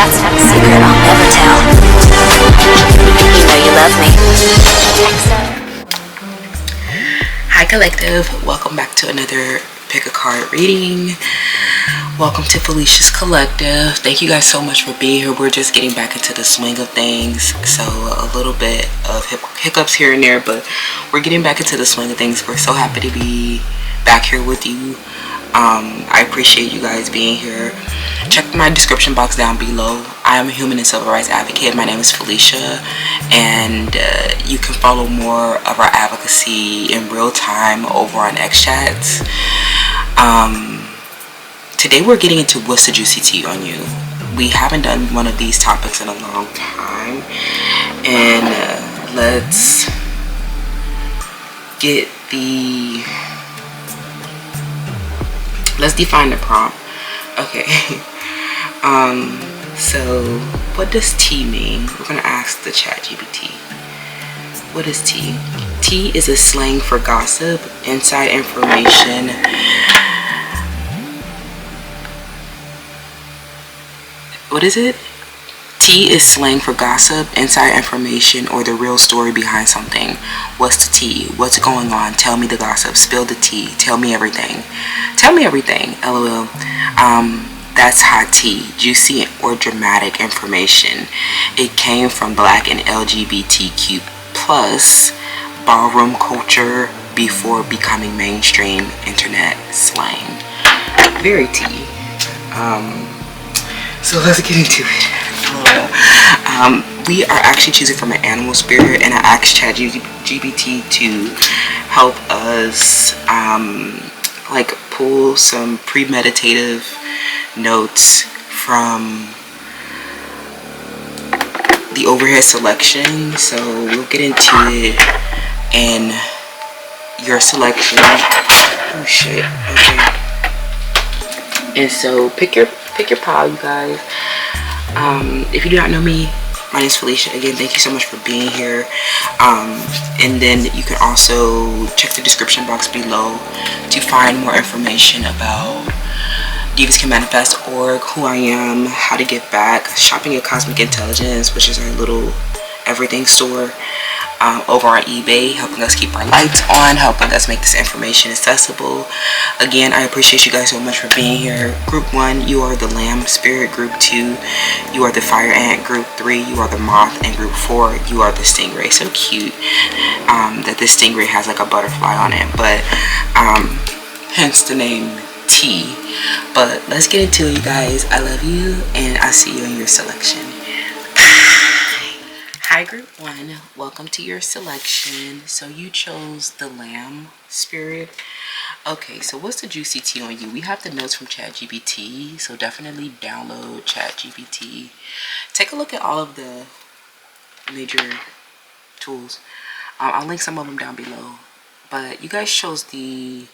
That's not a secret I'll never tell. You know you love me. Hi collective, welcome back to another pick a card reading. Welcome to Felicia's Collective. Thank you guys so much for being here. We're just getting back into the swing of things, so a little bit of hiccups here and there, but we're getting back into the swing of things. We're so happy to be back here with you. I appreciate you guys being here. Check my description box down below. I am a human and civil rights advocate. My name is Felicia, and you can follow more of our advocacy in real time over on X-Chats. Today we're getting into what's the juicy tea on you. We haven't done one of these topics in a long time, and let's define the prompt. Okay. So what does tea mean? We're gonna ask the ChatGPT. What is tea? Tea is a slang for gossip, inside information, what is it? Tea is slang for gossip, inside information, or the real story behind something. What's the tea? What's going on? Tell me the gossip. Spill the tea. Tell me everything. Tell me everything. LOL. That's hot tea. Juicy or dramatic information. It came from Black and LGBTQ plus ballroom culture before becoming mainstream internet slang. Very tea. So let's get into it. We are actually choosing from an animal spirit, and I asked ChatGPT to help us like pull some premeditative notes from the overhead selection. So we'll get into it and your selection. Oh shit. Okay. And so pick your pile, you guys. If you do not know me, my name is Felicia. Again, thank you so much for being here. And then you can also check the description box below to find more information about Divas Can Manifest org, who I am, how to give back, shopping at Cosmic Intelligence, which is our little everything store over on eBay, helping us keep our lights on, helping us make this information accessible. Again, I appreciate you guys so much for being here. Group 1, you are the Lamb Spirit. Group 2, you are the Fire Ant. Group 3, you are the Moth. And Group 4, you are the Stingray. So cute that this Stingray has like a butterfly on it, but hence the name T. But let's get into it, you guys. I love you, and I'll see you in your selection. Hi Group 1, welcome to your selection. So you chose the Lamb Spirit. Okay, so what's the juicy tea on you? We have the notes from ChatGPT, so definitely download ChatGPT. Take a look at all of the major tools. I'll link some of them down below. But you guys chose the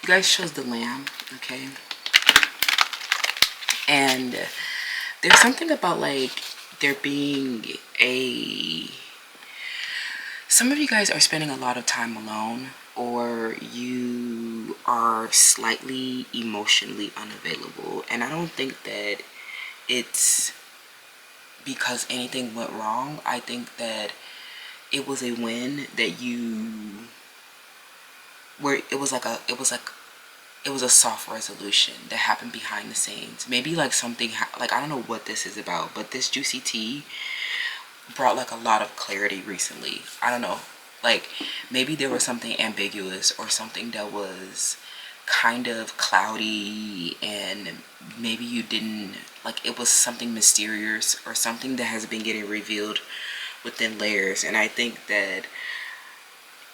Lamb, okay? And there's something about like there being some of you guys are spending a lot of time alone, or you are slightly emotionally unavailable. And I don't think that it's because anything went wrong. I think that it was a win that it was a soft resolution that happened behind the scenes. Maybe like something like, I don't know what this is about, but this juicy tea brought like a lot of clarity recently. I don't know, like maybe there was something ambiguous or something that was kind of cloudy, and maybe you didn't like, it was something mysterious or something that has been getting revealed within layers. And I think that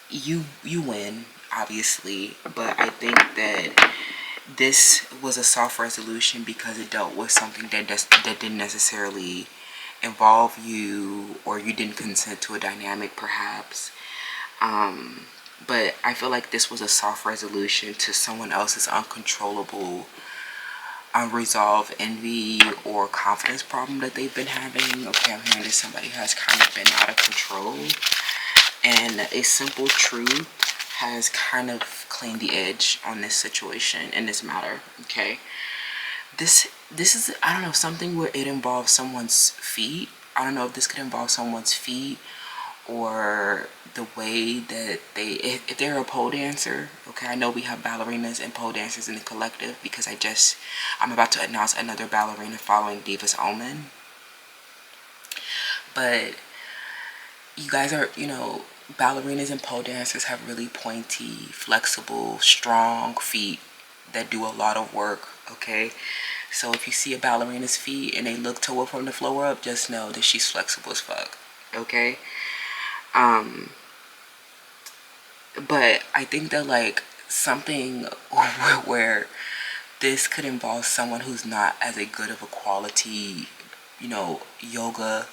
you win, obviously, but I think that this was a soft resolution because it dealt with something that didn't necessarily involve you, or you didn't consent to a dynamic perhaps. But I feel like this was a soft resolution to someone else's uncontrollable, unresolved envy or confidence problem that they've been having. Okay, I'm hearing that somebody has kind of been out of control, and a simple truth has kind of claimed the edge on this situation, in this matter. Okay, This is, I don't know, something where it involves someone's feet. I don't know if this could involve someone's feet or the way that they, if they're a pole dancer. Okay, I know we have ballerinas and pole dancers in the collective because I'm about to announce another ballerina following Diva's Omen. But you guys are, ballerinas and pole dancers have really pointy, flexible, strong feet that do a lot of work, okay? So if you see a ballerina's feet and they look toward from the floor up, just know that she's flexible as fuck, okay? But I think that like something where this could involve someone who's not as a good of a quality, yoga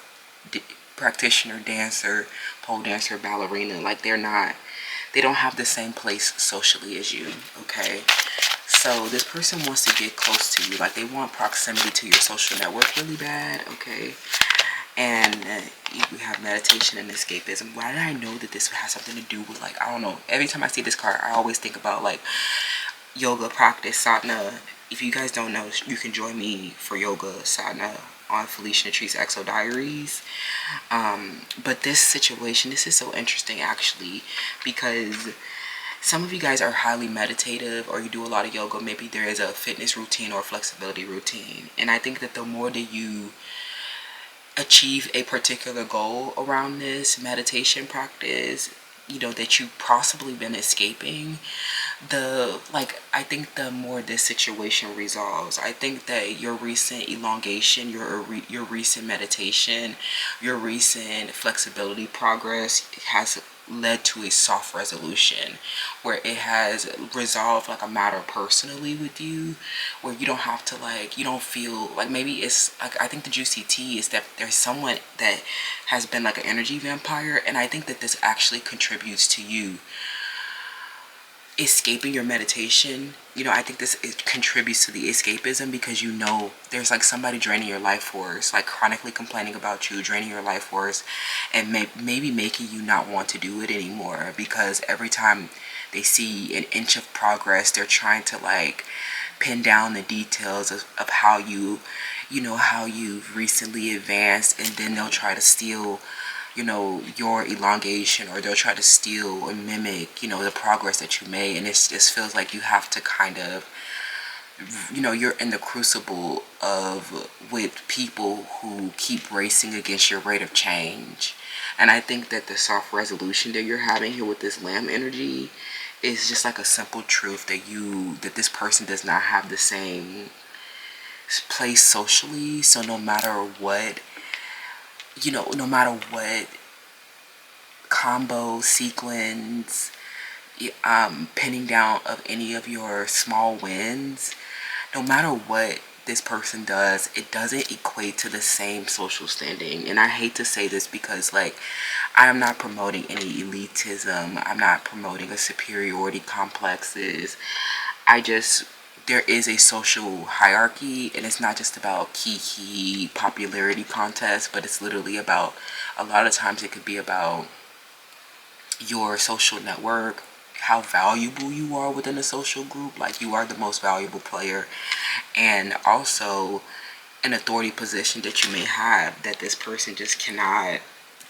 practitioner, dancer, pole dancer, ballerina. Like they don't have the same place socially as you, okay? So this person wants to get close to you. Like they want proximity to your social network really bad, okay? And we have meditation and escapism. Why did I know that this has something to do with, like, I don't know. Every time I see this card, I always think about like yoga practice, sadhana. If you guys don't know, you can join me for yoga sadhana on Felicia Tree's Exo Diaries. But this situation, this is so interesting actually, because some of you guys are highly meditative or you do a lot of yoga. Maybe there is a fitness routine or flexibility routine. And I think that the more that you achieve a particular goal around this meditation practice, that you've possibly been escaping, I think the more this situation resolves, I think that your recent elongation, your recent meditation, your recent flexibility progress has led to a soft resolution where it has resolved like a matter personally with you, where you don't have to you don't feel like, maybe it's like, I think the juicy tea is that there's someone that has been like an energy vampire, and I think that this actually contributes to you escaping your meditation. I think it contributes to the escapism, because there's like somebody draining your life force, like chronically complaining about you, draining your life force, and maybe making you not want to do it anymore, because every time they see an inch of progress, they're trying to like pin down the details of how how you've recently advanced, and then they'll try to steal your elongation, or they'll try to steal and mimic, the progress that you made. And it just feels like you have to kind of, you're in the crucible with people who keep racing against your rate of change. And I think that the soft resolution that you're having here with this lamb energy is just like a simple truth that this person does not have the same place socially. So no matter what, no matter what combo, sequence, pinning down of any of your small wins, no matter what this person does, it doesn't equate to the same social standing. And I hate to say this because I am not promoting any elitism. I'm not promoting a superiority complexes. There is a social hierarchy, and it's not just about kiki popularity contests, but it's literally about, a lot of times it could be about your social network, how valuable you are within a social group. Like you are the most valuable player, and also an authority position that you may have that this person just cannot,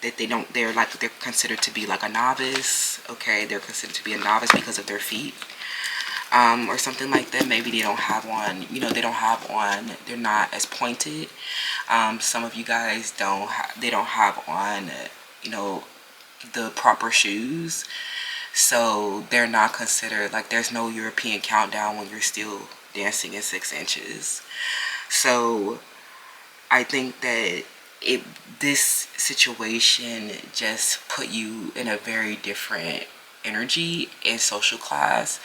they're considered to be like a novice. Okay, they're considered to be a novice because of their feet. Or something like that. Maybe they don't have on, they're not as pointed. Some of you guys they don't have on, the proper shoes. So they're not considered, like there's no European countdown when you're still dancing in 6 inches. So I think that this situation just put you in a very different energy and social class.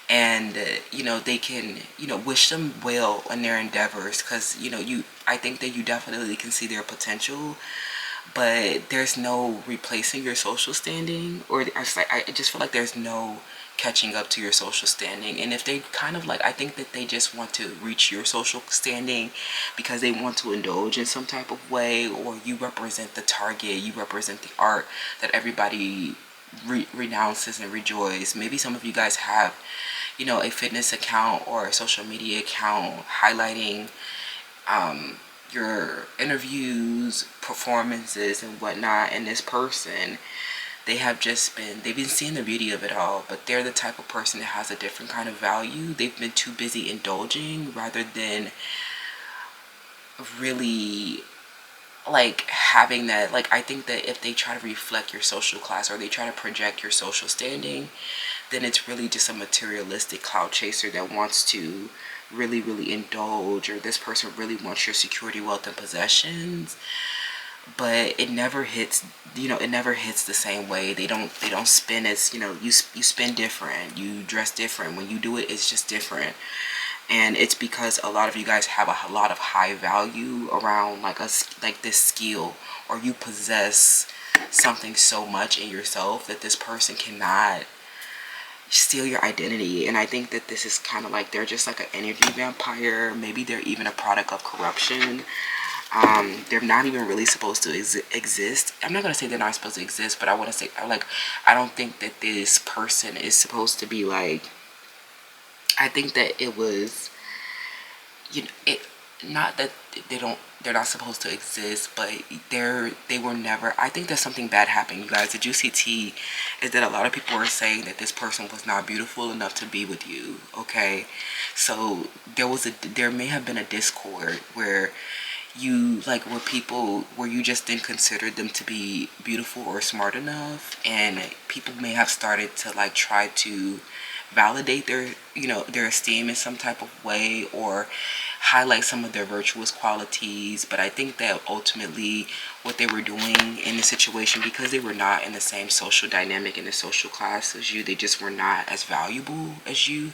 And they can wish them well in their endeavors, because I think that you definitely can see their potential, but there's no replacing your social standing, or I just feel like there's no catching up to your social standing. And if they kind of I think that they just want to reach your social standing because they want to indulge in some type of way, or you represent the target, you represent the art that everybody renounces and rejoices. Maybe some of you guys have you know, a fitness account or a social media account highlighting your interviews, performances, and whatnot. And this person, they've been seeing the beauty of it all, but they're the type of person that has a different kind of value. They've been too busy indulging rather than really like having that. Like, I think that if they try to reflect your social class or they try to project your social standing, then it's really just a materialistic cloud chaser that wants to really indulge, or this person really wants your security, wealth, and possessions. But it never hits, you know, it never hits the same way. They don't spin as, you know, you spin different, you dress different. When you do it, it's just different. And it's because a lot of you guys have a lot of high value around like like this skill, or you possess something so much in yourself that this person cannot steal your identity. And I think that this is kind of like, they're just like an energy vampire. Maybe they're even a product of corruption. They're not even really supposed to exist. I'm not gonna say they're not supposed to exist, but I want to say, like, I don't think that this person is supposed to be like, I think that it was, you know, it, not that they're not supposed to exist, but they were never. I think that something bad happened, you guys. The juicy tea is that a lot of people are saying that this person was not beautiful enough to be with you. Okay, so there may have been a discord where you, like, where you just didn't consider them to be beautiful or smart enough, and people may have started to like try to validate their, you know, their esteem in some type of way, or highlight some of their virtuous qualities. But I think that ultimately what they were doing in the situation, because they were not in the same social dynamic, in the social class as you, they just were not as valuable as you.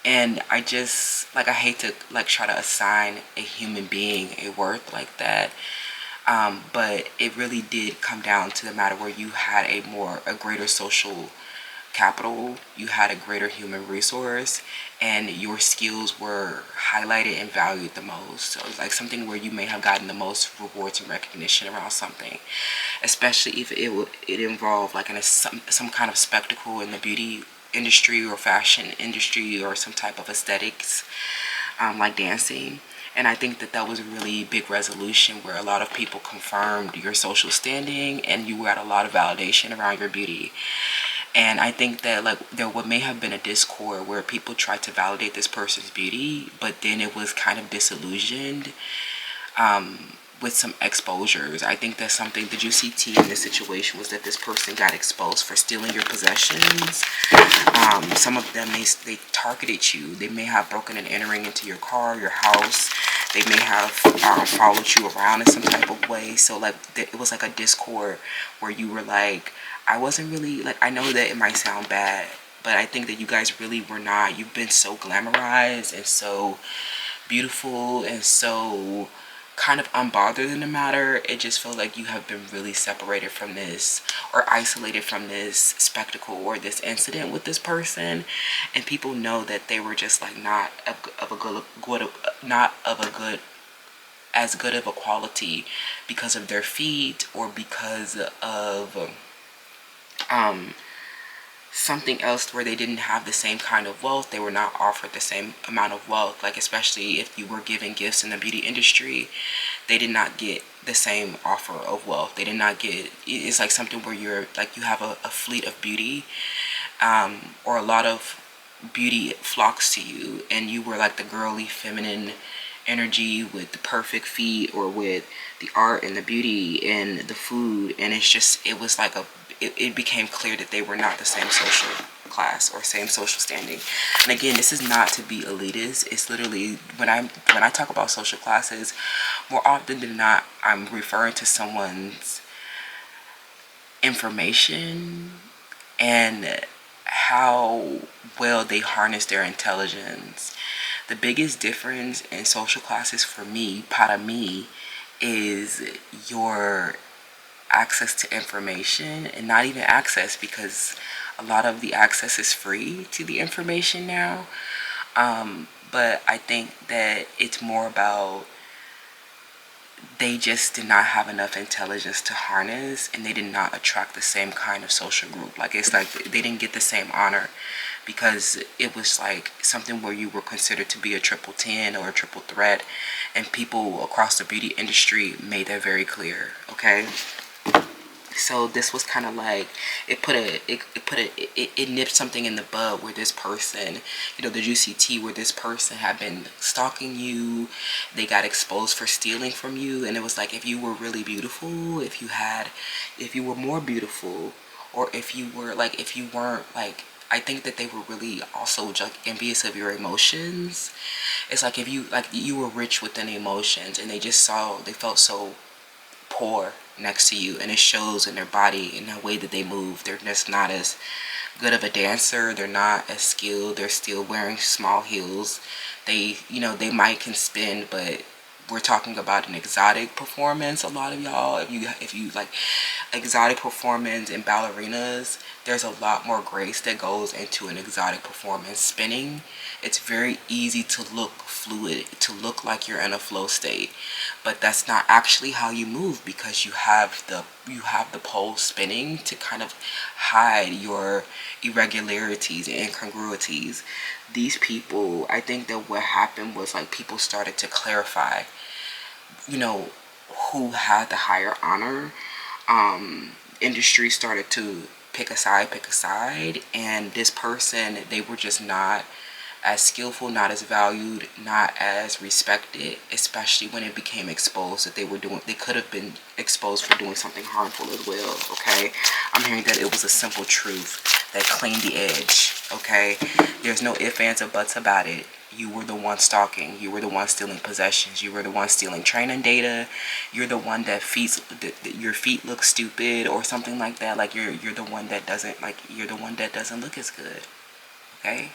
And I just, like, I hate to like try to assign a human being a worth like that. But it really did come down to the matter where you had a greater social capital, you had a greater human resource, and your skills were highlighted and valued the most. So it's like something where you may have gotten the most rewards and recognition around something, especially if it involved like some kind of spectacle in the beauty industry or fashion industry, or some type of aesthetics, like dancing. And I think that that was a really big resolution where a lot of people confirmed your social standing, and you got a lot of validation around your beauty. And I think that like there what may have been a discord where people tried to validate this person's beauty, but then it was kind of disillusioned with some exposures. I think that's something, the juicy tea in this situation was that this person got exposed for stealing your possessions. Some of them, they targeted you. They may have broken and entering into your car, your house. They may have followed you around in some type of way. So like it was like a discord where you were like, I wasn't really, like, I know that it might sound bad, but I think that you guys really were not. You've been so glamorized and so beautiful and so kind of unbothered in the matter. It just feels like you have been really separated from this, or isolated from this spectacle or this incident with this person. And people know that they were just like not of a good as good of a quality because of their feet, or because of something else where they didn't have the same kind of wealth. They were not offered the same amount of wealth. Like, especially if you were given gifts in the beauty industry, they did not get the same offer of wealth. They did not get, it's like something where you're like, you have a fleet of beauty, or a lot of beauty flocks to you, and you were like the girly feminine energy with the perfect feet, or with the art and the beauty and the food. And it was like it became clear that they were not the same social class or same social standing. And again, this is not to be elitist. It's literally, when I talk about social classes, more often than not, I'm referring to someone's information and how well they harness their intelligence. The biggest difference in social classes for me, para mí, is your access to information. And not even access, because a lot of the access is free to the information now. But I think that it's more about they just did not have enough intelligence to harness, and they did not attract the same kind of social group. Like, it's like they didn't get the same honor, because it was like something where you were considered to be a triple 10 or a triple threat, and people across the beauty industry made that very clear. Okay, so this was kind of like it nipped something in the bud where this person, you know, the juicy tea, where this person had been stalking you. They got exposed for stealing from you, and it was like, if you were really beautiful, if you were more beautiful, or if you were like, if you weren't like, I think that they were really also just envious of your emotions. It's like, if you like, you were rich within emotions, and they felt so poor next to you, and it shows in their body, in the way that they move. They're just not as good of a dancer, they're not as skilled, they're still wearing small heels. They, you know, they might can spin, but we're talking about an exotic performance. A lot of y'all, if you like exotic performance and ballerinas, there's a lot more grace that goes into an exotic performance. Spinning, it's very easy to look fluid, to look like you're in a flow state, but that's not actually how you move, because you have the pole spinning to kind of hide your irregularities and incongruities. These people, I think that what happened was, like, people started to clarify, you know, who had the higher honor. Industry started to pick a side, and this person, they were just not as skillful, not as valued, not as respected, especially when it became exposed that they could have been exposed for doing something harmful as well. Okay, I'm hearing that it was a simple truth that cleaned the edge. Okay, there's no ifs, ands, or buts about it. You were the one stalking. You were the one stealing possessions. You were the one stealing training data. You're the one that your feet look stupid or something like that. Like, you're the one that doesn't look as good. Okay.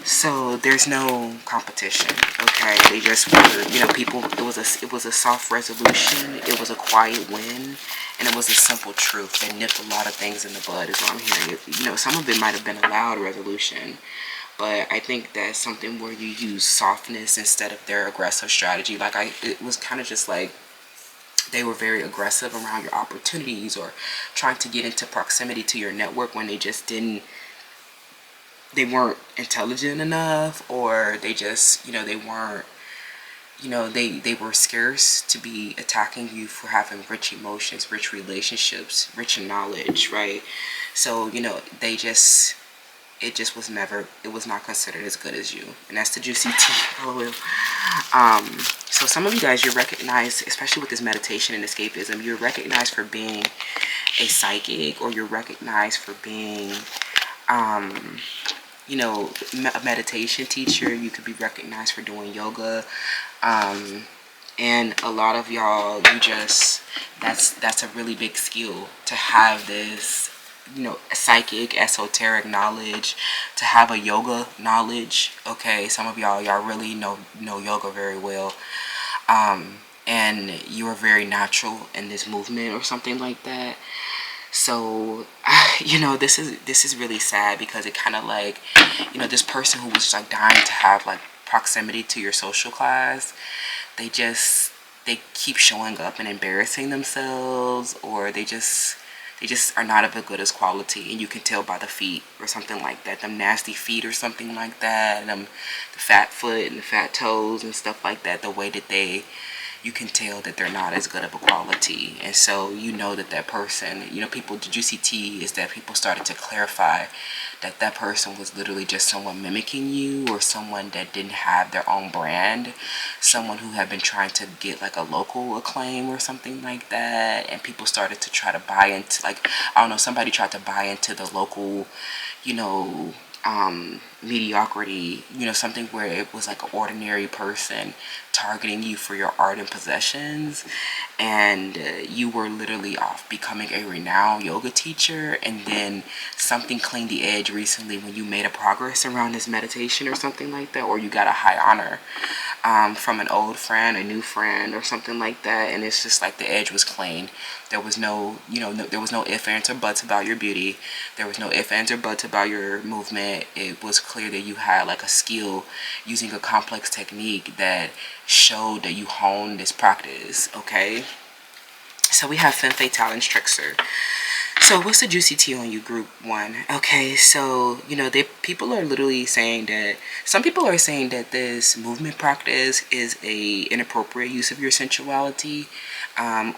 So there's no competition. Okay, they just were, you know, people. It was a soft resolution. It was a quiet win, and it was a simple truth that nipped a lot of things in the bud. Is what I'm hearing. You know, some of it might have been a loud resolution, but I think that's something where you use softness instead of their aggressive strategy. Like, it was kind of just like they were very aggressive around your opportunities, or trying to get into proximity to your network when they weren't intelligent enough, or they just, you know, they weren't, you know, they were scarce to be attacking you for having rich emotions, rich relationships, rich in knowledge, right? So, you know, it just was not considered as good as you. And that's the juicy tea. So some of you guys, you're recognized, especially with this meditation and escapism, you're recognized for being a psychic, or you're recognized for being you know, a meditation teacher. You could be recognized for doing yoga, and a lot of y'all, that's a really big skill, to have this, you know, psychic, esoteric knowledge, to have a yoga knowledge. Okay, some of y'all really know yoga very well, and you are very natural in this movement or something like that. So, you know, this is really sad, because it kind of like, you know, this person who was like dying to have like proximity to your social class, they keep showing up and embarrassing themselves, or they just are not of a good as quality, and you can tell by the feet or something like that, them nasty feet or something like that, and the fat foot and the fat toes and stuff like that, the way that you can tell that they're not as good of a quality. And so you know that person, you know, people, the juicy tea is that people started to clarify that person was literally just someone mimicking you, or someone that didn't have their own brand, someone who had been trying to get like a local acclaim or something like that. And people started to try to buy into, like, I don't know, somebody tried to buy into the local, you know, mediocrity, you know, something where it was like an ordinary person targeting you for your art and possessions, and you were literally off becoming a renowned yoga teacher, and then something cleaned the edge recently when you made a progress around this meditation or something like that, or you got a high honor. from an old friend, a new friend, or something like that, and it's just like the edge was clean. There was no, there was no ifs, ands, or buts about your beauty. There was no ifs, ands, or buts about your movement. It was clear that you had like a skill using a complex technique that showed that you honed this practice, okay? So we have Femme Fatale and Trickster. So what's the juicy tea on you, group one? Okay, so people are literally saying that some people are saying that this movement practice is a inappropriate use of your sensuality,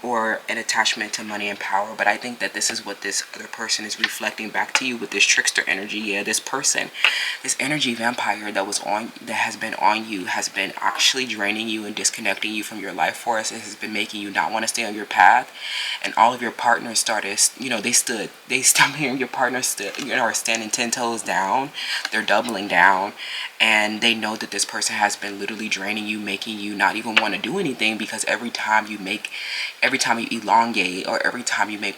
or an attachment to money and power. But I think that this is what this other person is reflecting back to you with this trickster energy. Yeah, this person, this energy vampire that has been on you, has been actually draining you and disconnecting you from your life force. It has been making you not want to stay on your path, and all of your partners started, they stopped hearing your partners are standing 10 toes down. They're doubling down, and they know that this person has been literally draining you, making you not even want to do anything, because every time you elongate, or every time you make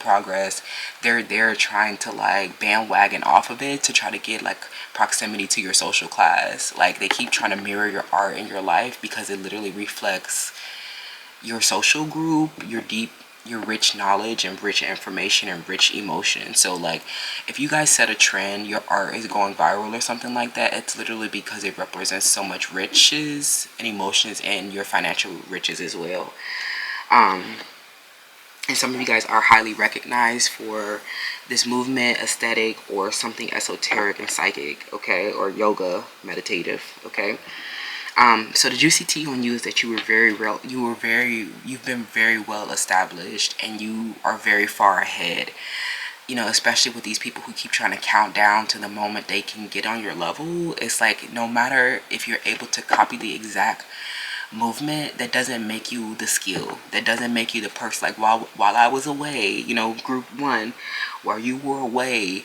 progress, they're there trying to like bandwagon off of it to try to get like proximity to your social class. Like they keep trying to mirror your art in your life because it literally reflects your social group, your rich knowledge and rich information and rich emotion. So like if you guys set a trend, your art is going viral or something like that, it's literally because it represents so much riches and emotions and your financial riches as well. And some of you guys are highly recognized for this movement, aesthetic, or something esoteric and psychic, okay, or yoga, meditative, okay. So the juicy tea on you is that you've been very well established, and you are very far ahead. Especially with these people who keep trying to count down to the moment they can get on your level. It's like no matter if you're able to copy the exact movement, that doesn't make you the skill. That doesn't make you the person. Like while I was away, group one, while you were away,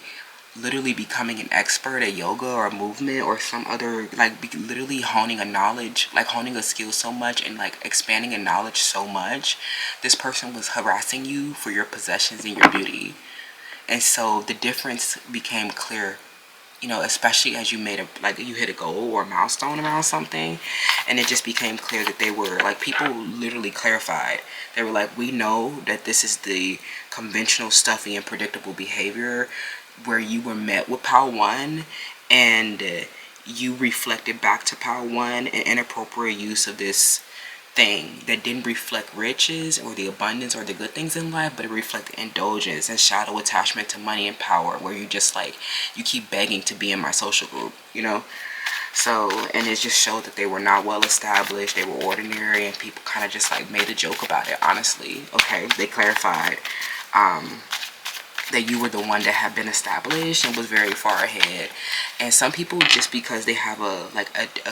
literally becoming an expert at yoga or movement or some other, literally honing a skill so much and like expanding a knowledge so much, this person was harassing you for your possessions and your beauty. And so the difference became clear, especially as you you hit a goal or a milestone around something, and it just became clear that they were like, people literally clarified. They were like, we know that this is the conventional, stuffy, and predictable behavior where you were met with power one, and you reflected back to power one an inappropriate use of this thing that didn't reflect riches or the abundance or the good things in life, but it reflected indulgence and shadow attachment to money and power, where you just like, you keep begging to be in my social group, So, and it just showed that they were not well established, they were ordinary, and people kind of just like made a joke about it, honestly. Okay, they clarified that you were the one that had been established and was very far ahead. And some people, just because they have a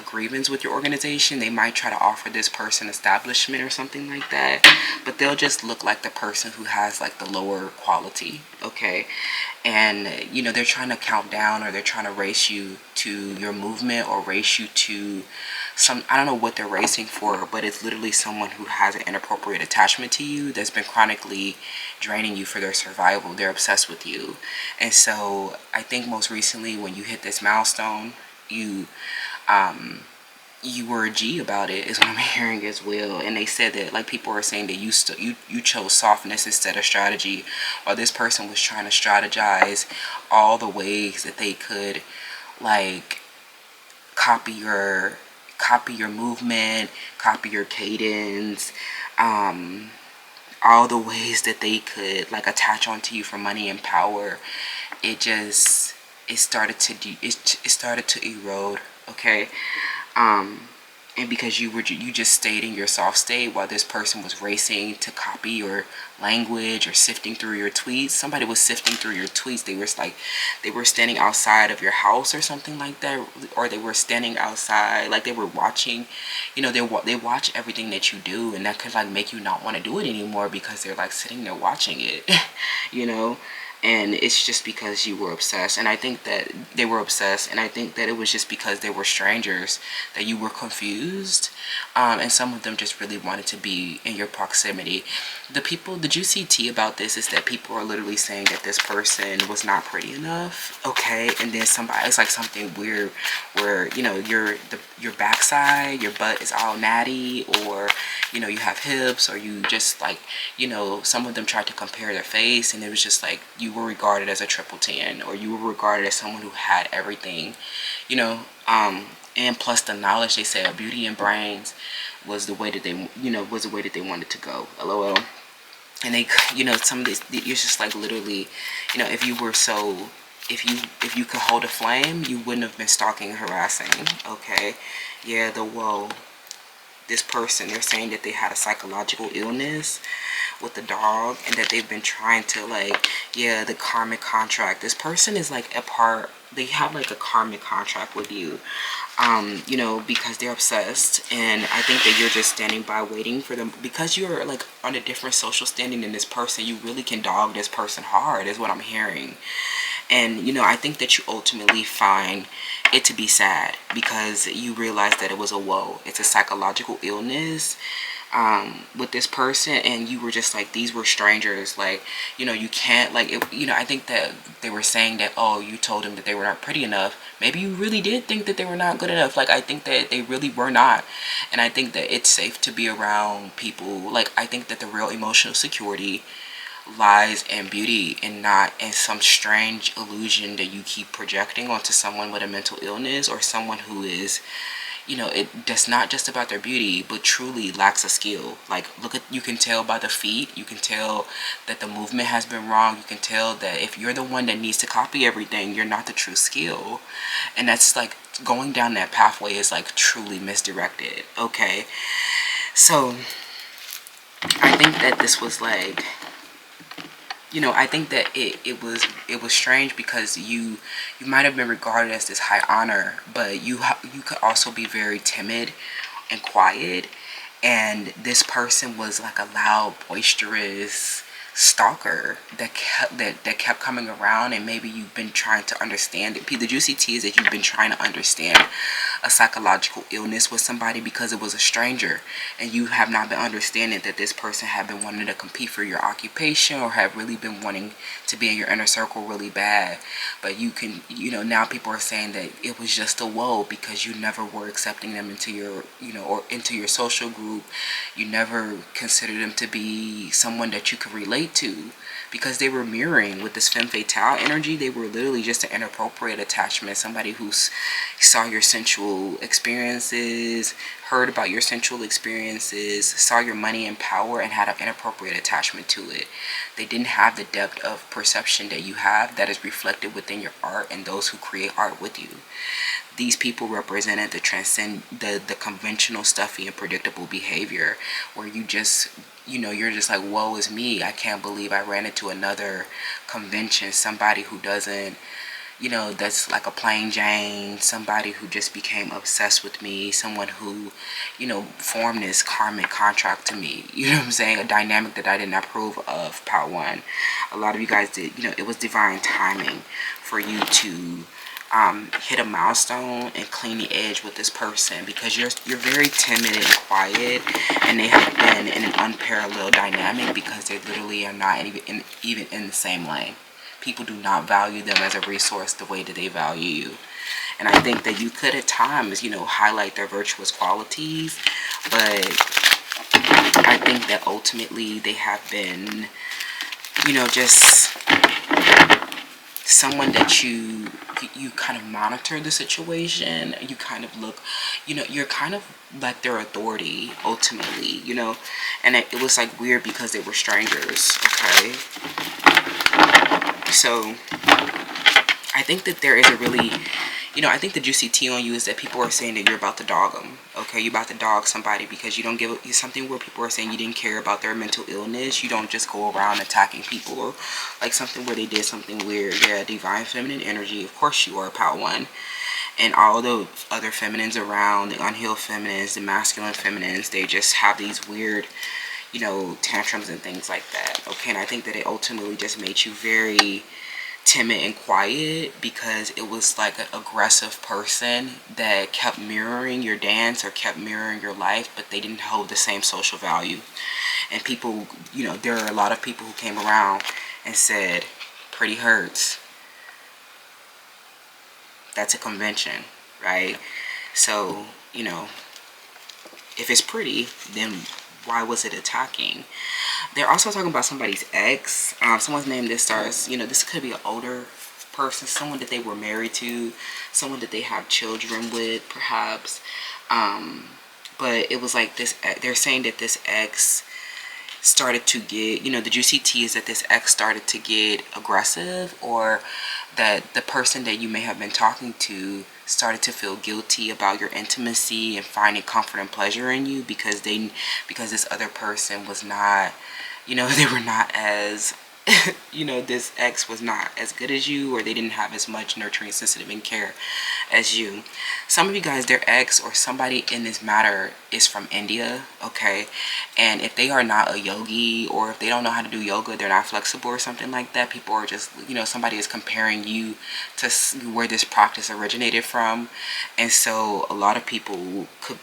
grievance with your organization, they might try to offer this person establishment or something like that, but they'll just look like the person who has like the lower quality, okay? And they're trying to count down, or they're trying to race you to your movement, or race you to I don't know what they're racing for, but it's literally someone who has an inappropriate attachment to you that's been chronically draining you for their survival. They're obsessed with you. And so I think most recently when you hit this milestone, you were a G about it, is what I'm hearing as well. And they said that, like, people are saying that you chose softness instead of strategy, while this person was trying to strategize all the ways that they could like copy your movement, copy your cadence, all the ways that they could like attach onto you for money and power. It started to erode, okay? And because you just stayed in your soft state while this person was racing to copy your language or sifting through your tweets. Somebody was sifting through your tweets. They were standing outside of your house or something like that, or they were standing outside, like they were watching. They watch everything that you do, and that could like make you not want to do it anymore because they're like sitting there watching it, And it's just because you were obsessed. And I think that they were obsessed, and I think that it was just because they were strangers that you were confused. And some of them just really wanted to be in your proximity. The juicy tea about this is that people are literally saying that this person was not pretty enough, okay? And then somebody, it's like something weird where, you know, your backside, your butt is all natty, or, you know, you have hips, or you just like, you know, some of them tried to compare their face, and it was just like you were regarded as a triple 10, or you were regarded as someone who had everything, you know. And plus the knowledge, they said beauty and brains was the way that they, you know, was the way that they wanted to go. LOL. And they, you know, some of this, you're just like literally, you know, if you were so, if you could hold a flame, you wouldn't have been stalking and harassing. Okay. Yeah, the whoa. This person, they're saying that they had a psychological illness with the dog, and that they've been trying to, like, yeah, the karmic contract. This person is like a part, they have like a karmic contract with you, you know, because they're obsessed. And I think that you're just standing by waiting for them, because you're like on a different social standing than this person. You really can dog this person hard, is what I'm hearing. And, you know, I think that you ultimately find it to be sad, because you realize that it was a woe. It's a psychological illness with this person, and you were just like, these were strangers. Like, you know, you can't, like, it, you know, I think that they were saying that, oh, you told them that they were not pretty enough. Maybe you really did think that they were not good enough. Like, I think that they really were not. And I think that it's safe to be around people. Like, I think that the real emotional security lies in beauty, and not in some strange illusion that you keep projecting onto someone with a mental illness, or someone who is, you know, that's not just about their beauty, but truly lacks a skill. Like, look at, you can tell by the feet, you can tell that the movement has been wrong, you can tell that if you're the one that needs to copy everything, you're not the true skill. And that's like, going down that pathway is like truly misdirected. Okay, so I think that this was like, you know, I think that it was strange, because you might have been regarded as this high honor, but you could also be very timid and quiet. And this person was like a loud, boisterous stalker that kept coming around. And maybe you've been trying to understand it. The juicy tea is that you've been trying to understand a psychological illness with somebody, because it was a stranger, and you have not been understanding that this person had been wanting to compete for your occupation, or have really been wanting to be in your inner circle really bad. But you can, you know, now people are saying that it was just a woe, because you never were accepting them into your, you know, or into your social group. You never considered them to be someone that you could relate to, because they were mirroring with this femme fatale energy. They were literally just an inappropriate attachment, somebody who saw your sensual experiences, heard about your sensual experiences, saw your money and power, and had an inappropriate attachment to it. They didn't have the depth of perception that you have, that is reflected within your art and those who create art with you. These people represented the conventional, stuffy, and predictable behavior, where you just, you know, you're just like, woe is me. I can't believe I ran into another convention, somebody who doesn't, you know, that's like a plain Jane, somebody who just became obsessed with me, someone who, you know, formed this karmic contract to me. You know what I'm saying? A dynamic that I didn't approve of, part one. A lot of you guys did, you know, it was divine timing for you to hit a milestone and clean the edge with this person, because you're very timid and quiet, and they have been in an unparalleled dynamic, because they literally are not even in the same lane. People do not value them as a resource the way that they value you. And I think that you could at times, you know, highlight their virtuous qualities, but I think that ultimately they have been, you know, just someone that you kind of monitor the situation. You kind of look, you know, you're kind of like their authority ultimately, you know. And it was like weird, because they were strangers. Okay, so I think that there is a really, you know, I think the juicy tea on you is that people are saying that you're about to dog them. Okay, you're about to dog somebody, because you don't give something where people are saying you didn't care about their mental illness. You don't just go around attacking people, or like something where they did something weird. Yeah, divine feminine energy. Of course you are, part one. And all the other feminines around, the unhealed feminines, the masculine feminines, they just have these weird, you know, tantrums and things like that. Okay, and I think that it ultimately just made you very timid and quiet because it was like an aggressive person that kept mirroring your dance or kept mirroring your life, but they didn't hold the same social value. And people, you know, there are a lot of people who came around and said, pretty hurts. That's a convention, right? So, you know, if it's pretty, then why was it attacking? They're also talking about somebody's ex. Someone's name that starts, you know, this could be an older person, someone that they were married to, someone that they have children with, perhaps. But it was like this, they're saying that this ex started to get, you know, the juicy tea is that this ex started to get aggressive, or that the person that you may have been talking to started to feel guilty about your intimacy and finding comfort and pleasure in you because this other person was not, you know, they were not as you know, this ex was not as good as you, or they didn't have as much nurturing, sensitive, and care as you. Some of you guys, their ex or somebody in this matter is from India, okay? And if they are not a yogi, or if they don't know how to do yoga, they're not flexible or something like that, people are just, you know, somebody is comparing you to where this practice originated from. And so a lot of people could,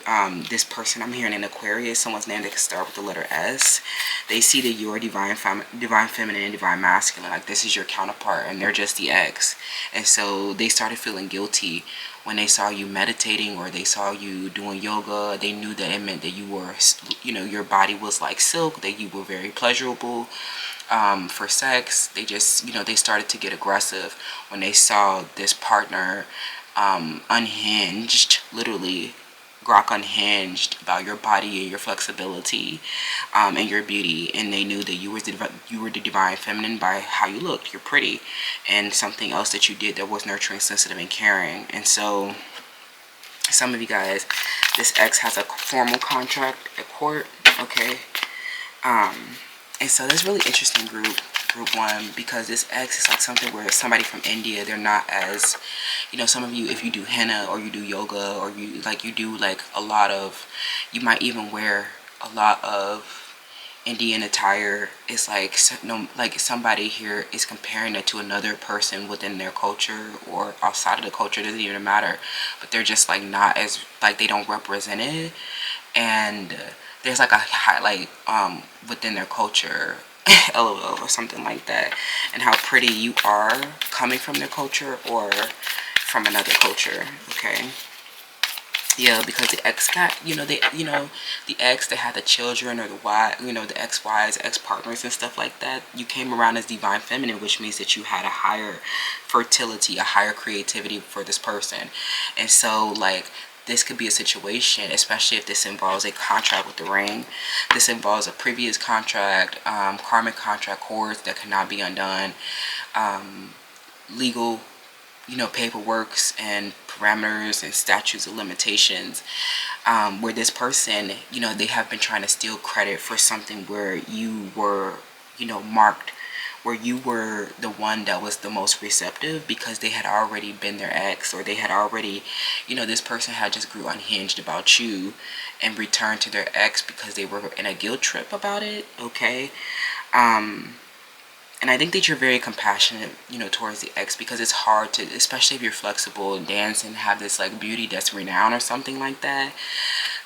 this person I'm hearing in Aquarius, someone's name that can start with the letter S, they see that you are divine feminine, divine masculine, like this is your counterpart, and they're just the ex. And so they started feeling guilty when they saw you meditating or they saw you doing yoga. They knew that it meant that you were, you know, your body was like silk, that you were very pleasurable for sex. They just, you know, they started to get aggressive when they saw this partner unhinged, literally grok unhinged about your body and your flexibility and your beauty. And they knew that you were the divine feminine by how you looked. You're pretty, and something else that you did that was nurturing, sensitive, and caring. And so some of you guys, this ex has a formal contract at court, okay? And so this really interesting group one, because this ex is like something where somebody from India, they're not as, you know, some of you, if you do henna or you do yoga or you do like a lot of, you might even wear a lot of Indian attire. It's like, no, like somebody here is comparing it to another person within their culture or outside of the culture, doesn't even matter, but they're just like not as, like they don't represent it. And there's like a highlight within their culture, LOL, or something like that, and how pretty you are coming from their culture or from another culture, okay? Yeah, because the ex got, you know, the ex that had the children, or the wife, you know, the ex-wives, ex-partners and stuff like that, you came around as divine feminine, which means that you had a higher fertility, a higher creativity for this person. And so like this could be a situation, especially if this involves a contract with the ring. This involves a previous contract, karmic contract, cords that cannot be undone, legal, you know, paperworks and parameters and statutes of limitations, where this person, you know, they have been trying to steal credit for something where you were, you know, marked, where you were the one that was the most receptive because they had already been their ex, or they had already, you know, this person had just grew unhinged about you and returned to their ex because they were in a guilt trip about it, okay? And I think that you're very compassionate, you know, towards the ex, because it's hard to, especially if you're flexible and dance and have this like beauty that's renowned or something like that.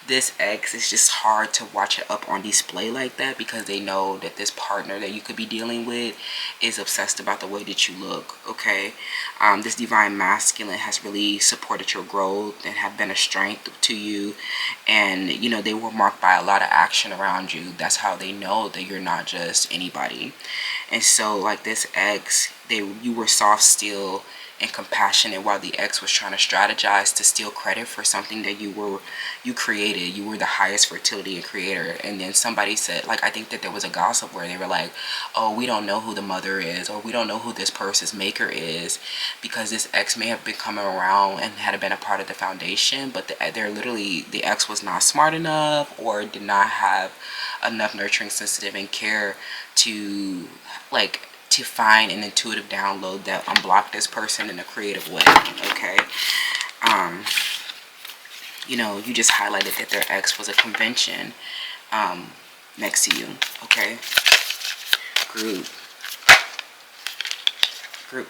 This ex, is just hard to watch it up on display like that, because they know that this partner that you could be dealing with is obsessed about the way that you look, okay? This divine masculine has really supported your growth and have been a strength to you. And, you know, they were marked by a lot of action around you. That's how they know that you're not just anybody. And so, like this ex, you were soft, still, and compassionate, while the ex was trying to strategize to steal credit for something that you created. You were the highest fertility and creator. And then somebody said, like, I think that there was a gossip where they were like, oh, we don't know who the mother is, or we don't know who this person's maker is, because this ex may have been coming around and had been a part of the foundation, but the ex was not smart enough or did not have enough nurturing, sensitive, and care to find an intuitive download that unblock this person in a creative way, okay? You know, you just highlighted that their ex was a convention. next to you. Okay, group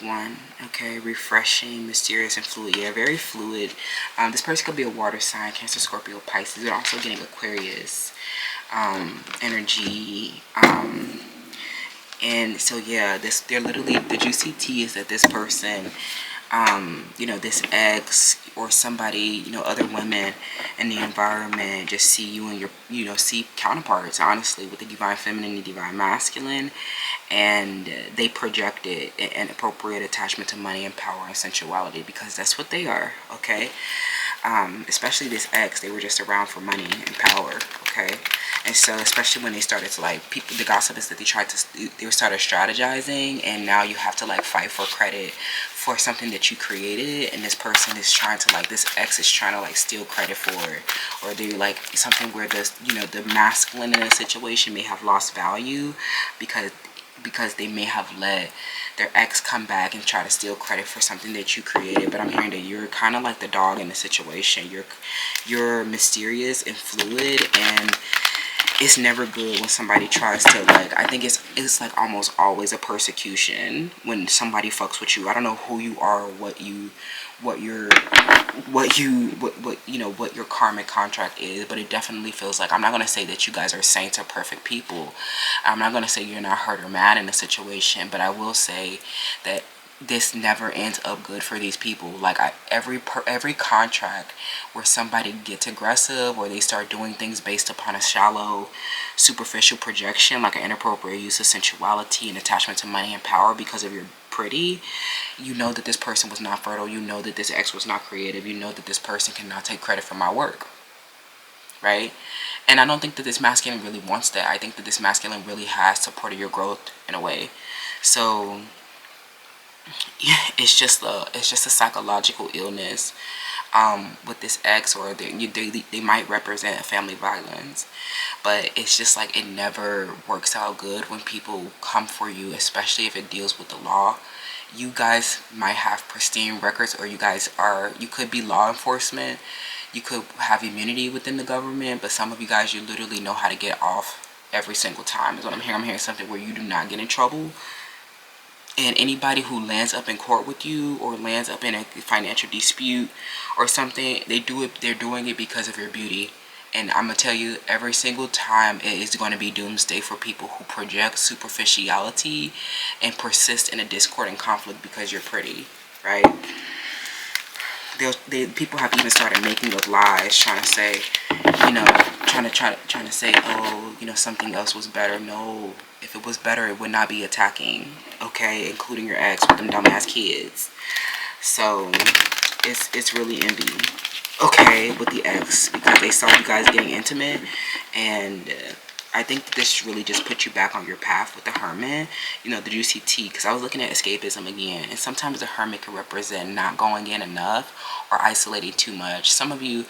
1. Okay, refreshing, mysterious, and fluid. Yeah, very fluid. This person could be a water sign, Cancer, Scorpio, Pisces. They're also getting Aquarius energy. And so yeah, they're literally, the juicy tea is that this person, you know, this ex or somebody, you know, other women in the environment just see you and your, you know, see counterparts, honestly, with the divine feminine and divine masculine, and they projected an appropriate attachment to money and power and sensuality, because that's what they are. Okay, especially this ex, they were just around for money and power. Okay, and so especially when they started to, like, people, the gossip is that they started strategizing, and now you have to like fight for credit for something that you created, and this person is trying to, like, this ex is trying to like steal credit for it, or they like something where this, you know, the masculine in a situation may have lost value because they may have let their ex come back and try to steal credit for something that you created. But I'm hearing that you're kind of like the dog in the situation. You're mysterious and fluid, and it's never good when somebody tries to, like, I think it's like almost always a persecution when somebody fucks with you. I don't know who you are, or what you know, what your karmic contract is, but it definitely feels like, I'm not going to say that you guys are saints or perfect people. I'm not going to say you're not hurt or mad in a situation, but I will say that this never ends up good for these people. Like, every contract where somebody gets aggressive, or they start doing things based upon a shallow, superficial projection, like an inappropriate use of sensuality and attachment to money and power because of your pretty, you know that this person was not fertile. You know that this ex was not creative. You know that this person cannot take credit for my work, right? And I don't think that this masculine really wants that. I think that this masculine really has supported your growth in a way. So yeah, it's just a psychological illness with this ex, or they might represent family violence, but it's just like, it never works out good when people come for you, especially if it deals with the law. You guys might have pristine records, or you could be law enforcement, you could have immunity within the government, but some of you guys, you literally know how to get off every single time is what I'm hearing. I'm hearing something where you do not get in trouble. And anybody who lands up in court with you, or lands up in a financial dispute or something, they're doing it because of your beauty. And I'm going to tell you, every single time it is going to be doomsday for people who project superficiality and persist in a discord and conflict because you're pretty, right? People have even started making up lies, trying to say, you know, trying to say, oh, you know, something else was better. No, if it was better, it would not be attacking, okay, including your ex with them dumbass kids. So it's really envy, okay, with the ex, because they saw you guys getting intimate, and I think this really just put you back on your path with the Hermit, you know, the juicy tea, because I was looking at escapism again, and sometimes the Hermit can represent not going in enough or isolating too much. Some of you,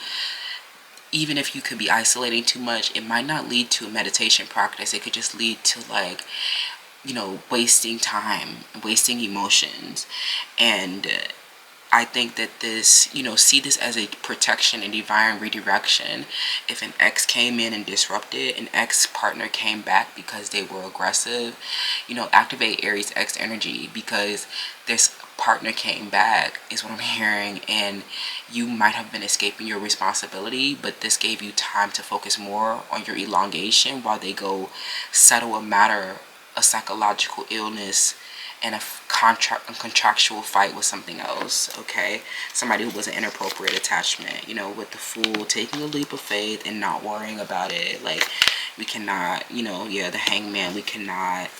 even if you could be isolating too much, it might not lead to a meditation practice. It could just lead to, like, you know, wasting time, wasting emotions. And I think that this, you know, see this as a protection and divine redirection. If an ex came in and disrupted, an ex partner came back because they were aggressive, you know, activate Aries X energy, because this partner came back is what I'm hearing, and you might have been escaping your responsibility, but this gave you time to focus more on your elongation while they go settle a matter, a psychological illness, and a contractual fight with something else, okay? Somebody who was an inappropriate attachment, you know, with the Fool taking a leap of faith and not worrying about it. Like, we cannot, you know, yeah, the Hangman, we cannot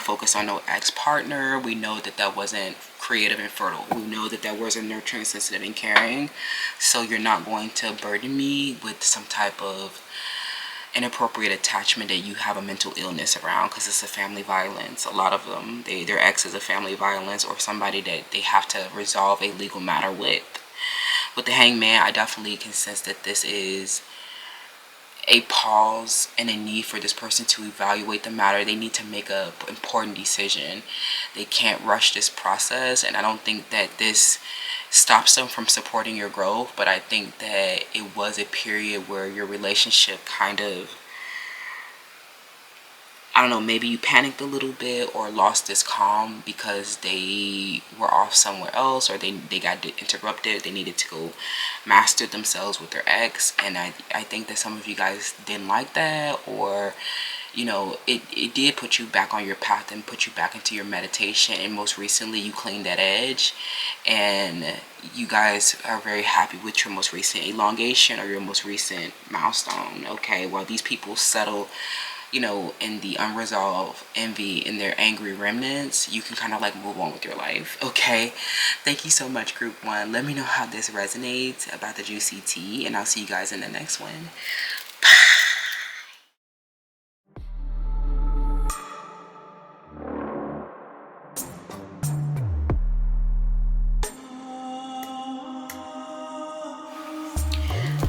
focus on no ex-partner. We know that that wasn't creative and fertile. We know that that wasn't nurturing, sensitive, and caring. So you're not going to burden me with some type of inappropriate attachment that you have a mental illness around, because it's a family violence. A lot of them, their ex is a family violence, or somebody that they have to resolve a legal matter with. With the Hangman, I definitely can sense that this is a pause and a need for this person to evaluate the matter. They need to make a important decision. They can't rush this process, and I don't think that this stops them from supporting your growth, but I think that it was a period where your relationship kind of, I don't know, maybe you panicked a little bit or lost this calm because they were off somewhere else, or they got interrupted. They needed to go master themselves with their ex. And I think that some of you guys didn't like that, or, you know, it did put you back on your path and put you back into your meditation. And most recently, you cleaned that edge, and you guys are very happy with your most recent elongation or your most recent milestone. Okay, while these people settle, you know, in the unresolved envy, in their angry remnants, you can kind of like move on with your life. Okay, thank you so much, group 1. Let me know how this resonates about the juicy tea, and I'll see you guys in the next one.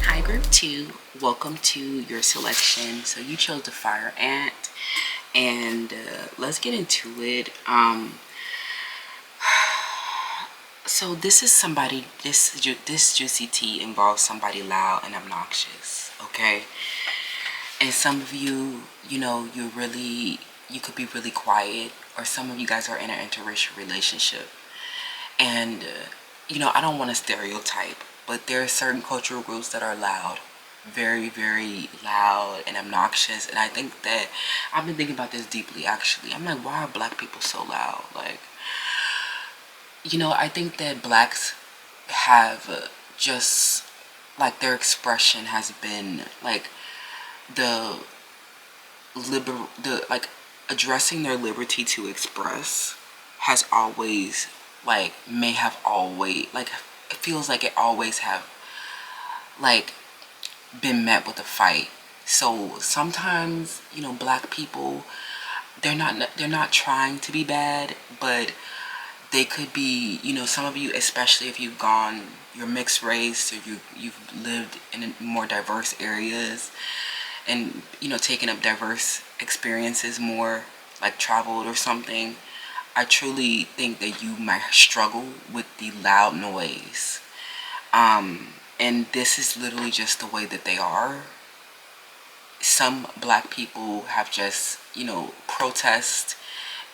Hi, group 2. Welcome to your selection. So you chose the fire ant, and let's get into it. So this is somebody, this juicy tea involves somebody loud and obnoxious, okay? And some of you, you know, you could be really quiet, or some of you guys are in an interracial relationship. And, you know, I don't want to stereotype, but there are certain cultural groups that are loud, very, very loud and obnoxious. And I think that, I've been thinking about this deeply, actually. I'm like, why are black people so loud? Like, you know, I think that blacks have just, like, their expression has been, like, like, addressing their liberty to express has always, like, like, it feels like it always have, like, been met with a fight. So sometimes, you know, black people, they're not trying to be bad, but they could be, you know, some of you, especially if you're mixed race, or you've lived in more diverse areas, and, you know, taken up diverse experiences more, like traveled or something, I truly think that you might struggle with the loud noise. And this is literally just the way that they are. Some black people have just, you know, protest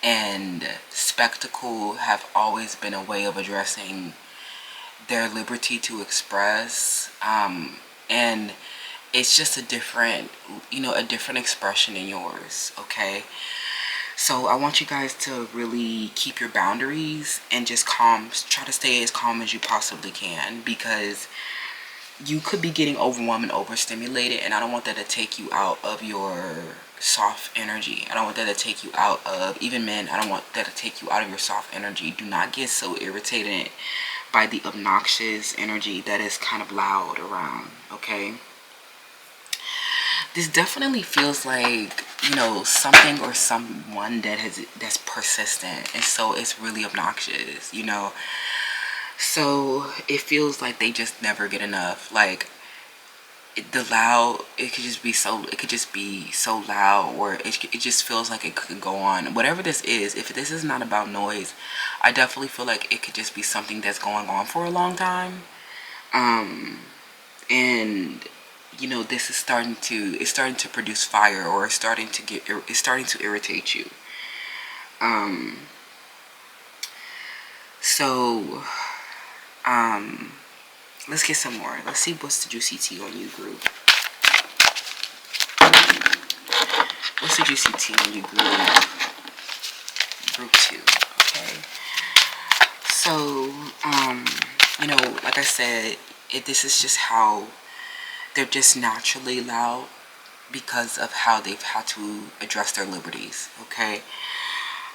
and spectacle have always been a way of addressing their liberty to express, and it's just a different, you know, a different expression in yours. Okay, so I want you guys to really keep your boundaries and just try to stay as calm as you possibly can, because you could be getting overwhelmed and overstimulated, and I don't want that to take you out of your soft energy. I don't want that to take you out of, even men, I don't want that to take you out of your soft energy. Do not get so irritated by the obnoxious energy that is kind of loud around, okay? This definitely feels like, you know, something or someone that's persistent, and so it's really obnoxious, you know? So it feels like they just never get enough. Like, it could just be so loud, or it just feels like it could go on. Whatever this is, if this is not about noise, I definitely feel like it could just be something that's going on for a long time. And, you know, this is starting to produce fire, or it's starting to irritate you. So let's get some more. Let's see what's the juicy tea on you, group. What's the juicy tea on you, group? Group 2. Okay. So, you know, like I said, this is just how they're just naturally loud because of how they've had to address their liberties. Okay.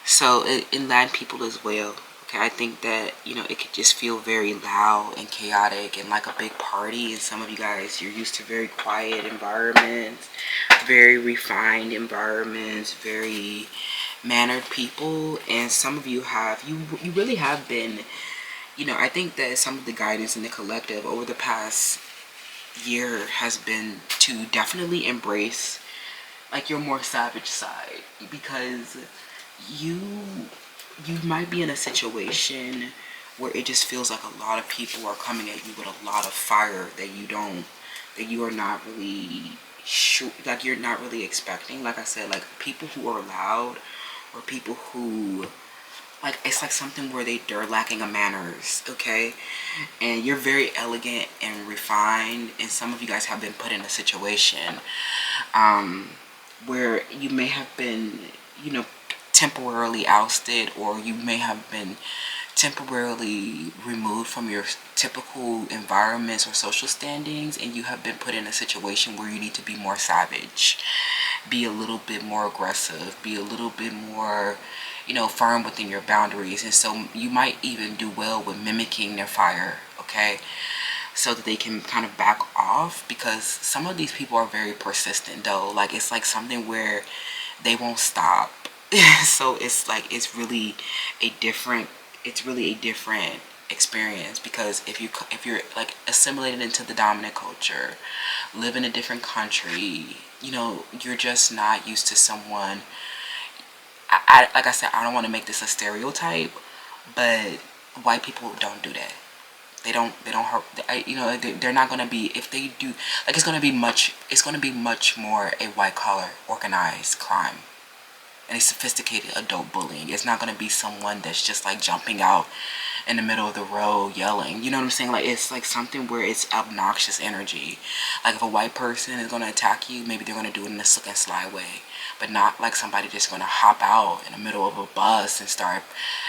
So in Latin people as well. Okay, I think that, you know, it could just feel very loud and chaotic and like a big party. And some of you guys, you're used to very quiet environments, very refined environments, very mannered people. And some of you you really have been, you know, I think that some of the guidance in the collective over the past year has been to definitely embrace, like, your more savage side, because you might be in a situation where it just feels like a lot of people are coming at you with a lot of fire that you are not really sure, like you're not really expecting. Like I said, like people who are loud, or people who, like, it's like something where they're lacking of manners, okay? And you're very elegant and refined, and some of you guys have been put in a situation where you may have been, temporarily ousted, or you may have been temporarily removed from your typical environments or social standings, and you have been put in a situation where you need to be more savage, be a little bit more aggressive, be a little bit more, firm within your boundaries. And so you might even do well with mimicking their fire, okay? So that they can kind of back off, because some of these people are very persistent though. Like, it's like something where they won't stop. So it's like, it's really a different experience, because if you're like assimilated into the dominant culture, live in a different country, you're just not used to someone. Like I said, I don't want to make this a stereotype, but white people don't do that. They don't hurt. They're not gonna be, if they do, like, it's gonna be much more a white collar organized crime and a sophisticated adult bullying. It's not gonna be someone that's just like jumping out in the middle of the road yelling. You know what I'm saying? Like, it's like something where it's obnoxious energy. Like, if a white person is gonna attack you, maybe they're gonna do it in a slick and sly way, but not like somebody just gonna hop out in the middle of a bus and start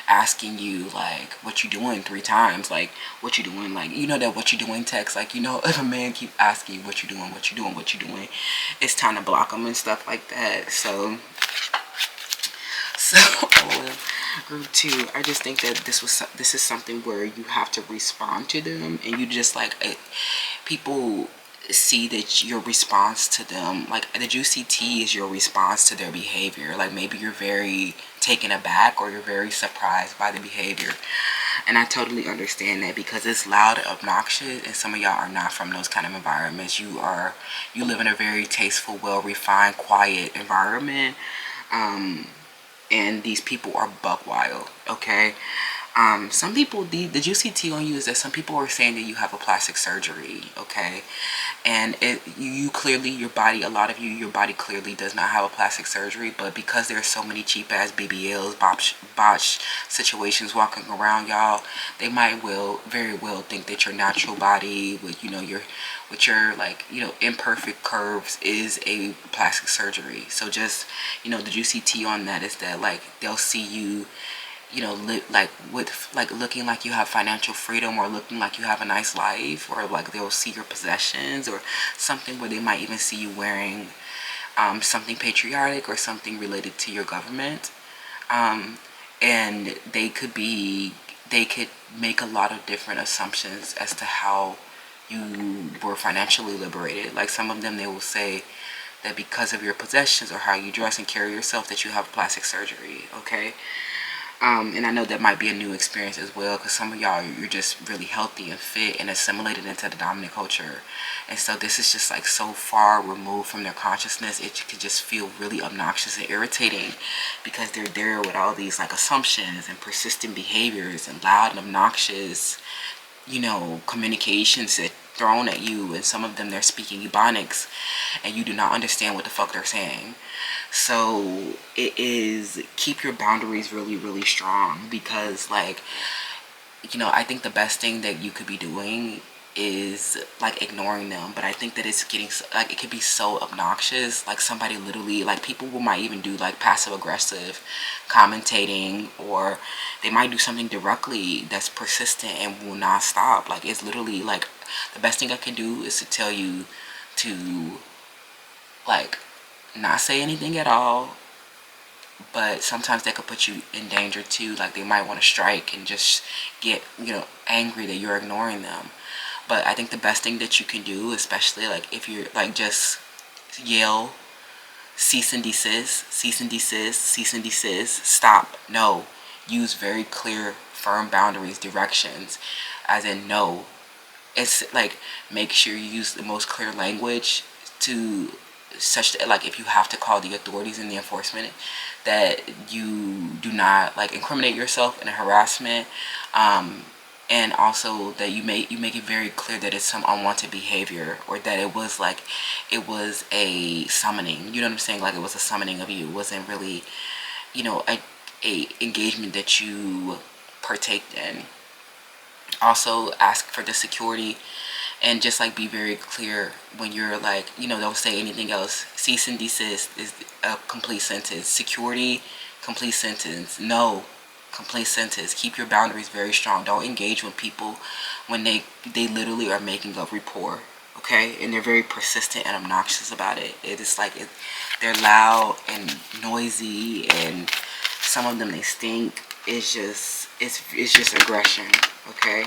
asking you like, what you doing 3 times, like, what you doing, like, that what you doing text, like, if a man keep asking you what you doing, it's time to block them and stuff like that. So group 2, I just think that this is something where you have to respond to them, and you just like people see that your response to them, like the juicy tea is your response to their behavior. Like, maybe you're very taken aback, or you're very surprised by the behavior, and I totally understand that, because it's loud, obnoxious, and some of y'all are not from those kind of environments. You live in a very tasteful, well refined, quiet environment, and these people are buck wild, okay? Some people, the juicy tea on you is that some people are saying that you have a plastic surgery, okay? And you clearly, your body, a lot of you, your body clearly does not have a plastic surgery, but because there's so many cheap ass BBLs, botch situations walking around, y'all, they might very well think that your natural body with, your like, imperfect curves is a plastic surgery. So just, the juicy tea on that is that, like, they'll see you, looking like you have financial freedom, or looking like you have a nice life, or like they'll see your possessions, or something where they might even see you wearing something patriotic or something related to your government, and they could make a lot of different assumptions as to how you were financially liberated. Like, some of them, they will say that because of your possessions or how you dress and carry yourself, that you have plastic surgery, okay? And I know that might be a new experience as well, because some of y'all, you're just really healthy and fit and assimilated into the dominant culture, and so this is just like so far removed from their consciousness, it could just feel really obnoxious and irritating, because they're there with all these like assumptions and persistent behaviors and loud and obnoxious, communications that thrown at you, and some of them, they're speaking Ebonics, and you do not understand what the fuck they're saying. So it is, keep your boundaries really, really strong, because like, I think the best thing that you could be doing is like ignoring them. But I think that it's getting like, it could be so obnoxious, like somebody literally, like people might even do like passive aggressive commentating, or they might do something directly that's persistent and will not stop. Like, it's literally like, the best thing I can do is to tell you to like not say anything at all, but sometimes they could put you in danger too. Like, they might want to strike and just get angry that you're ignoring them. But I think the best thing that you can do, especially like if you're like, just yell cease and desist, cease and desist, cease and desist, stop, no. Use very clear, firm boundaries, directions, as in no. It's like, make sure you use the most clear language, to such that, like, if you have to call the authorities and the enforcement, that you do not like incriminate yourself in a harassment, and also that you make it very clear that it's some unwanted behavior, or that it was a summoning. You know what I'm saying? Like it was a summoning of you. It wasn't really, a engagement that you partaked in. Also ask for the security, and just like be very clear when you're like, don't say anything else. Cease and desist is a complete sentence. Security, complete sentence. No, complete sentence. Keep your boundaries very strong. Don't engage with people when they literally are making a rapport, okay? And they're very persistent and obnoxious about it. It is like they're loud and noisy, and some of them, they stink. It's just aggression, okay?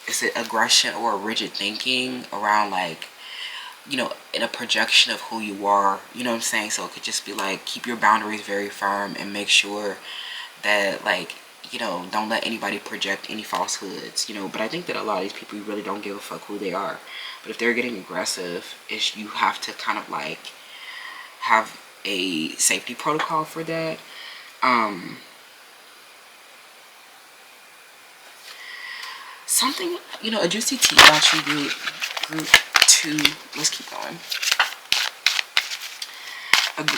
It's an aggression or a rigid thinking around, like, in a projection of who you are. You know what I'm saying? So it could just be like, keep your boundaries very firm, and make sure that, like, don't let anybody project any falsehoods. But I think that a lot of these people really don't give a fuck who they are. But if they're getting aggressive, you have to kind of like have a safety protocol for that. Something, a juicy tea about you, group 2. Let's keep going.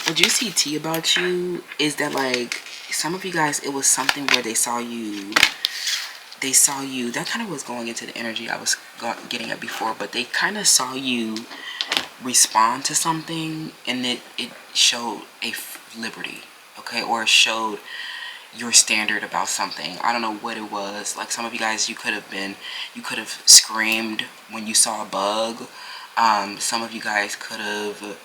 A juicy tea about you is that, like, some of you guys, it was something where they saw you, that kind of was going into the energy I was getting at before, but they kind of saw you respond to something, and it showed a liberty, okay, or it showed your standard about something. I don't know what it was. Like, some of you guys, you could have screamed when you saw a bug. Some of you guys could have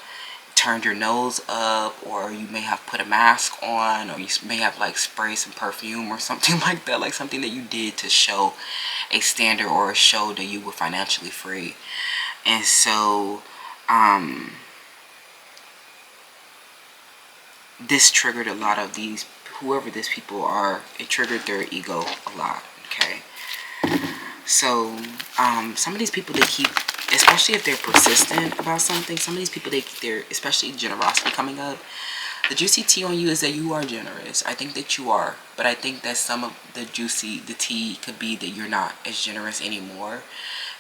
turned your nose up, or you may have put a mask on, or you may have like sprayed some perfume or something like that, like something that you did to show a standard or show that you were financially free. And so this triggered a lot of these, whoever these people are, it triggered their ego a lot, okay? So some of these people, they keep, especially if they're persistent about something, some of these people, they're especially generosity coming up. The juicy tea on you is that you are generous. I think that you are, but I think that some of the tea could be that you're not as generous anymore,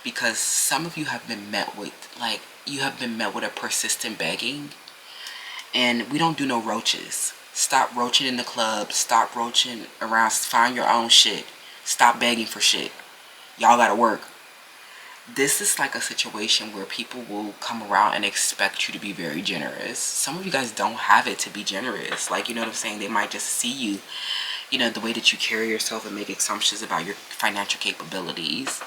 because some of you have been met with, like, a persistent begging. And we don't do no roaches. Stop roaching in the club. Stop roaching around. Find your own shit. Stop begging for shit. Y'all gotta work. This is like a situation where people will come around and expect you to be very generous. Some of you guys don't have it to be generous. Like, you know what I'm saying? They might just see you, the way that you carry yourself, and make assumptions about your financial capabilities.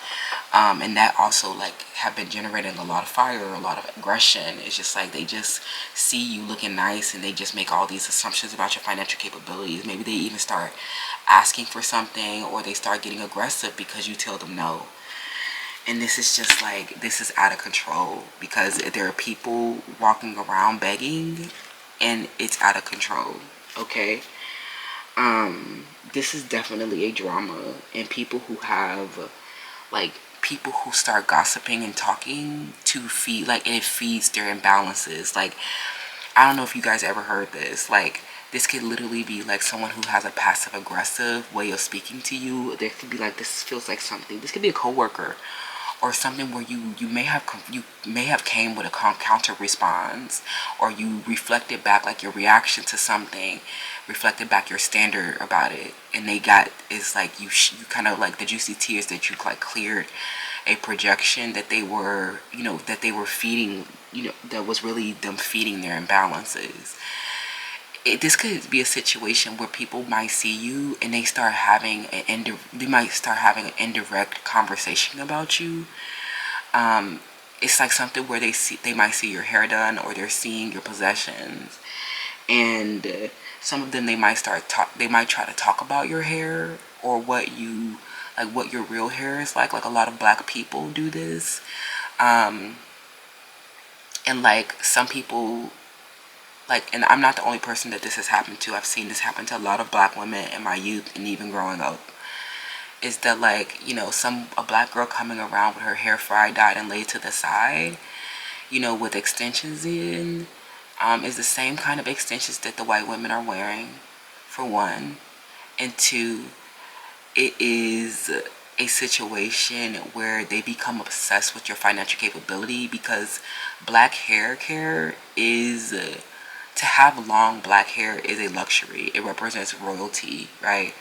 And that also, like, have been generating a lot of fire, a lot of aggression. It's just like they just see you looking nice, and they just make all these assumptions about your financial capabilities. Maybe they even start asking for something, or they start getting aggressive because you tell them no. And this is just like, this is out of control, because there are people walking around begging, and it's out of control, okay? This is definitely a drama, and people who have, like, people who start gossiping and talking to feed, like, it feeds their imbalances. Like, I don't know if you guys ever heard this. Like, this could literally be like someone who has a passive aggressive way of speaking to you. There could be like, this feels like something, this could be a coworker or something where you may have came with a counter response, or you reflected back, like, your reaction to something, reflected back your standard about it, and it's like you kind of, like, the juicy tears that you, like, cleared a projection that they were feeding, that was really them feeding their imbalances. This could be a situation where people might see you, and they might start having an indirect conversation about you. It's like something where they might see your hair done, or they're seeing your possessions, and some of them, they might try to talk about your hair, or what your real hair is like. Like, a lot of black people do this, and, like, some people, like, and I'm not the only person that this has happened to. I've seen this happen to a lot of black women in my youth and even growing up. Is that, like, a black girl coming around with her hair fried, dyed, and laid to the side, with extensions in, is the same kind of extensions that the white women are wearing, for one. And two, it is a situation where they become obsessed with your financial capability, because black hair care is to have long black hair is a luxury. It represents royalty, right?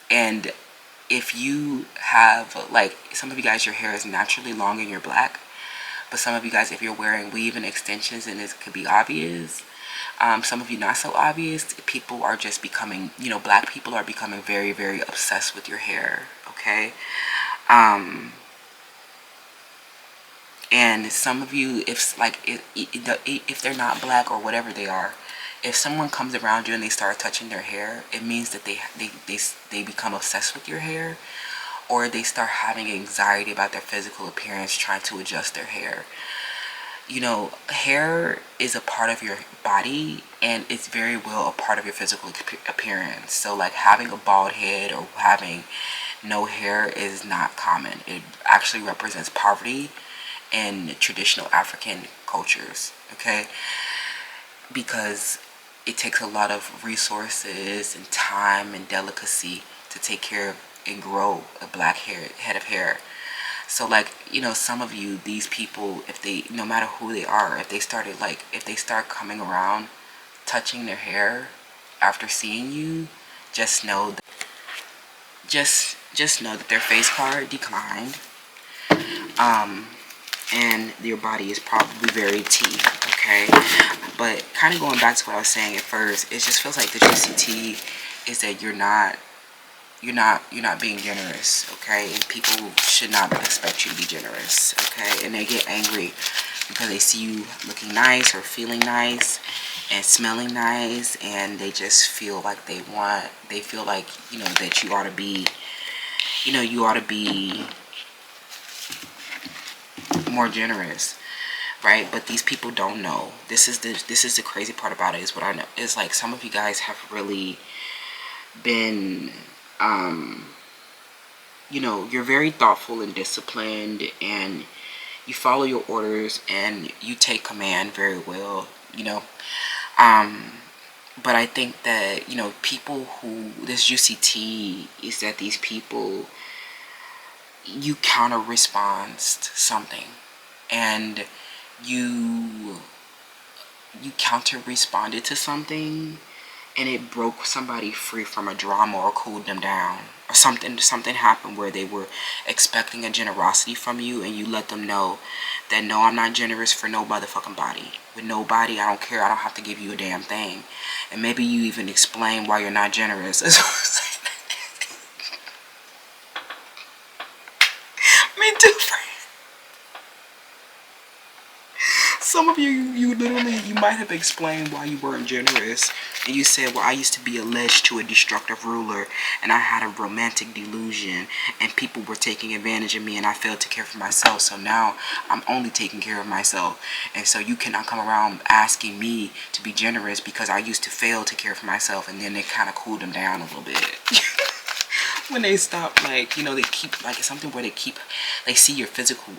And if you have, like, some of you guys, your hair is naturally long and you're black, but some of you guys, if you're wearing weave and extensions and it could be obvious, some of you not so obvious, people are just becoming, you know, black people are becoming very, very obsessed with your hair, okay? And some of you, if they're not black or whatever they are, if someone comes around you and they start touching their hair, it means that they become obsessed with your hair, or they start having anxiety about their physical appearance, trying to adjust their hair. You know, hair is a part of your body, and it's very well a part of your physical appearance. So like having a bald head or having no hair is not common. It actually represents poverty in traditional African cultures, okay? Because it takes a lot of resources and time and delicacy to take care of and grow a black head of hair. So like, you know, some of you, these people, if they, no matter who they are, if they start coming around touching their hair after seeing you, just know that just know that their face card declined, and your body is probably very tea, okay? But kind of going back to what I was saying at first, it just feels like the GCT is that you're not being generous, okay? And people should not expect you to be generous, okay? And they get angry because they see you looking nice or feeling nice and smelling nice, and they just feel like they feel like, you know, that you ought to be, you know, you ought to be more generous, right? But these people don't know. This is the crazy part about it, is what I know. It's like some of you guys have really been, you know, you're very thoughtful and disciplined, and you follow your orders and you take command very well, you know. But I think that, you know, people who, this UCT is that these people, you counter response to something, and you counter responded to something, and it broke somebody free from a drama or cooled them down, or something happened where they were expecting a generosity from you, and you let them know that no, I'm not generous for no motherfucking body. With nobody, I don't care, I don't have to give you a damn thing. And maybe you even explain why you're not generous. Me too, friend. Some of you literally, you might have explained why you weren't generous, and you said, well, I used to be alleged to a destructive ruler, and I had a romantic delusion, and people were taking advantage of me, and I failed to care for myself, so now I'm only taking care of myself. And so you cannot come around asking me to be generous because I used to fail to care for myself. And then they kind of cooled them down a little bit. When they stop, like, you know, they keep, like, it's something where they see your physical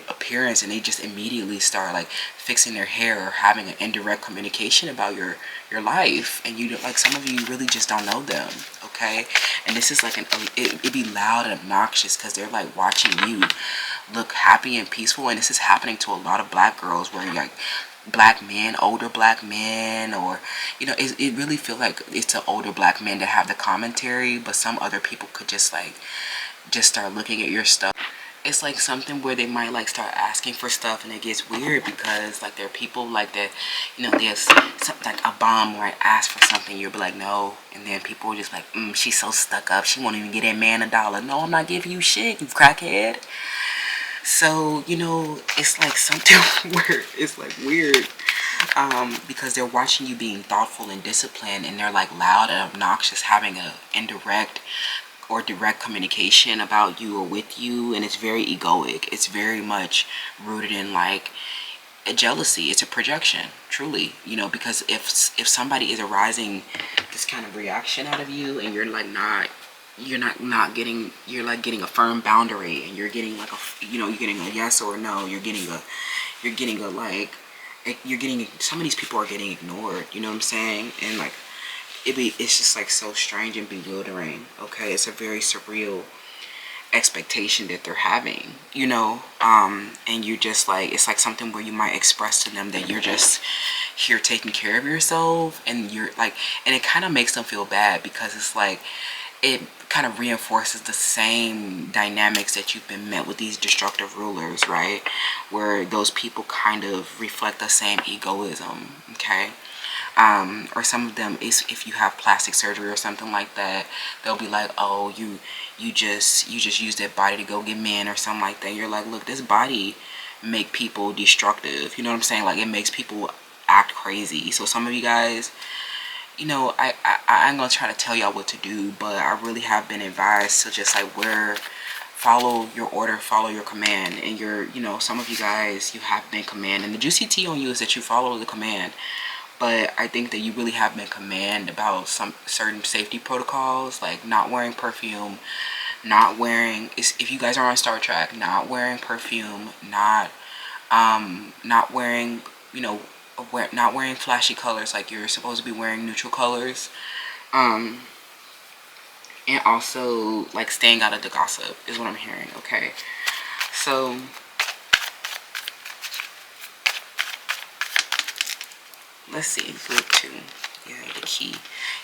appearance, and they just immediately start like fixing their hair or having an indirect communication about your life. And you, like, some of you really just don't know them, okay? And this is like it'd be loud and obnoxious because they're like watching you look happy and peaceful. And this is happening to a lot of black girls, where like black men, older black men, or, you know, it really feels like it's the older black men that have the commentary, but some other people could just start looking at your stuff. It's like something where they might like start asking for stuff, and it gets weird because like there are people like that, you know, there's something like a bomb might ask for something, you'll be like no, and then people are just like, she's so stuck up, she won't even get that man $1. No, I'm not giving you shit, you crackhead. So, you know, it's like something where it's like weird, because they're watching you being thoughtful and disciplined, and they're like loud and obnoxious, having a indirect or direct communication about you or with you, and it's very egoic. It's very much rooted in like a jealousy. It's a projection, truly, you know, because if somebody is arising this kind of reaction out of you, and you're like not getting, you're like getting a firm boundary, and you're getting like you're getting a yes or a no, some of these people are getting ignored, you know what I'm saying? And like it's just like so strange and bewildering. Okay, it's a very surreal expectation that they're having, you know. And you just like, it's like something where you might express to them that you're just here taking care of yourself, and you're like, and it kind of makes them feel bad, because it's like it kind of reinforces the same dynamics that you've been met with these destructive rulers, right? Where those people kind of reflect the same egoism, okay? Or some of them is, if you have plastic surgery or something like that, they'll be like, oh, you just use that body to go get men or something like that. You're like, look, this body make people destructive, you know what I'm saying? Like, it makes people act crazy. So some of you guys, you know, I'm gonna try to tell y'all what to do, but I really have been advised to just like follow your order, follow your command. And you're, you know, some of you guys, you have been command, and the juicy tea on you is that you follow the command. But I think that you really have been commanded about some certain safety protocols, like not wearing perfume, not wearing, if you guys are on Star Trek, not wearing perfume, not wearing, you know, not wearing flashy colors, like you're supposed to be wearing neutral colors. And also like staying out of the gossip is what I'm hearing, okay? So let's see, group 2. Yeah, the key.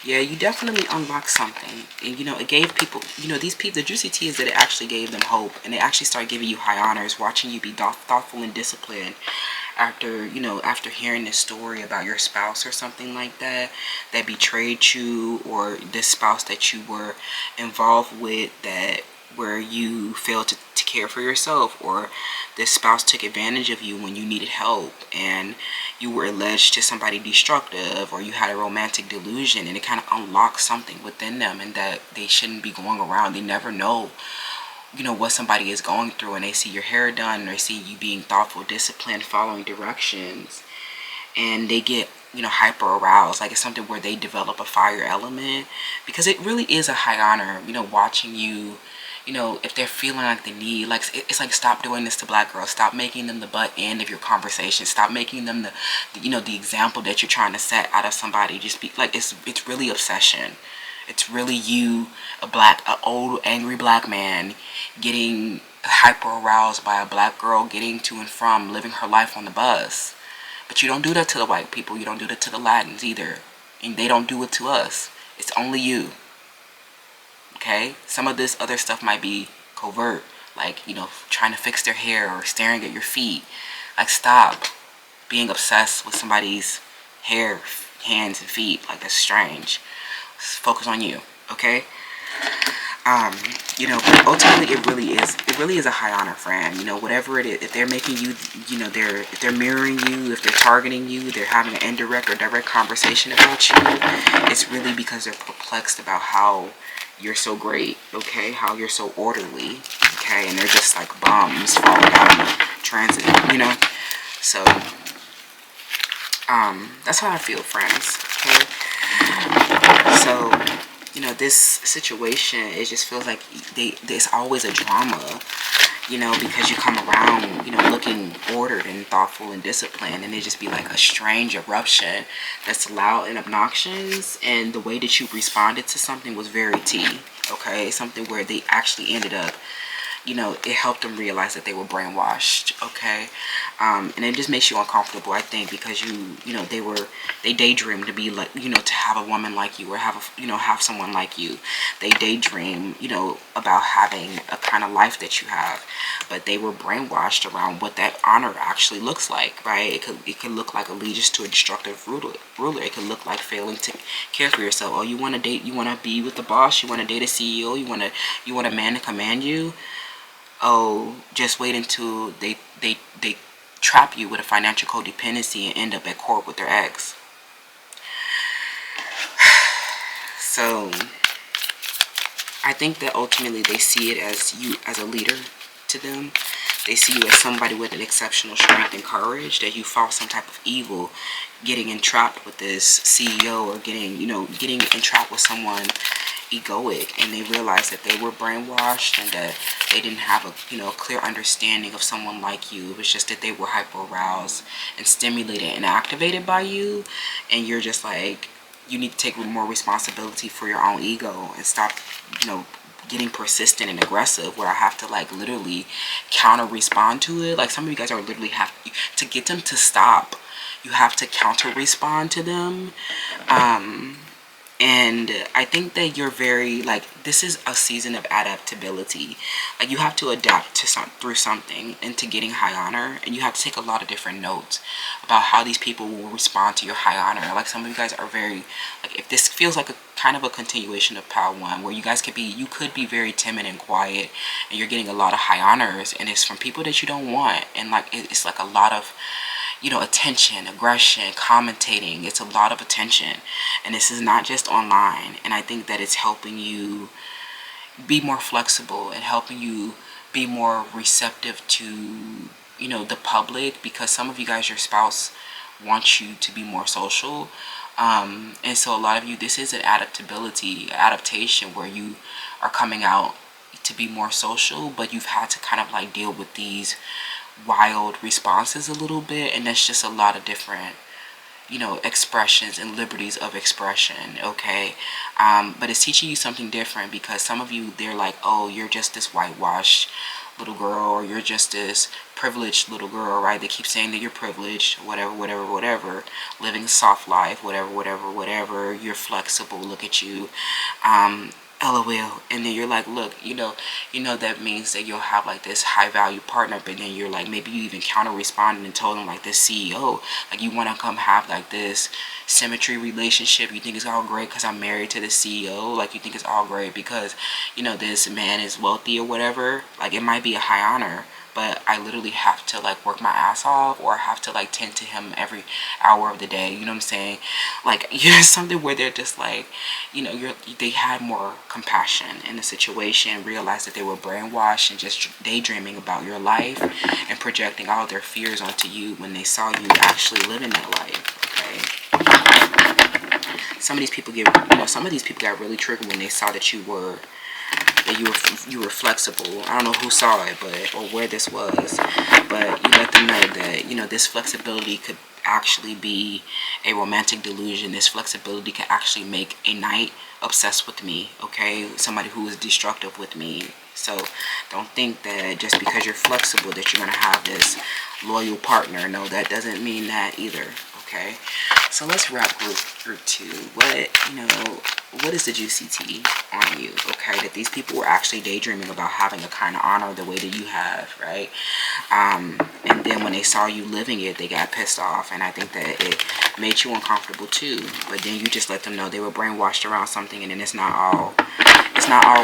Yeah, you definitely unlocked something. And, you know, it gave people, you know, these people, the juicy tea is that it actually gave them hope. And it actually started giving you high honors, watching you be thoughtful and disciplined after, you know, after hearing this story about your spouse or something like that, that betrayed you, or this spouse that you were involved with, that where you failed to care for yourself, or this spouse took advantage of you when you needed help, and you were alleged to somebody destructive, or you had a romantic delusion, and it kind of unlocks something within them, and that they shouldn't be going around. They never know, you know, what somebody is going through, and they see your hair done, or they see you being thoughtful, disciplined, following directions, and they get, you know, hyper aroused. Like, it's something where they develop a fire element, because it really is a high honor, you know, watching you. You know, if they're feeling like they need, like, it's like, stop doing this to black girls. Stop making them the butt end of your conversation. Stop making them the you know, the example that you're trying to set out of somebody. Just be like, it's really obsession. It's really you, a old angry black man, getting hyper aroused by a black girl getting to and from living her life on the bus. But you don't do that to the white people. You don't do that to the Latins either, and they don't do it to us. It's only you. Okay, some of this other stuff might be covert, like, you know, trying to fix their hair or staring at your feet. Like, stop being obsessed with somebody's hair, hands, and feet. Like, that's strange. Focus on you, okay? You know, but ultimately it really is a high honor, friend. You know, whatever it is, if they're making you, you know, if they're mirroring you, if they're targeting you, they're having an indirect or direct conversation about you, it's really because they're perplexed about how you're so great, okay? How you're so orderly, okay? And they're just like bombs falling down the transit, you know? So, that's how I feel, friends, okay? So, you know, this situation, it just feels like there's always a drama, you know, because you come around, you know, looking ordered and thoughtful and disciplined, and it just be like a strange eruption that's loud and obnoxious, and the way that you responded to something was very tea, okay? Something where they actually ended up, you know, it helped them realize that they were brainwashed, okay? And it just makes you uncomfortable, I think, because you know, they daydream to be like, you know, to have a woman like you, or have someone like you. They daydream, you know, about having a kind of life that you have, but they were brainwashed around what that honor actually looks like, right? It could look like allegiance to a destructive ruler. It could look like failing to care for yourself. Oh, you want to date, you want to be with the boss, you want to date a CEO, you want a man to command you. Oh, just wait until they trap you with a financial codependency and end up at court with their ex. So I think that ultimately they see it as you as a leader to them. They see you as somebody with an exceptional strength and courage, that you fought some type of evil, getting entrapped with this CEO, or getting entrapped with someone egoic, and they realized that they were brainwashed, and that they didn't have a clear understanding of someone like you. It was just that they were hyper aroused and stimulated and activated by you, and you're just like, you need to take more responsibility for your own ego and stop, you know, getting persistent and aggressive where I have to like literally counter respond to it. Like some of you guys are literally have to get them to stop. You have to counter respond to them. And I think that you're very, like, this is a season of adaptability. Like, you have to adapt to through something into getting high honor. And you have to take a lot of different notes about how these people will respond to your high honor. Like, some of you guys are very, like, if this feels like a kind of a continuation of Pile 1, where you guys could be very timid and quiet, and you're getting a lot of high honors, and it's from people that you don't want. And, like, it's like a lot of, you know, attention, aggression, commentating. It's a lot of attention, and this is not just online. And I think that it's helping you be more flexible and helping you be more receptive to, you know, the public, because some of you guys, your spouse wants you to be more social. And so a lot of you, this is an adaptation where you are coming out to be more social, but you've had to kind of like deal with these wild responses a little bit, and that's just a lot of different, you know, expressions and liberties of expression. Okay, but it's teaching you something different, because some of you, they're like, oh, you're just this whitewashed little girl, or you're just this privileged little girl, right? They keep saying that you're privileged, whatever, living a soft life, whatever, you're flexible, look at you, LOL. And then you're like, look, you know that means that you'll have like this high value partner, but then you're like, maybe you even counter responded and told them like, this CEO, like, you want to come have like this symmetry relationship. You think it's all great because I'm married to the CEO. Like, you think it's all great because, you know, this man is wealthy or whatever. Like, it might be a high honor, but I literally have to like work my ass off, or have to like tend to him every hour of the day. You know what I'm saying? Like, you're something where they're just like, you know, they had more compassion in the situation, realized that they were brainwashed and just daydreaming about your life and projecting all their fears onto you when they saw you actually living that life. Okay. Some of these people got really triggered when they saw that you were flexible. I don't know who saw it, or where this was, but you let them know that, you know, this flexibility could actually be a romantic delusion. This flexibility could actually make a knight obsessed with me. Okay, somebody who is destructive with me. So don't think that just because you're flexible that you're gonna have this loyal partner. No, that doesn't mean that either. Okay, so let's wrap group 2. What is the juicy tea on you? Okay, that these people were actually daydreaming about having a kind of honor the way that you have, right? And then when they saw you living it, they got pissed off, and I think that it made you uncomfortable too. But then you just let them know they were brainwashed around something, and then it's not all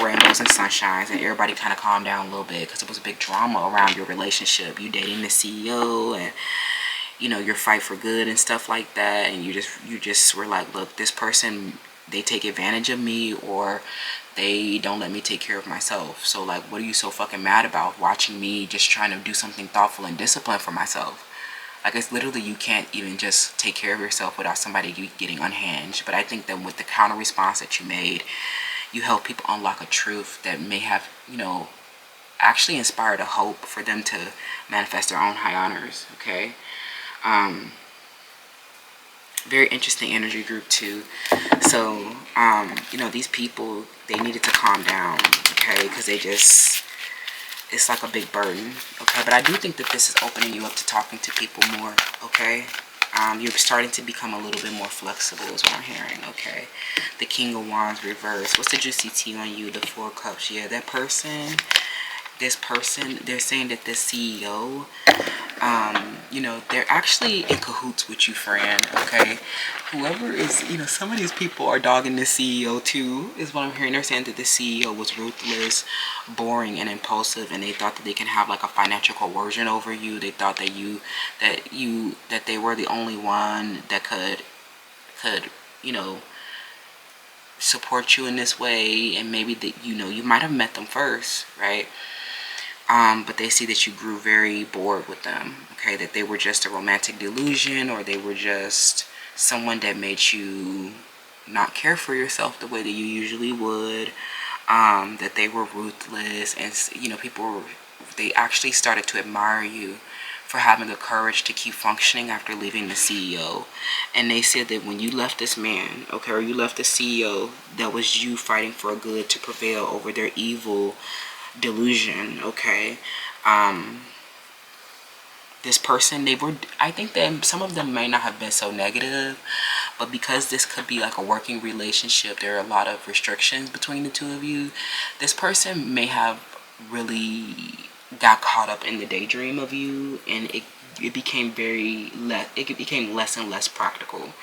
rainbows and sunshines, and everybody kind of calmed down a little bit, because it was a big drama around your relationship. You dating the CEO, and you know, your fight for good and stuff like that, and you just were like, look, this person, they take advantage of me, or they don't let me take care of myself. So like, what are you so fucking mad about watching me just trying to do something thoughtful and disciplined for myself? Like, it's literally, you can't even just take care of yourself without somebody getting unhinged. But I think that with the counter response that you made, you help people unlock a truth that may have, you know, actually inspired a hope for them to manifest their own high honors. Okay. Very interesting energy group 2. So you know, these people, they needed to calm down, okay, because it's like a big burden. Okay, but I do think that this is opening you up to talking to people more. Okay, you're starting to become a little bit more flexible is what I'm hearing. Okay, the King of Wands reverse. What's the juicy tea on you? The 4 cups. Yeah, this person, they're saying that this CEO, you know, they're actually in cahoots with you, friend. Okay, whoever is, you know, some of these people are dogging the CEO too, is what I'm hearing. They're saying that the CEO was ruthless, boring, and impulsive, and they thought that they can have like a financial coercion over you. They thought that they were the only one that could you know, support you in this way, and maybe that, you know, you might have met them first, right? But they see that you grew very bored with them. Okay, that they were just a romantic delusion, or they were just someone that made you not care for yourself the way that you usually would. That they were ruthless, and you know, they actually started to admire you for having the courage to keep functioning after leaving the CEO. And they said that when you left this man, okay, or you left the CEO, that was you fighting for a good to prevail over their evil delusion, okay? This person, I think that some of them may not have been so negative, but because this could be like a working relationship, there are a lot of restrictions between the two of you. This person may have really got caught up in the daydream of you, and it became became less and less practical.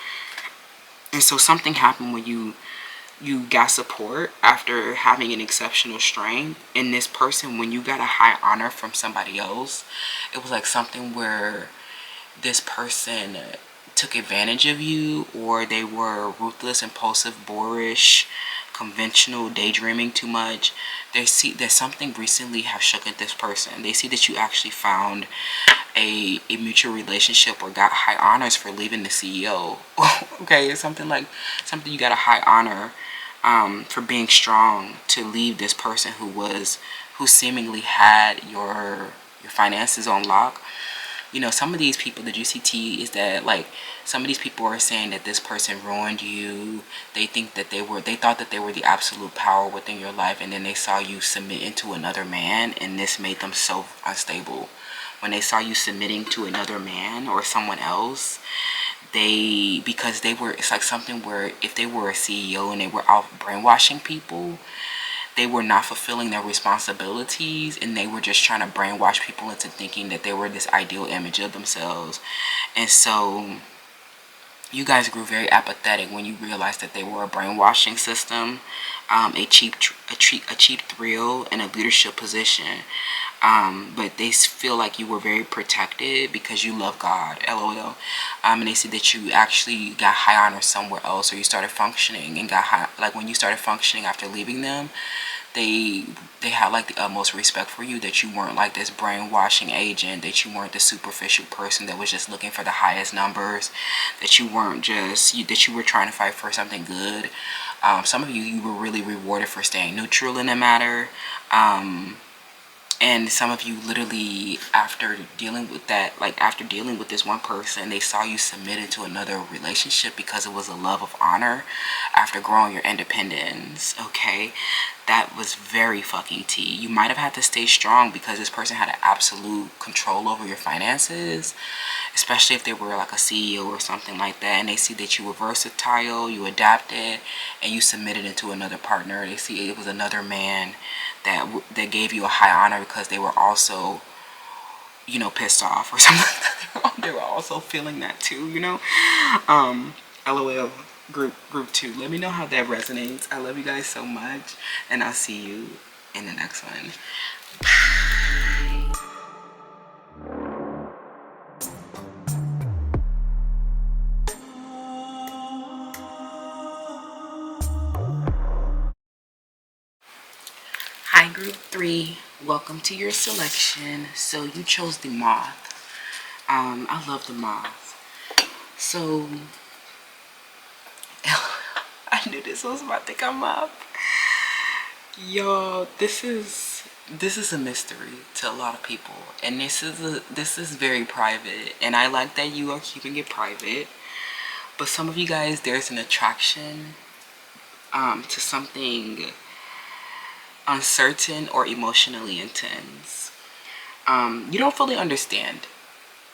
And so something happened when you got support after having an exceptional strength. And this person, when you got a high honor from somebody else, it was like something where this person took advantage of you, or they were ruthless, impulsive, boorish, conventional, daydreaming too much. They see that something recently have shook at this person. They see that you actually found a mutual relationship or got high honors for leaving the CEO. Okay, it's something you got a high honor for being strong to leave this person who seemingly had your finances on lock. You know, some of these people, the juicy tea is that, like, some of these people are saying that this person ruined you. They think that they thought that they were the absolute power within your life, and then they saw you submitting to another man, and this made them so unstable. When they saw you submitting to another man or someone else, it's like something where if they were a CEO and they were out brainwashing people, they were not fulfilling their responsibilities, and they were just trying to brainwash people into thinking that they were this ideal image of themselves. And so you guys grew very apathetic when you realized that they were a brainwashing system, a cheap thrill, and a leadership position. But they feel like you were very protected because you love God, LOL. And they see that you actually got high honor somewhere else, or you started functioning and got high, like when you started functioning after leaving them, they had like the utmost respect for you, that you weren't like this brainwashing agent, that you weren't the superficial person that was just looking for the highest numbers, that you weren't just, that you were trying to fight for something good. Some of you were really rewarded for staying neutral in the matter. And some of you literally, after dealing with this one person, they saw you submitted to another relationship because it was a love of honor after growing your independence, okay? That was very fucking tea. You might have had to stay strong because this person had an absolute control over your finances, especially if they were like a CEO or something like that, and they see that you were versatile, you adapted, and you submitted into another partner. They see it was another man that gave you a high honor because they were also, you know, pissed off or something like that. They were also feeling that too, you know. LOL group 2. Let me know how that resonates. I love you guys so much, and I'll see you in the next one. Hi group 3, welcome to your selection. So you chose the moth. I love the moth. So I knew this was about to come up. Y'all, this is a mystery to a lot of people, and this is very private, and I like that you are keeping it private. But some of you guys, there's an attraction to something uncertain or emotionally intense. You don't fully understand,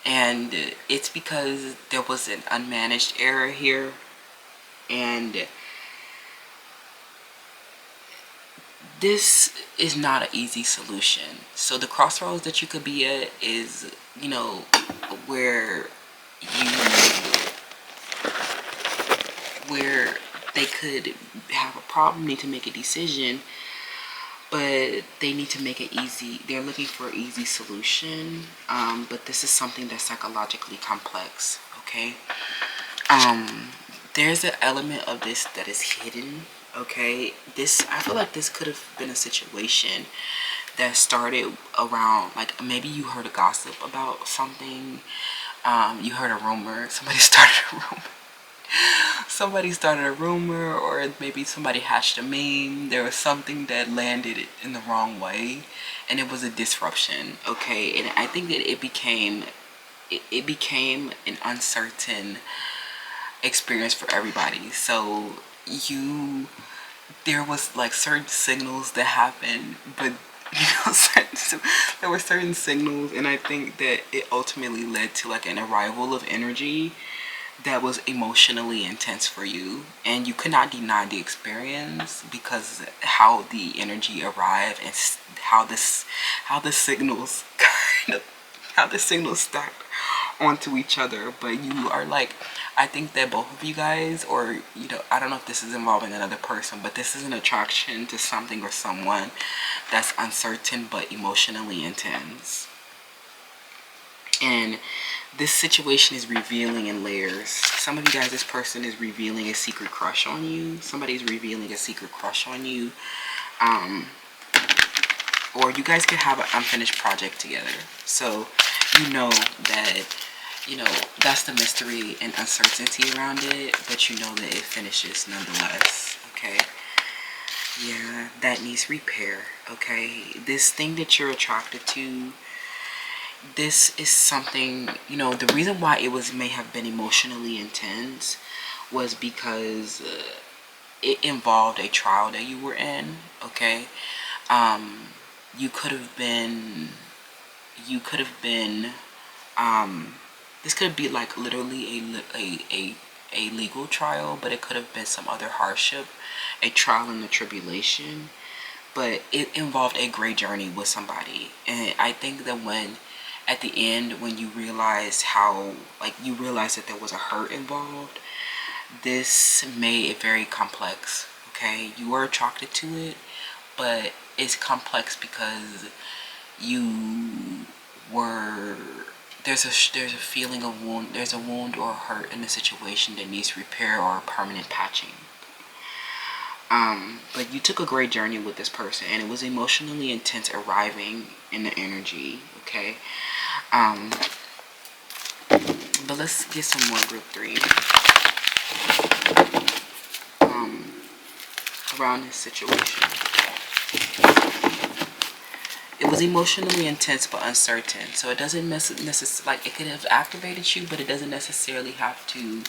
and it's because there was an unmanaged error here, and this is not an easy solution. So the crossroads that you could be at is, you know, where they could have a problem, need to make a decision, but they need to make it easy. They're looking for an easy solution, but this is something that's psychologically complex, okay? There's an element of this that is hidden, okay? I feel like this could have been a situation that started around, like, maybe you heard a gossip about something, you heard a rumor, somebody started a rumor, or maybe somebody hatched a meme. There was something that landed in the wrong way, and it was a disruption, okay? And I think that it became it became an uncertain experience for everybody. So there was like certain signals that happened, but there were certain signals, and I think that it ultimately led to like an arrival of energy that was emotionally intense for you, and you could not deny the experience because how the energy arrived and how the signals kind of how the signals stacked onto each other. But you are like, I think that both of you guys, or I don't know if this is involving another person, but this is an attraction to something or someone that's uncertain but emotionally intense. And this situation is revealing in layers. Some of you guys, this person is revealing a secret crush on you. Somebody's revealing a secret crush on you. Or you guys could have an unfinished project together. So you know that, that's the mystery and uncertainty around it, but you know that it finishes nonetheless, okay? Yeah, that needs repair, okay? This thing that you're attracted to, this is something, the reason why it may have been emotionally intense was because it involved a trial that you were in, okay? You could have been, this could be like literally a legal trial, but it could have been some other hardship, a trial and a tribulation, but it involved a great journey with somebody. And I think that at the end, when you realize that there was a hurt involved, this made it very complex, okay? You were attracted to it, but it's complex because there's a feeling of wound, there's a wound or a hurt in the situation that needs repair or permanent patching. But you took a great journey with this person, and it was emotionally intense arriving in the energy, okay? But let's get some more group 3 around this situation. It was emotionally intense but uncertain, so it doesn't necessarily, like, it could have activated you, but it doesn't necessarily have to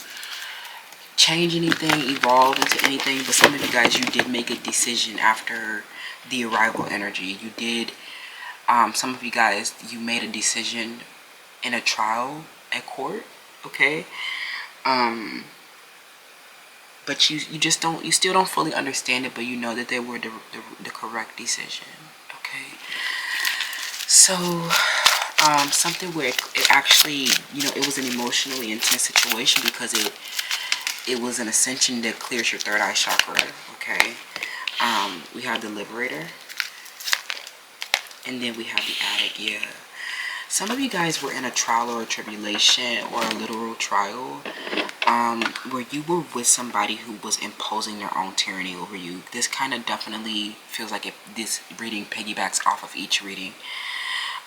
change anything, evolve into anything. But some of you guys, you did make a decision after the arrival energy. You did, some of you guys, you made a decision in a trial at court, okay? But you still don't fully understand it, but you know that they were the correct decision, okay? So something where it actually, it was an emotionally intense situation because it was an ascension that clears your third eye chakra, okay? We have the Liberator, and then we have the Addict. Yeah, some of you guys were in a trial or a tribulation or a literal trial, where you were with somebody who was imposing their own tyranny over you. This kind of definitely feels like this reading piggybacks off of each reading,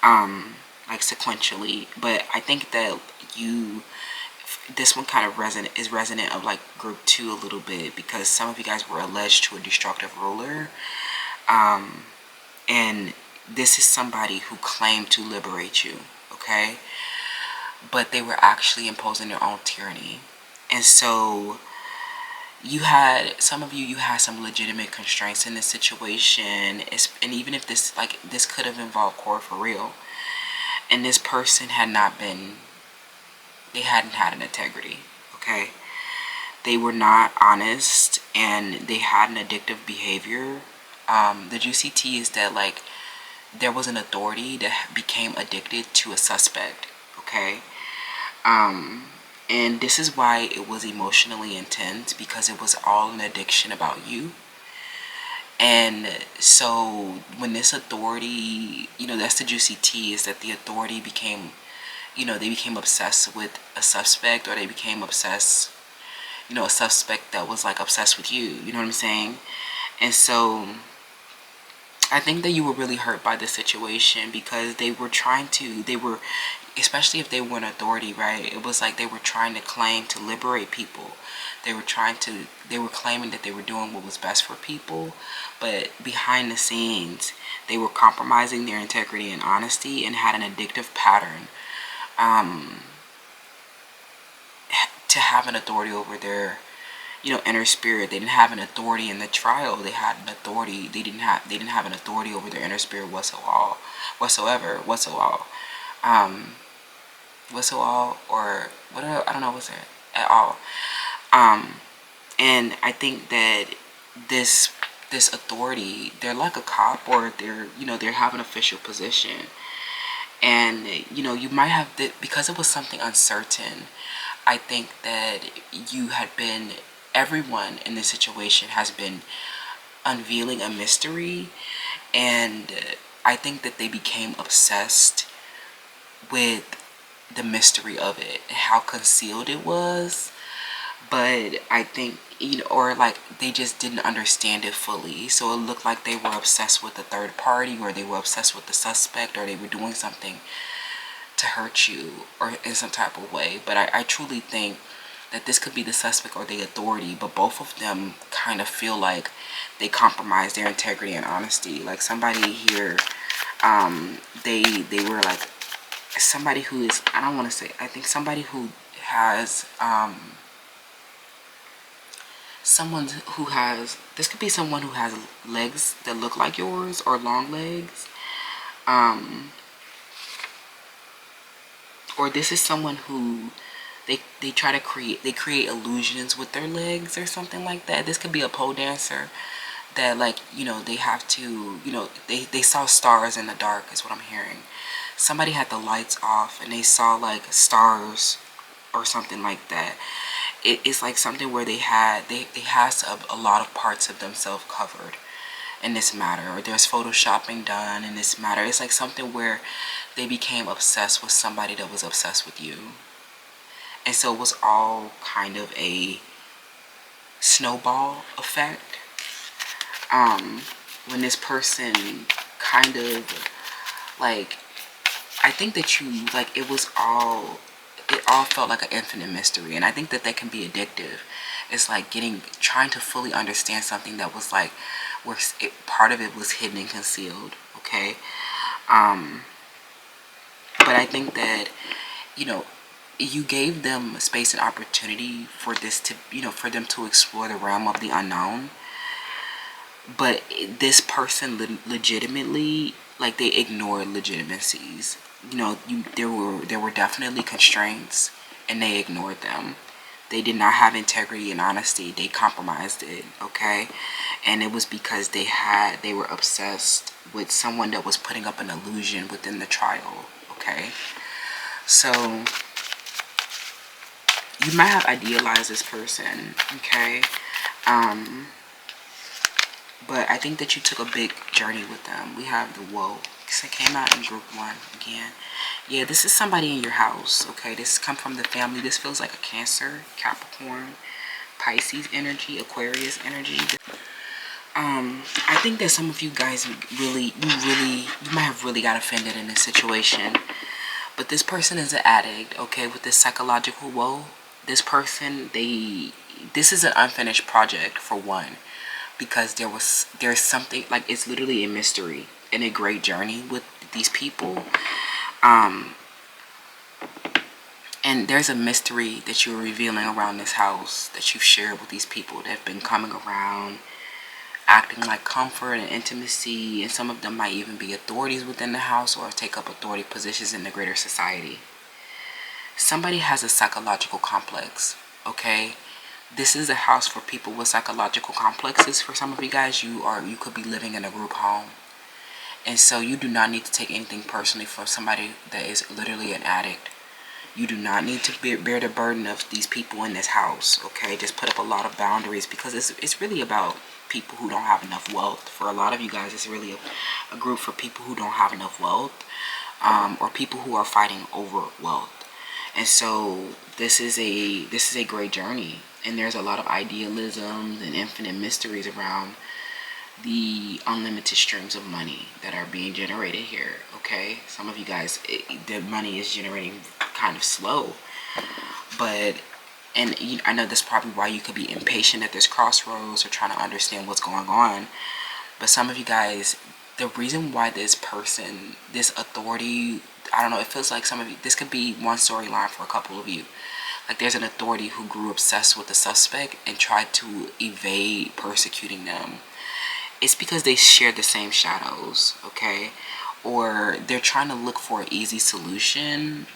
like sequentially. But I think that this one kind of is resonant of like group 2 a little bit, because some of you guys were alleged to a destructive ruler, and this is somebody who claimed to liberate you, okay? But they were actually imposing their own tyranny. And so some of you had some legitimate constraints in this situation, and even if this could have involved court for real, and this person hadn't had an integrity, okay? They were not honest, and they had an addictive behavior. The juicy tea is that, like, there was an authority that became addicted to a suspect, okay? And this is why it was emotionally intense, because it was all an addiction about you. And so when this authority, that's the juicy tea, is that the authority became, they became obsessed with a suspect, or they became obsessed, a suspect that was like obsessed with you, you know what I'm saying? And so I think that you were really hurt by the situation, because they were, especially if they were an authority, right? It was like they were trying to claim to liberate people. They were claiming that they were doing what was best for people, but behind the scenes, they were compromising their integrity and honesty, and had an addictive pattern to have an authority over their, inner spirit. They didn't have an authority in the trial. They had an authority. They didn't have an authority over their inner spirit whatsoever. Or whatever. I don't know what's it at all. And I think that this authority, they're like a cop, or they have an official position. And you might have because it was something uncertain. I think that everyone in this situation has been unveiling a mystery, and I think that they became obsessed with the mystery of it and how concealed it was. But I think, or like they just didn't understand it fully. So it looked like they were obsessed with the third party, or they were obsessed with the suspect, or they were doing something to hurt you or in some type of way. But I truly think that this could be the suspect or the authority, but both of them kind of feel like they compromise their integrity and honesty. Like somebody here, they were like somebody who is, I don't want to say, I think somebody who has this could be someone who has legs that look like yours, or long legs, or this is someone who they try to create illusions with their legs or something like that. This could be a pole dancer that, like, they have to, they saw stars in the dark is what I'm hearing. Somebody had the lights off and they saw like stars or something like that. It's like something where they has a lot of parts of themselves covered in this matter, or there's photoshopping done in this matter. It's like something where they became obsessed with somebody that was obsessed with you. And so it was all kind of a snowball effect. When this person kind of like, I think that it all felt like an infinite mystery. And I think that can be addictive. It's like trying to fully understand something that was like, where part of it was hidden and concealed. Okay. But I think that, you gave them space and opportunity for this to, for them to explore the realm of the unknown. But this person legitimately, like, they ignored legitimacies. There were definitely constraints, and they ignored them. They did not have integrity and honesty. They compromised it, okay? And it was because they were obsessed with someone that was putting up an illusion within the trial, okay? So you might have idealized this person, okay? But I think that you took a big journey with them. We have the Whoa. So it came out in group 1 again. Yeah, this is somebody in your house, okay? This come from the family. This feels like a Cancer, Capricorn, Pisces energy, Aquarius energy. I think that some of you guys you might have really got offended in this situation. But this person is an addict, okay, with this psychological woe. This person, this is an unfinished project, for one. Because there's something, like, it's literally a mystery and a great journey with these people. And there's a mystery that you're revealing around this house that you've shared with these people that have been coming around, acting like comfort and intimacy. And some of them might even be authorities within the house or take up authority positions in the greater society. Somebody has a psychological complex, okay? This is a house for people with psychological complexes. For some of you guys, you could be living in a group home. And so you do not need to take anything personally for somebody that is literally an addict. You do not need to bear the burden of these people in this house, okay? Just put up a lot of boundaries, because it's really about people who don't have enough wealth. For a lot of you guys, it's really a group for people who don't have enough wealth, or people who are fighting over wealth. And so this is a great journey. And there's a lot of idealisms and infinite mysteries around the unlimited streams of money that are being generated here, okay? Some of you guys, the money is generating kind of slow. And I know that's probably why you could be impatient at this crossroads or trying to understand what's going on. But some of you guys, the reason why this person, this authority I don't know, it feels like some of you, this could be one storyline for a couple of you. Like there's an authority who grew obsessed with the suspect and tried to evade persecuting them. It's because they share the same shadows, okay? Or they're trying to look for an easy solution,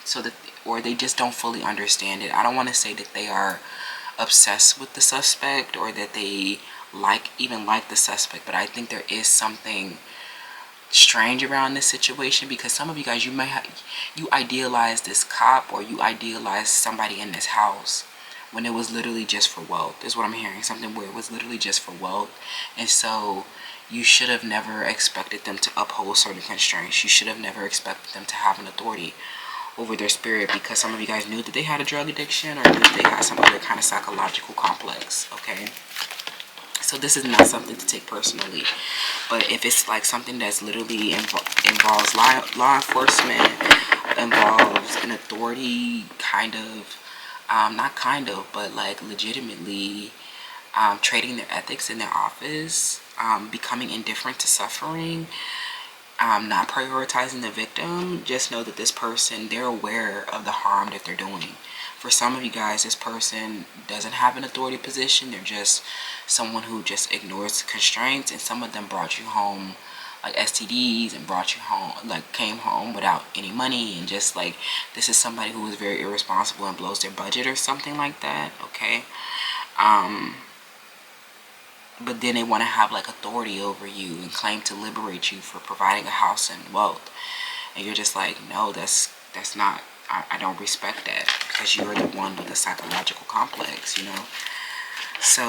so that, or they just don't fully understand it. I don't want to say that they are obsessed with the suspect or that they even like the suspect, but I think there is something strange around this situation, because some of you guys, you idealize this cop, or you idealize somebody in this house when it was literally just for wealth, is what I'm hearing. Something where it was literally just for wealth. And so you should have never expected them to uphold certain constraints. You should have never expected them to have an authority over their spirit, because some of you guys knew that they had a drug addiction, or knew that they had some other kind of psychological complex, okay? So this is not something to take personally. But if it's like something that's literally involves law enforcement, involves an authority, kind of, not kind of, but like legitimately trading their ethics in their office, becoming indifferent to suffering, not prioritizing the victim, just know that this person, they're aware of the harm that they're doing. For some of you guys, this person doesn't have an authority position. They're just someone who just ignores constraints, and some of them brought you home like STDs, and brought you home, like came home without any money, and just like, this is somebody who is very irresponsible and blows their budget or something like that, okay? But then they want to have like authority over you and claim to liberate you for providing a house and wealth, and you're just like, no, that's not, I don't respect that, because you're the one with a psychological complex, you know? So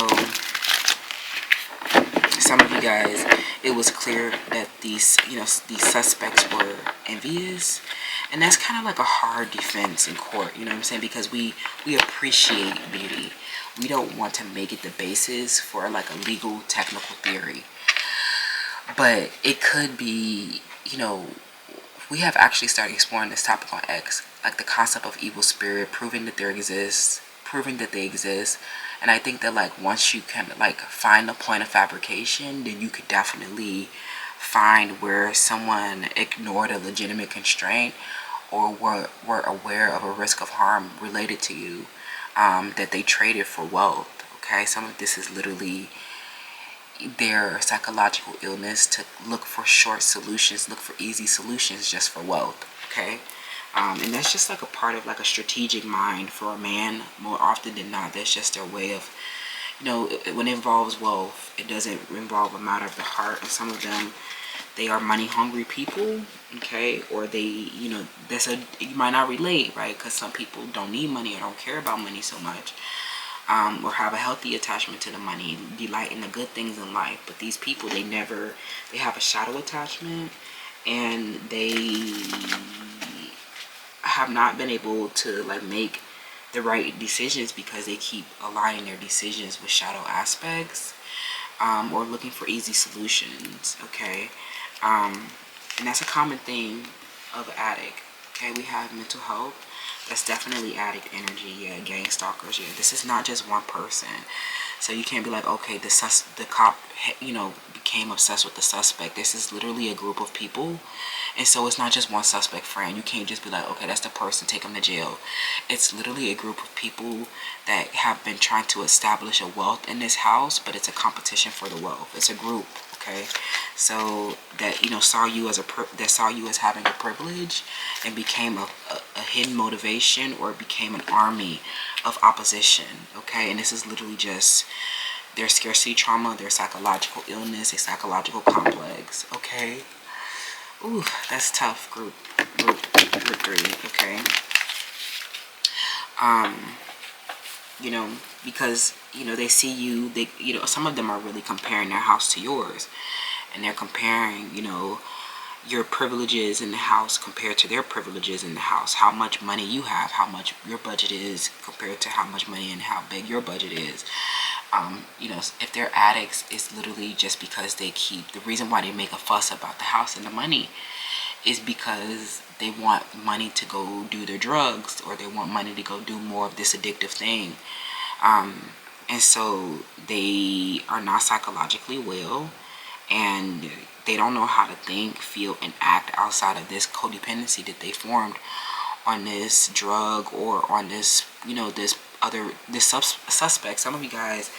some of you guys, it was clear that these suspects were envious, and that's kind of like a hard defense in court, you know what I'm saying? Because we appreciate beauty. We don't want to make it the basis for like a legal technical theory, but it could be, we have actually started exploring this topic on X, like the concept of evil spirit, proving that they exist. And I think that like once you can like find the point of fabrication, then you could definitely find where someone ignored a legitimate constraint, or were aware of a risk of harm related to you, that they traded for wealth, okay? Some of this is literally their psychological illness to look for short solutions, look for easy solutions just for wealth, okay? And that's just like a part of like a strategic mind for a man. More often than not, that's just their way of, when it involves wealth, it doesn't involve a matter of the heart. And some of them, they are money hungry people, okay? Or they, you might not relate, right? Because some people don't need money or don't care about money so much. Or have a healthy attachment to the money, delight in the good things in life. But these people, they have a shadow attachment, and they have not been able to like make the right decisions, because they keep aligning their decisions with shadow aspects, or looking for easy solutions, okay? And that's a common theme of addict, okay? We have mental health. That's definitely addict energy, yeah, gang stalkers, yeah. This is not just one person. So you can't be like, okay, the cop, became obsessed with the suspect. This is literally a group of people. And so it's not just one suspect friend. You can't just be like, okay, that's the person, take him to jail. It's literally a group of people that have been trying to establish a wealth in this house, but it's a competition for the wealth. It's a group, okay? So that, saw you as having a privilege, and became a hidden motivation, or became an army of opposition, okay? And this is literally just their scarcity trauma, their psychological illness, a psychological complex, okay? Ooh, that's tough, group 3, okay? Because, they see you, some of them are really comparing their house to yours, and they're comparing, your privileges in the house compared to their privileges in the house, how much money you have, how much your budget is compared to how much money and how big your budget is. If they're addicts, it's literally just because the reason why they make a fuss about the house and the money is because they want money to go do their drugs, or they want money to go do more of this addictive thing. And so they are not psychologically well, and they don't know how to think, feel, and act outside of this codependency that they formed on this drug or on this, you know, this suspect. Some of you guys,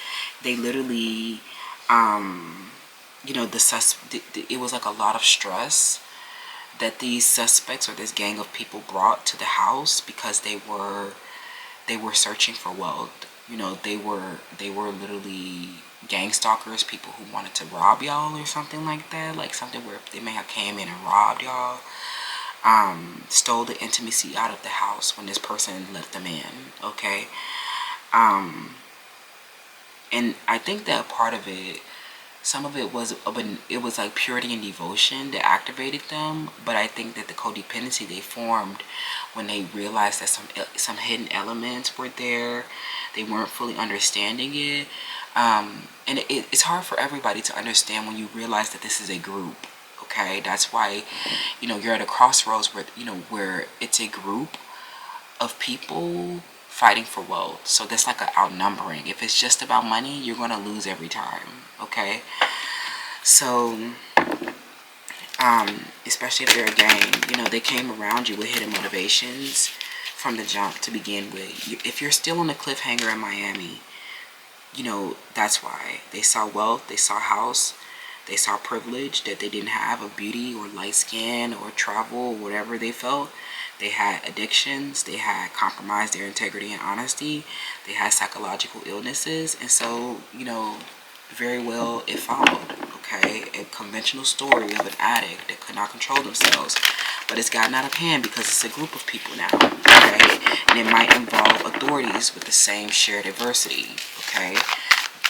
they literally, you know, it was like a lot of stress that these suspects or this gang of people brought to the house because they were searching for wealth. You know, they were literally gang stalkers, people who wanted to rob y'all or something like that, like something where they may have came in and robbed y'all, stole the intimacy out of the house when this person let them in. Okay. And I think that part of it, some of it was like purity and devotion that activated them, but I think that the codependency they formed when they realized that some hidden elements were there, they weren't fully understanding it, and it's hard for everybody to understand when you realize that this is a group. Okay, that's why, you know, you're at a crossroads where, you know, where it's a group of people fighting for wealth. So that's like an outnumbering. If it's just about money, you're gonna lose every time. Okay, so especially if they're a gang, you know, they came around you with hidden motivations from the jump to begin with. If you're still on the cliffhanger in Miami, you know, that's why. They saw wealth, they saw house, they saw privilege that they didn't have, of beauty or light skin or travel or whatever they felt. They had addictions, they had compromised their integrity and honesty, they had psychological illnesses, and so, you know, very well it followed. Okay, a conventional story of an addict that could not control themselves, but it's gotten out of hand because it's a group of people now. Okay, and it might involve authorities with the same shared adversity. Okay,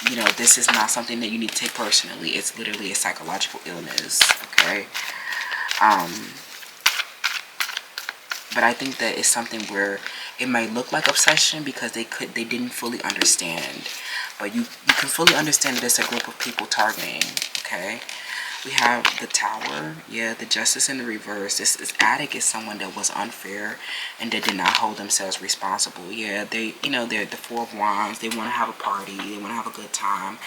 you know, this is not something that you need to take personally. It's literally a psychological illness. Okay, but I think that it's something where it might look like obsession because they didn't fully understand, but you can fully understand that it's a group of people targeting. Okay, we have the Tower. Yeah, the Justice in the reverse. This addict is someone that was unfair and that did not hold themselves responsible. Yeah, they, you know, they're the Four of Wands. They want to have a party. They want to have a good time.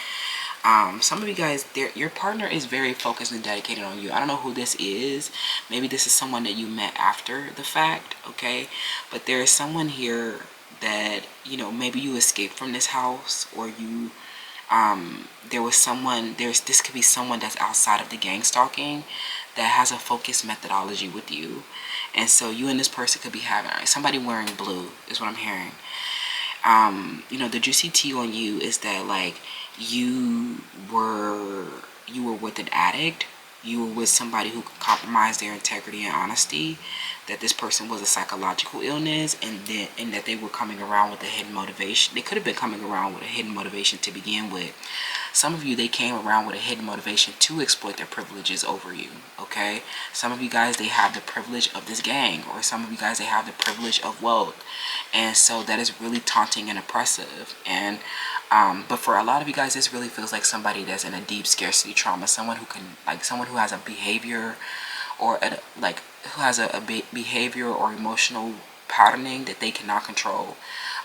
Some of you guys, your partner is very focused and dedicated on you. I don't know who this is. Maybe this is someone that you met after the fact. Okay, but there is someone here that, you know, maybe you escaped from this house, or you there was someone, this could be someone that's outside of the gang stalking that has a focused methodology with you, and so you and this person could be having somebody wearing blue is what I'm hearing. You know, the juicy tea on you is that, like, you were with an addict, you were with somebody who compromised their integrity and honesty, that this person was a psychological illness, and that they were coming around with a hidden motivation. They could have been coming around with a hidden motivation to begin with. Some of you, they came around with a hidden motivation to exploit their privileges over you. Okay, some of you guys, they have the privilege of this gang, or some of you guys, they have the privilege of wealth, and so that is really taunting and oppressive. And but for a lot of you guys, this really feels like somebody that's in a deep scarcity trauma, someone who can, like, someone who has a behavior, or who has a behavior or emotional patterning that they cannot control,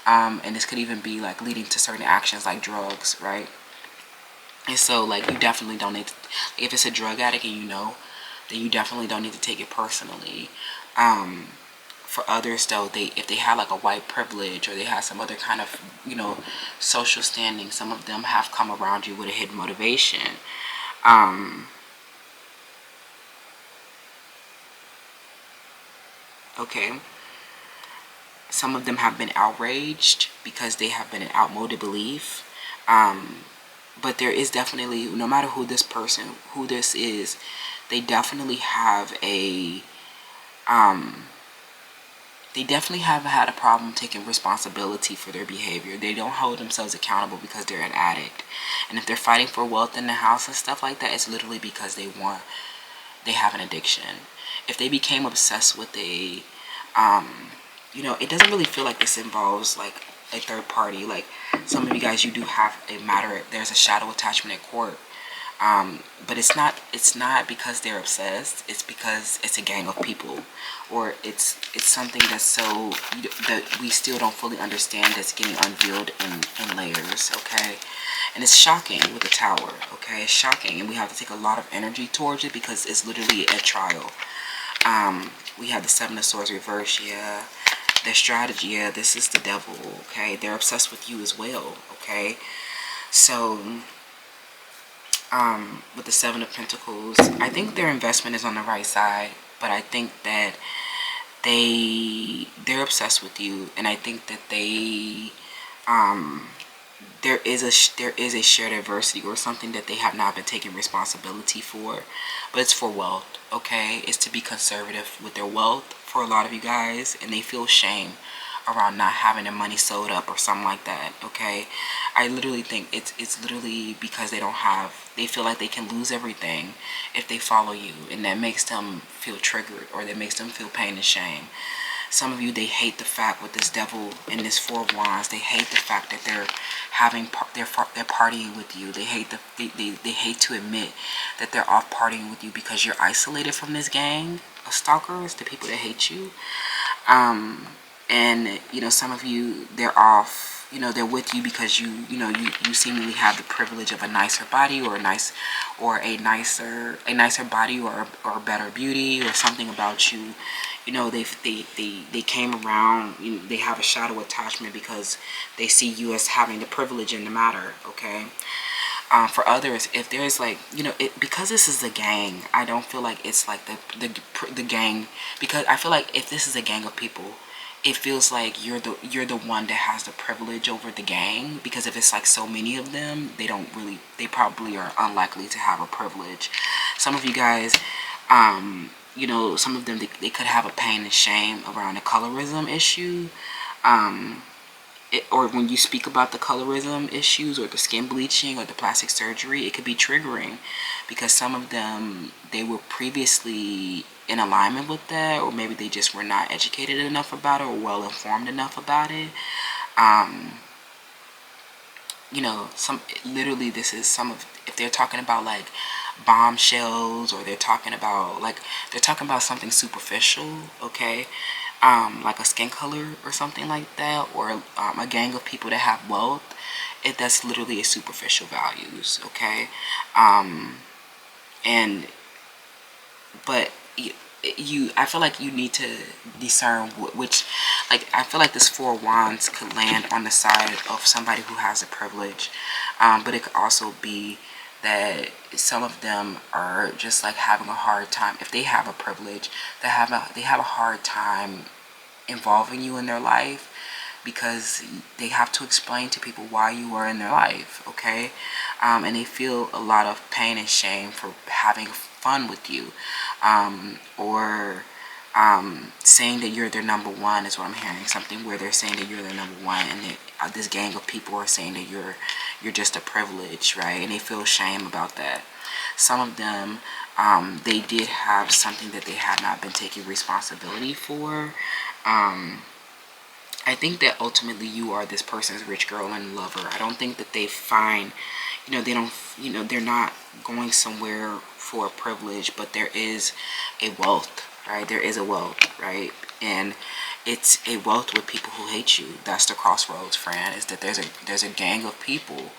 and this could even be like leading to certain actions like drugs, right? And so, like, you definitely don't need to, if it's a drug addict and you know, then you definitely don't need to take it personally. For others, though, if they have like a white privilege, or they have some other kind of, you know, social standing, some of them have come around you with a hidden motivation. Okay, some of them have been outraged because they have been in outmoded belief. But there is definitely, no matter who this is, they definitely have they definitely have had a problem taking responsibility for their behavior. They don't hold themselves accountable because they're an addict. And if they're fighting for wealth in the house and stuff like that, it's literally because they have an addiction. If they became obsessed with you know, it doesn't really feel like this involves like a third party. Like, some of you guys, you do have there's a shadow attachment at court. But it's not because they're obsessed. It's because it's a gang of people, or it's something that's so that we still don't fully understand, that's getting unveiled in layers. Okay, and it's shocking with the Tower. Okay, it's shocking, and we have to take a lot of energy towards it because it's literally a trial. We have the Seven of Swords reversed. Yeah, their strategy. Yeah, this is the devil. Okay, they're obsessed with you as well. Okay, so with the Seven of Pentacles, I think their investment is on the right side, but I think that they're obsessed with you, and I think that there is a shared adversity or something that they have not been taking responsibility for, but it's for wealth. Okay, it's to be conservative with their wealth for a lot of you guys, and they feel shame around not having their money sewed up or something like that. Okay, I literally think it's literally because they feel like they can lose everything if they follow you, and that makes them feel triggered, or that makes them feel pain and shame. Some of you, they hate the fact with this devil and this Four of Wands, they hate the fact that they're partying with you. They hate they hate to admit that they're off partying with you because you're isolated from this gang of stalkers, the people that hate you. And you know, some of you, they're off, you know, they're with you because you seemingly have the privilege of a nicer body, or a nicer body, or better beauty, or something about you. You know, they came around, you know, they have a shadow attachment because they see you as having the privilege in the matter. Okay, for others, if there's like, you know, because this is a gang, I don't feel like it's like the gang, because I feel like if this is a gang of people, it feels like you're the one that has the privilege over the gang, because if it's like so many of them, they probably are unlikely to have a privilege. Some of you guys, you know, some of them, they could have a pain and shame around the colorism issue, or when you speak about the colorism issues, or the skin bleaching, or the plastic surgery, it could be triggering, because some of them, they were previously in alignment with that, or maybe they just were not educated enough about it, or well informed enough about it. You know, literally, this is if they're talking about like bombshells, or they're talking about something superficial. Okay, like a skin color or something like that, or a gang of people that have wealth, that's literally a superficial values. Okay, but I feel like you need to discern which, like, I feel like this Four of Wands could land on the side of somebody who has a privilege, but it could also be that some of them are just like having a hard time. If they have a privilege, they have a hard time involving you in their life, because they have to explain to people why you are in their life. Okay, and they feel a lot of pain and shame for having fun with you, or saying that you're their number one, is what I'm hearing. Something where they're saying that you're their number one, and this gang of people are saying that you're just a privilege, right? And they feel shame about that. Some of them, they did have something that they had not been taking responsibility for. I think that ultimately you are this person's rich girl and lover. I don't think that they find, you know, they're not going somewhere for a privilege, but there is a wealth, right? There is a wealth, right? And it's a wealth with people who hate you. That's the crossroads, friend, is that there's a gang of people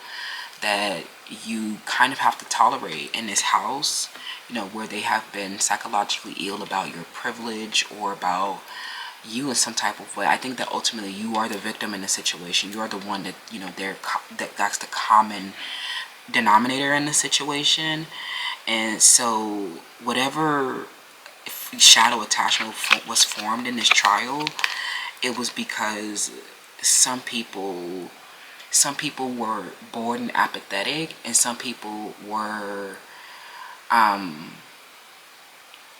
that you kind of have to tolerate in this house, you know, where they have been psychologically ill about your privilege, or about you in some type of way. I think that ultimately you are the victim in the situation. You are the one that, you know, that's the common denominator in the situation. And so whatever shadow attachment was formed in this trial, it was because some people were bored and apathetic, and some people were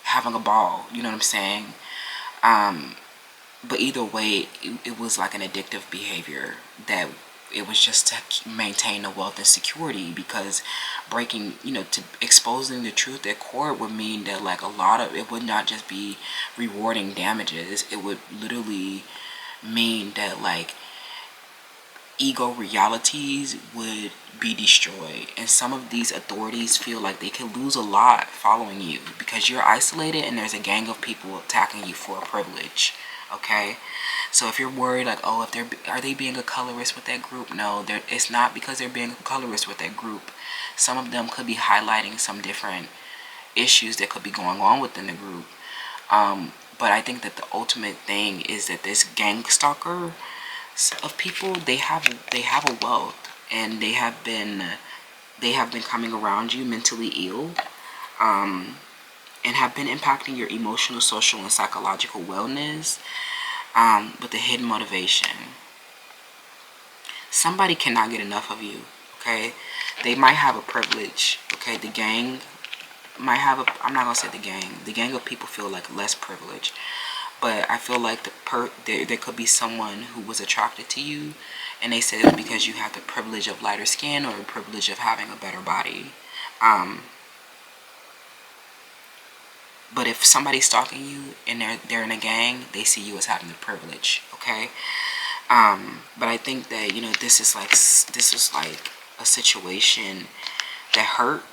having a ball, you know what I'm saying? But either way, it was like an addictive behavior, that it was just to maintain the wealth and security, because breaking, you know, to exposing the truth at court would mean that, like, a lot of it would not just be rewarding damages. It would literally mean that, like, ego realities would be destroyed. And some of these authorities feel like they could lose a lot following you because you're isolated and there's a gang of people attacking you for a privilege. Okay, so if you're worried like, oh, if are they being a colorist with that group? No, it's not because they're being a colorist with that group. Some of them could be highlighting some different issues that could be going on within the group. But I think that the ultimate thing is that this gang stalker of people, they have a wealth, and they have been coming around you mentally ill, and have been impacting your emotional, social, and psychological wellness, with a hidden motivation. Somebody cannot get enough of you. Okay, they might have a privilege. Okay, the gang might have a, I'm not gonna say the gang of people feel like less privilege, but I feel like there could be someone who was attracted to you, and they said it's because you have the privilege of lighter skin or the privilege of having a better body. But if somebody's stalking you and they're in a gang, they see you as having the privilege. Okay. But I think that, you know, this is like a situation that hurt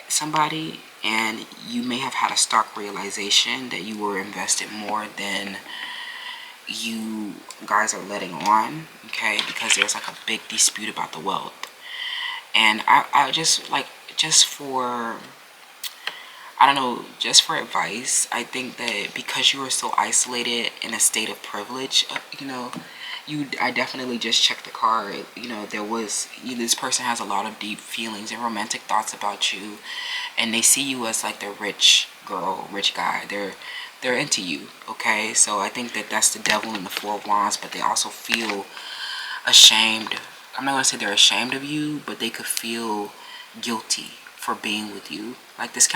somebody, and you may have had a stark realization that you were invested more than you guys are letting on. Okay, because there's like a big dispute about the wealth. And I just like, just for, I don't know, just for advice, I think that because you are so isolated in a state of privilege, you know, I definitely just checked the card. You know, this person has a lot of deep feelings and romantic thoughts about you, and they see you as like the rich girl, rich guy. They're into you. Okay, so I think that that's the devil in the Four of Wands, but they also feel ashamed. I'm not gonna say they're ashamed of you, but they could feel guilty for being with you. Like this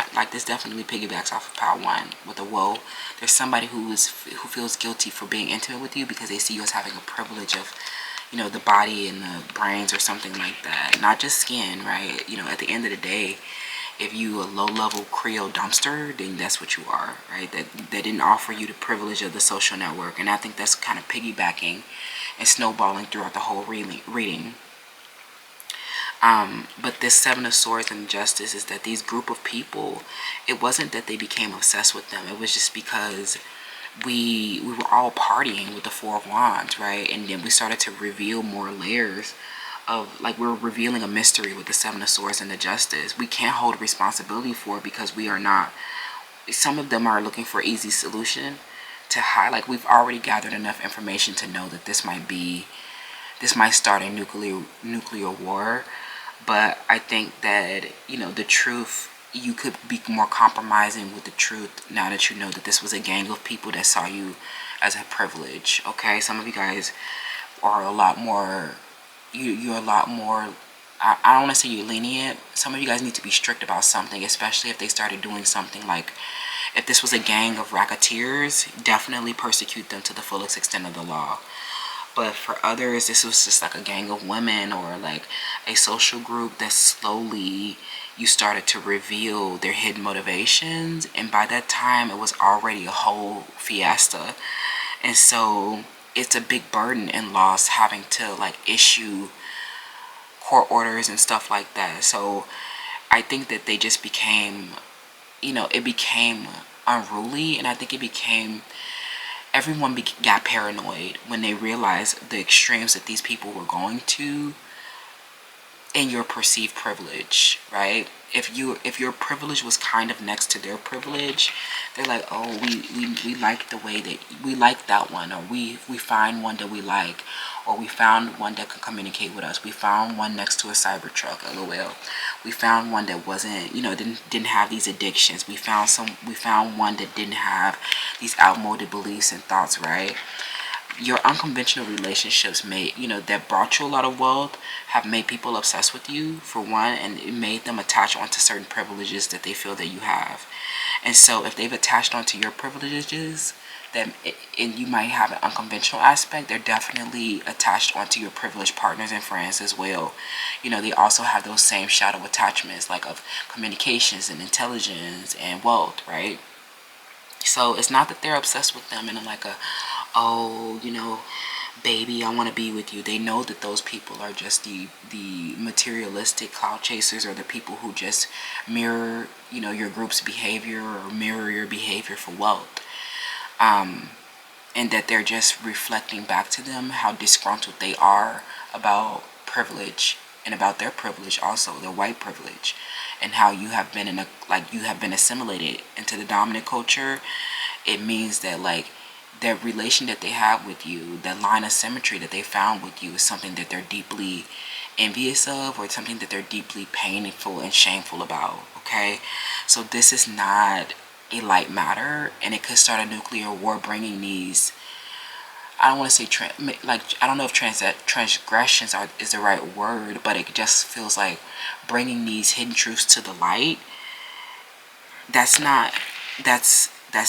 definitely piggybacks off of Power 1 with a woe. There's somebody who feels guilty for being intimate with you because they see you as having a privilege of, you know, the body and the brains or something like that. Not just skin, right? You know, at the end of the day, if you a low-level Creole dumpster, then that's what you are, right? That didn't offer you the privilege of the social network. And I think that's kind of piggybacking and snowballing throughout the whole reading. But this Seven of Swords and Justice is that these group of people, it wasn't that they became obsessed with them. It was just because we were all partying with the Four of Wands, right? And then we started to reveal more layers of, like, we're revealing a mystery with the Seven of Swords and the Justice. We can't hold responsibility for it because we are not. Some of them are looking for easy solution to hide. Like, we've already gathered enough information to know that this might start a nuclear war. But I think that, you know, the truth, you could be more compromising with the truth now that you know that this was a gang of people that saw you as a privilege. Okay, some of you guys are a lot more, you're a lot more, I don't want to say you're lenient. Some of you guys need to be strict about something, especially if they started doing something like, if this was a gang of racketeers, definitely persecute them to the fullest extent of the law. But for others, this was just like a gang of women or like a social group that slowly you started to reveal their hidden motivations. And by that time, it was already a whole fiesta. And so it's a big burden and loss having to like issue court orders and stuff like that. So I think that they just became, you know, it became unruly. And I think it became, everyone got paranoid when they realized the extremes that these people were going to in your perceived privilege, right? If your privilege was kind of next to their privilege, they're like, oh, we like the way that we like that one, or we find one that we like, or we found one that could communicate with us. We found one next to a Cybertruck, LOL. We found one that wasn't, you know, didn't have these addictions. We found one that didn't have these outmoded beliefs and thoughts, right? Your unconventional relationships made, you know, that brought you a lot of wealth, have made people obsessed with you, for one, and it made them attach onto certain privileges that they feel that you have. And so if they've attached onto your privileges, and you might have an unconventional aspect, they're definitely attached onto your privileged partners and friends as well. You know, they also have those same shadow attachments, like of communications and intelligence and wealth, right? So it's not that they're obsessed with them in like a, oh, you know, baby, I want to be with you. They know that those people are just the materialistic cloud chasers, or the people who just mirror, you know, your group's behavior or mirror your behavior for wealth. And that they're just reflecting back to them how disgruntled they are about privilege, and about their privilege also, their white privilege, and how you have been you have been assimilated into the dominant culture. It means that like that relation that they have with you, that line of symmetry that they found with you, is something that they're deeply envious of, or something that they're deeply painful and shameful about. Okay, so this is not a light matter, and it could start a nuclear war, bringing these, I don't want to say I don't know if transgressions is the right word, but it just feels like bringing these hidden truths to the light. That's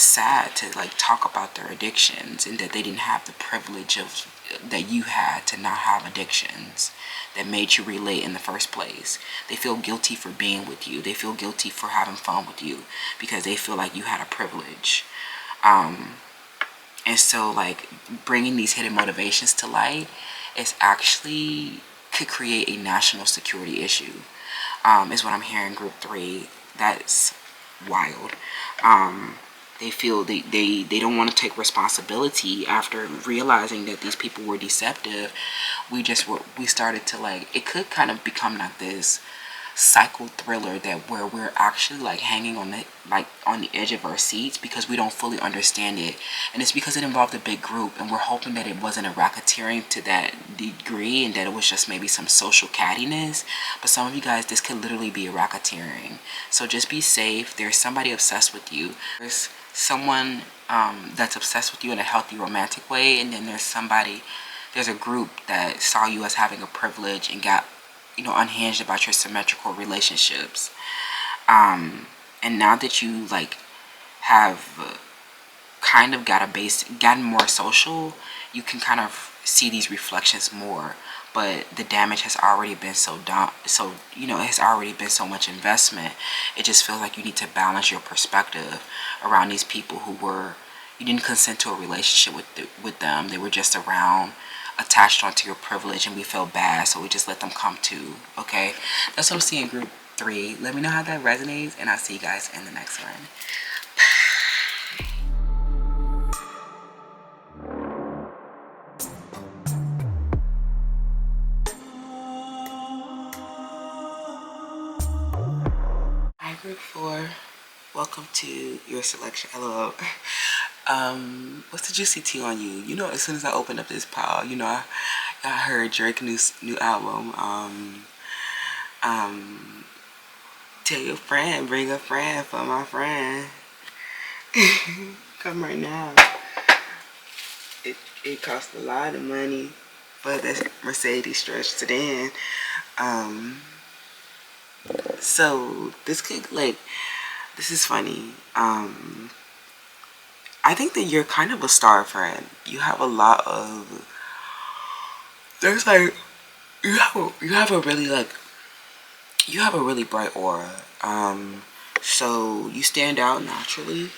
sad to like talk about their addictions, and that they didn't have the privilege of that you had to not have addictions that made you relate in the first place. They feel guilty for being with you. They feel guilty for having fun with you because they feel like you had a privilege. And so like bringing these hidden motivations to light is actually could create a national security issue, is what I'm hearing. Group 3, that's wild. They feel they don't want to take responsibility after realizing that these people were deceptive. We started to like, it could kind of become like this psycho thriller that where we're actually like hanging on the edge of our seats because we don't fully understand it. And it's because it involved a big group, and we're hoping that it wasn't a racketeering to that degree, and that it was just maybe some social cattiness. But some of you guys, this could literally be a racketeering. So just be safe. There's somebody obsessed with you. There's someone that's obsessed with you in a healthy romantic way, and then there's a group that saw you as having a privilege and got, you know, unhinged about your symmetrical relationships. And now that you like have kind of gotten more social, you can kind of see these reflections more. But the damage has already been it has already been so much investment. It just feels like you need to balance your perspective around these people you didn't consent to a relationship with them. They were just around, attached onto your privilege, and we felt bad, so we just let them come to. Okay, that's what I'm seeing, group 3. Let me know how that resonates, and I'll see you guys in the next one. Hi, group 4. Welcome to your selection. Hello. What's the juicy tea on you? You know, as soon as I opened up this pile, you know, I heard Drake's new album. Tell your friend, bring a friend for my friend. Come right now. It costs a lot of money for this Mercedes stretch sedan. So this is funny. I think that you're kind of a star friend. You have a lot of, there's like, you have a really bright aura. So you stand out naturally.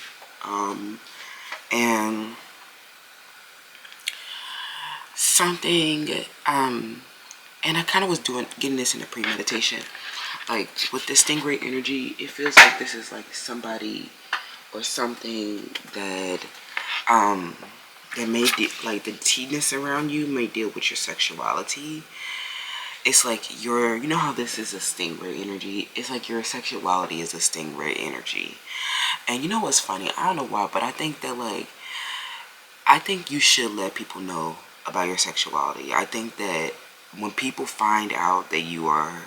And something, and I kind of was getting this in the premeditation. Like with this stingray energy, it feels like this is like somebody or something that that may like the T-ness around you may deal with your sexuality. It's like you know how this is a stingray energy? It's like your sexuality is a stingray energy. And you know what's funny? I don't know why, but I think that I think you should let people know about your sexuality. I think that when people find out that you are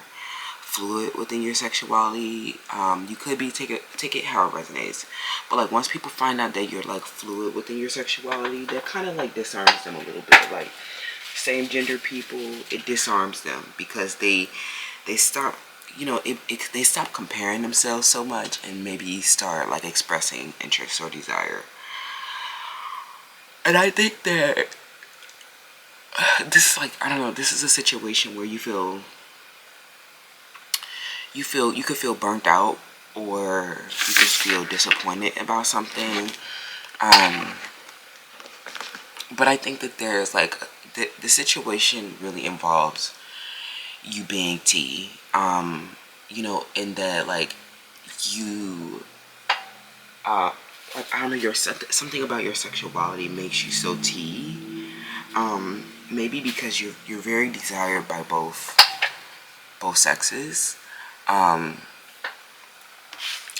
fluid within your sexuality, you could be take it how it resonates, but like once people find out that you're like fluid within your sexuality, that kind of like disarms them a little bit. Like same gender people, it disarms them because they stop, you know, they stop comparing themselves so much and maybe start like expressing interest or desire. And I think that this is like, I don't know, this is a situation where you could feel burnt out, or you could feel disappointed about something. But I think that there's like the situation really involves you being T. You know, in that like you like, I don't know, your something about your sexuality makes you so T. Maybe because you're very desired by both sexes. And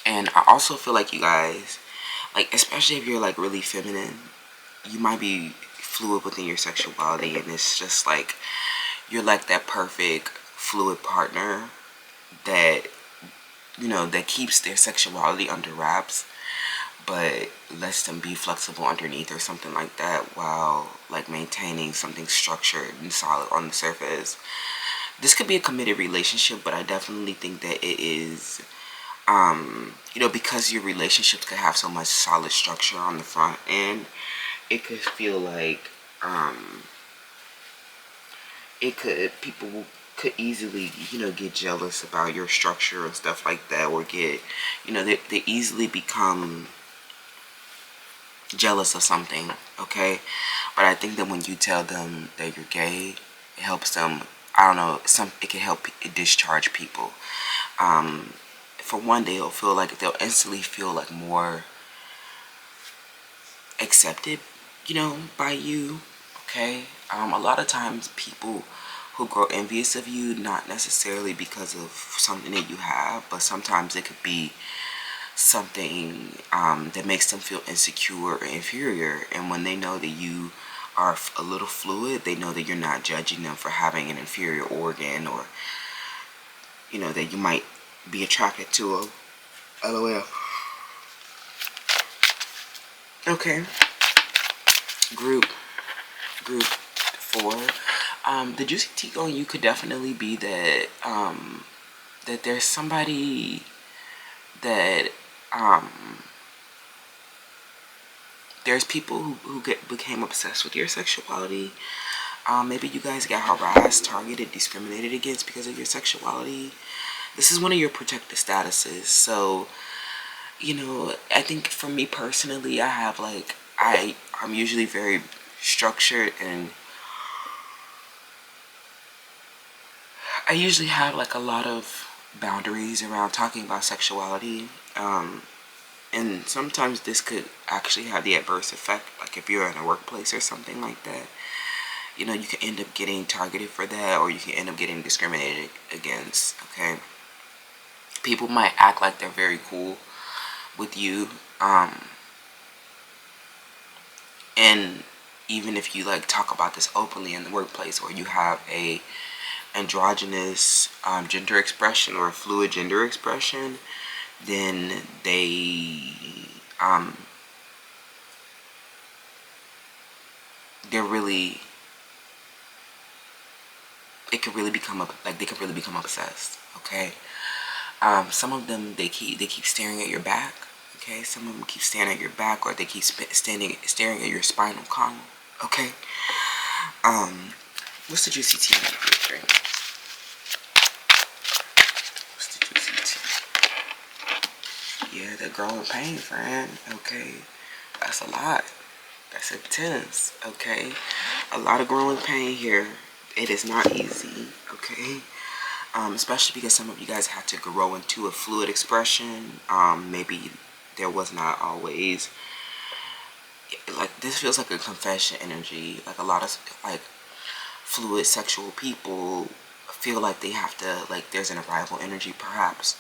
I also feel like you guys, like, especially if you're like really feminine, you might be fluid within your sexuality, and it's just like you're like that perfect fluid partner that, you know, that keeps their sexuality under wraps but lets them be flexible underneath or something like that, while like maintaining something structured and solid on the surface. This could be a committed relationship, but I definitely think that it is, you know, because your relationships could have so much solid structure on the front end, it could feel like, people could easily, you know, get jealous about your structure and stuff like that, or get, you know, they easily become jealous of something, okay? But I think that when you tell them that you're gay, it helps them, I don't know, it can help discharge people. For one, they'll instantly feel like more accepted, you know, by you, okay? A lot of times people who grow envious of you, not necessarily because of something that you have, but sometimes it could be something that makes them feel insecure or inferior. And when they know that you are a little fluid, they know that you're not judging them for having an inferior organ, or, you know, that you might be attracted to a LOL. Okay. Group 4. The juicy tea on you could definitely be that that there's somebody that there's people who became obsessed with your sexuality. Maybe you guys got harassed, targeted, discriminated against because of your sexuality. This is one of your protected statuses. So, you know, I think for me personally, I have like, I'm usually very structured, and I usually have like a lot of boundaries around talking about sexuality. And sometimes this could actually have the adverse effect, like if you're in a workplace or something like that. You know, you can end up getting targeted for that, or you can end up getting discriminated against, okay? People might act like they're very cool with you, and even if you like talk about this openly in the workplace, or you have a androgynous gender expression or a fluid gender expression, then they're really, it could really become they could really become obsessed, okay? Some of them, they keep staring at your back, okay? Some of them keep staring at your back, or they keep staring at your spinal column, okay? What's the juicy tea in the group drink? What's the juicy tea? Yeah, the growing pain, friend, okay? That's a lot. That's intense, okay? A lot of growing pain here. It is not easy, okay? Especially because some of you guys had to grow into a fluid expression. Maybe there was not always, like, this feels like a confession energy. Like, a lot of like fluid sexual people feel like they have to, like, there's an arrival energy perhaps,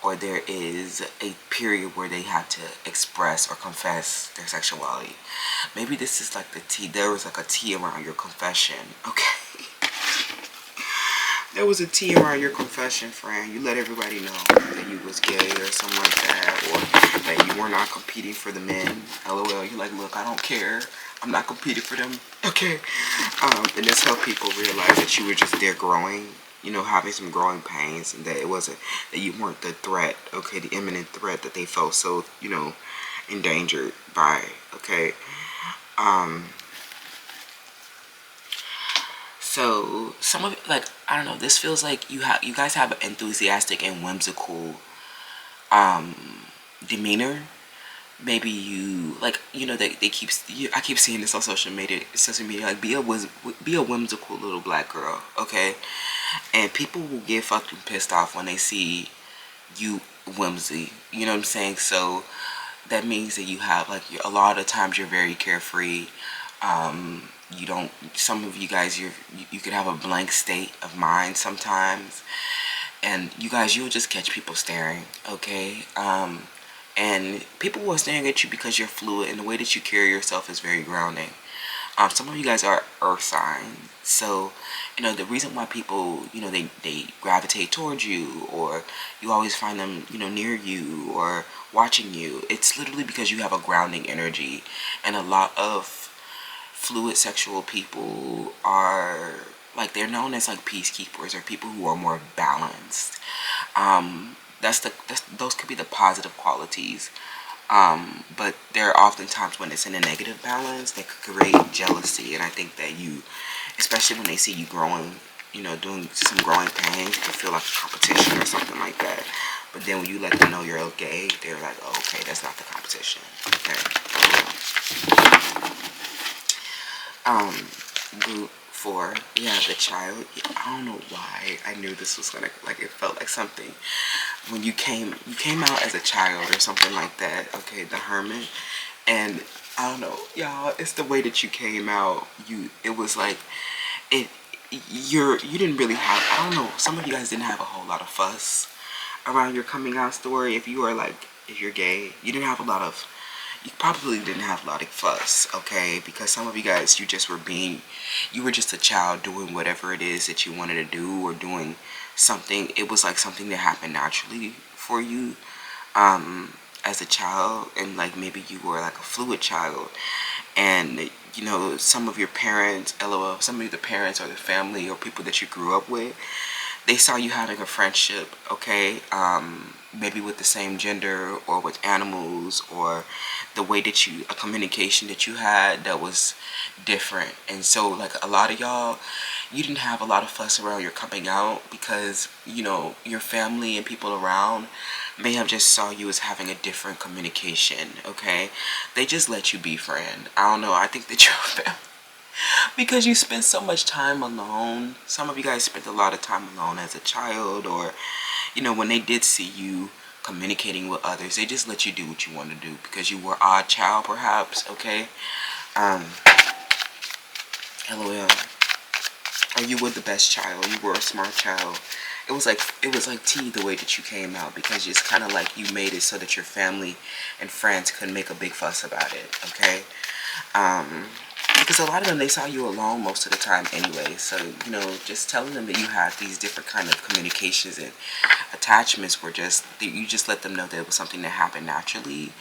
or there is a period where they have to express or confess their sexuality. Maybe this is like the tea. There was like a tea around your confession, okay? There was a tea around your confession, friend. You let everybody know that you was gay or something like that, or that you were not competing for the men. LOL. You're like, look, I don't care. I'm not competing for them. Okay. And this helped people realize that you were just there growing, you know, having some growing pains, and that it wasn't, that you weren't the threat, okay, the imminent threat that they felt so, you know, endangered by, okay? So some of it, like, I don't know, this feels like you guys have an enthusiastic and whimsical demeanor, maybe you like, you know, they keep, I keep seeing this on social media, like be a whimsical little black girl, okay? And people will get fucking pissed off when they see you whimsy, you know what I'm saying? So that means that you have like, a lot of times you're very carefree. You don't, some of you guys, you could have a blank state of mind sometimes, and you guys, you'll just catch people staring, okay? And people will staring at you because you're fluid, and the way that you carry yourself is very grounding. Some of you guys are earth signs, so you know the reason why people, you know, they gravitate towards you, or you always find them, you know, near you or watching you. It's literally because you have a grounding energy, and a lot of fluid sexual people are like, they're known as like peacekeepers, or people who are more balanced. Those could be the positive qualities. But there are often times when it's in a negative balance that could create jealousy. And I think that you, especially when they see you growing, you know, doing some growing pains, you can feel like a competition or something like that. But then when you let them know you're okay, they're like, oh, okay, that's not the competition. Okay. Group 4, yeah, the child. I don't know why I knew this was gonna, like, it felt like something when you came out as a child or something like that. Okay, the hermit. And I don't know, y'all, it's the way that you came out. It was like, you didn't really have, I don't know, some of you guys didn't have a whole lot of fuss around your coming out story. If you are like, if you're gay, you probably didn't have a lot of fuss, okay? Because some of you guys, you were just a child doing whatever it is that you wanted to do, or doing something. It was like something that happened naturally for you as a child. And like, maybe you were like a fluid child, and you know, some of your parents, LOL, some of the parents or the family or people that you grew up with, they saw you having a friendship, okay, maybe with the same gender, or with animals, or the way that a communication that you had that was different. And so like, a lot of y'all, you didn't have a lot of fuss around your coming out, because, you know, your family and people around may have just saw you as having a different communication, okay? They just let you be friend. I don't know, I think that you're family. Because you spend so much time alone. Some of you guys spent a lot of time alone as a child, or, you know, when they did see you communicating with others, they just let you do what you want to do because you were odd child, perhaps, okay? LOL. Or you were the best child. You were a smart child. It was like tea, the way that you came out, because it's kind of like you made it so that your family and friends couldn't make a big fuss about it, okay? Because a lot of them, they saw you alone most of the time anyway. So, you know, just telling them that you had these different kind of communications and attachments were just, you just let them know that it was something that happened naturally,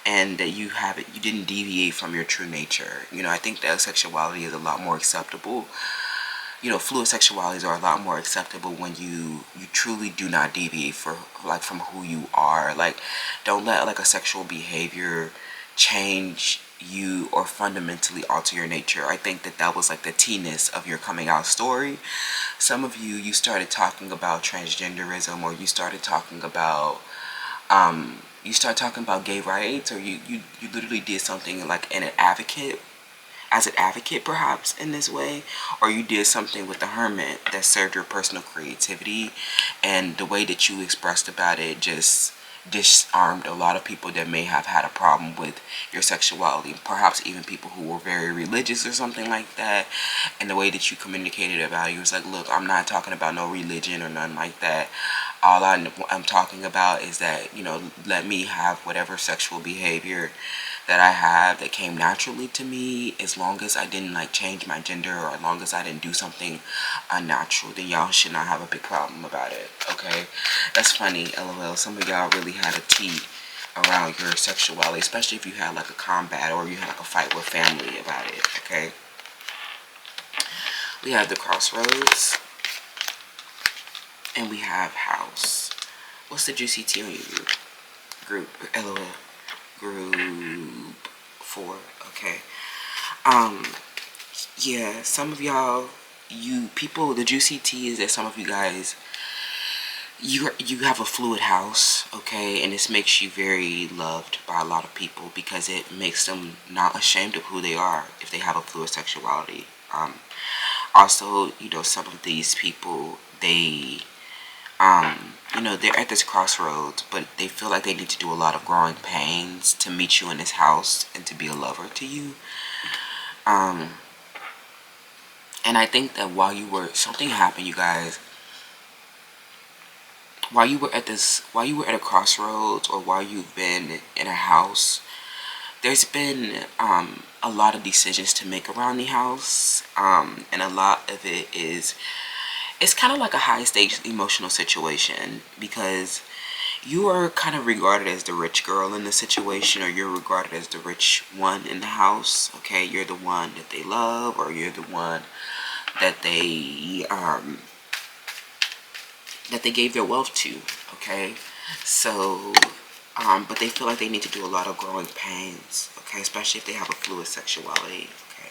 and that you didn't deviate from your true nature. You know, I think that sexuality is a lot more acceptable. You know, fluid sexualities are a lot more acceptable when you truly do not deviate from who you are. Like, don't let like a sexual behavior change you or fundamentally alter your nature. I think that was like the T-ness of your coming out story. Some of you started talking about transgenderism, or you started talking about gay rights, or you literally did something like as an advocate perhaps in this way, or you did something with the hermit that served your personal creativity, and the way that you expressed about it just disarmed a lot of people that may have had a problem with your sexuality, perhaps even people who were very religious or something like that. And the way that you communicated about it was like, look, I'm not talking about no religion or nothing like that. All I'm talking about is that, you know, let me have whatever sexual behavior that I have that came naturally to me, as long as I didn't like change my gender, or as long as I didn't do something unnatural, then y'all should not have a big problem about it, okay? That's funny, LOL. Some of y'all really had a tea around your sexuality, especially if you had like a combat, or you had like a fight with family about it, okay? We have the crossroads, and we have house. What's the juicy tea on your group? LOL. Group 4, okay. Yeah, some of y'all, the juicy tea is that some of you guys, you have a fluid house, okay, and this makes you very loved by a lot of people because it makes them not ashamed of who they are if they have a fluid sexuality. Also, some of these people, they're at this crossroads, but they feel like they need to do a lot of growing pains to meet you in this house and to be a lover to you. And I think that something happened, you guys, while you were at a crossroads, or while you've been in a house, there's been a lot of decisions to make around the house, and a lot of it's kind of like a high stakes emotional situation, because you are kind of regarded as the rich girl in the situation, or you're regarded as the rich one in the house. Okay, you're the one that they love, or you're the one that they gave their wealth to. Okay, so but they feel like they need to do a lot of growing pains. Okay, especially if they have a fluid sexuality. Okay,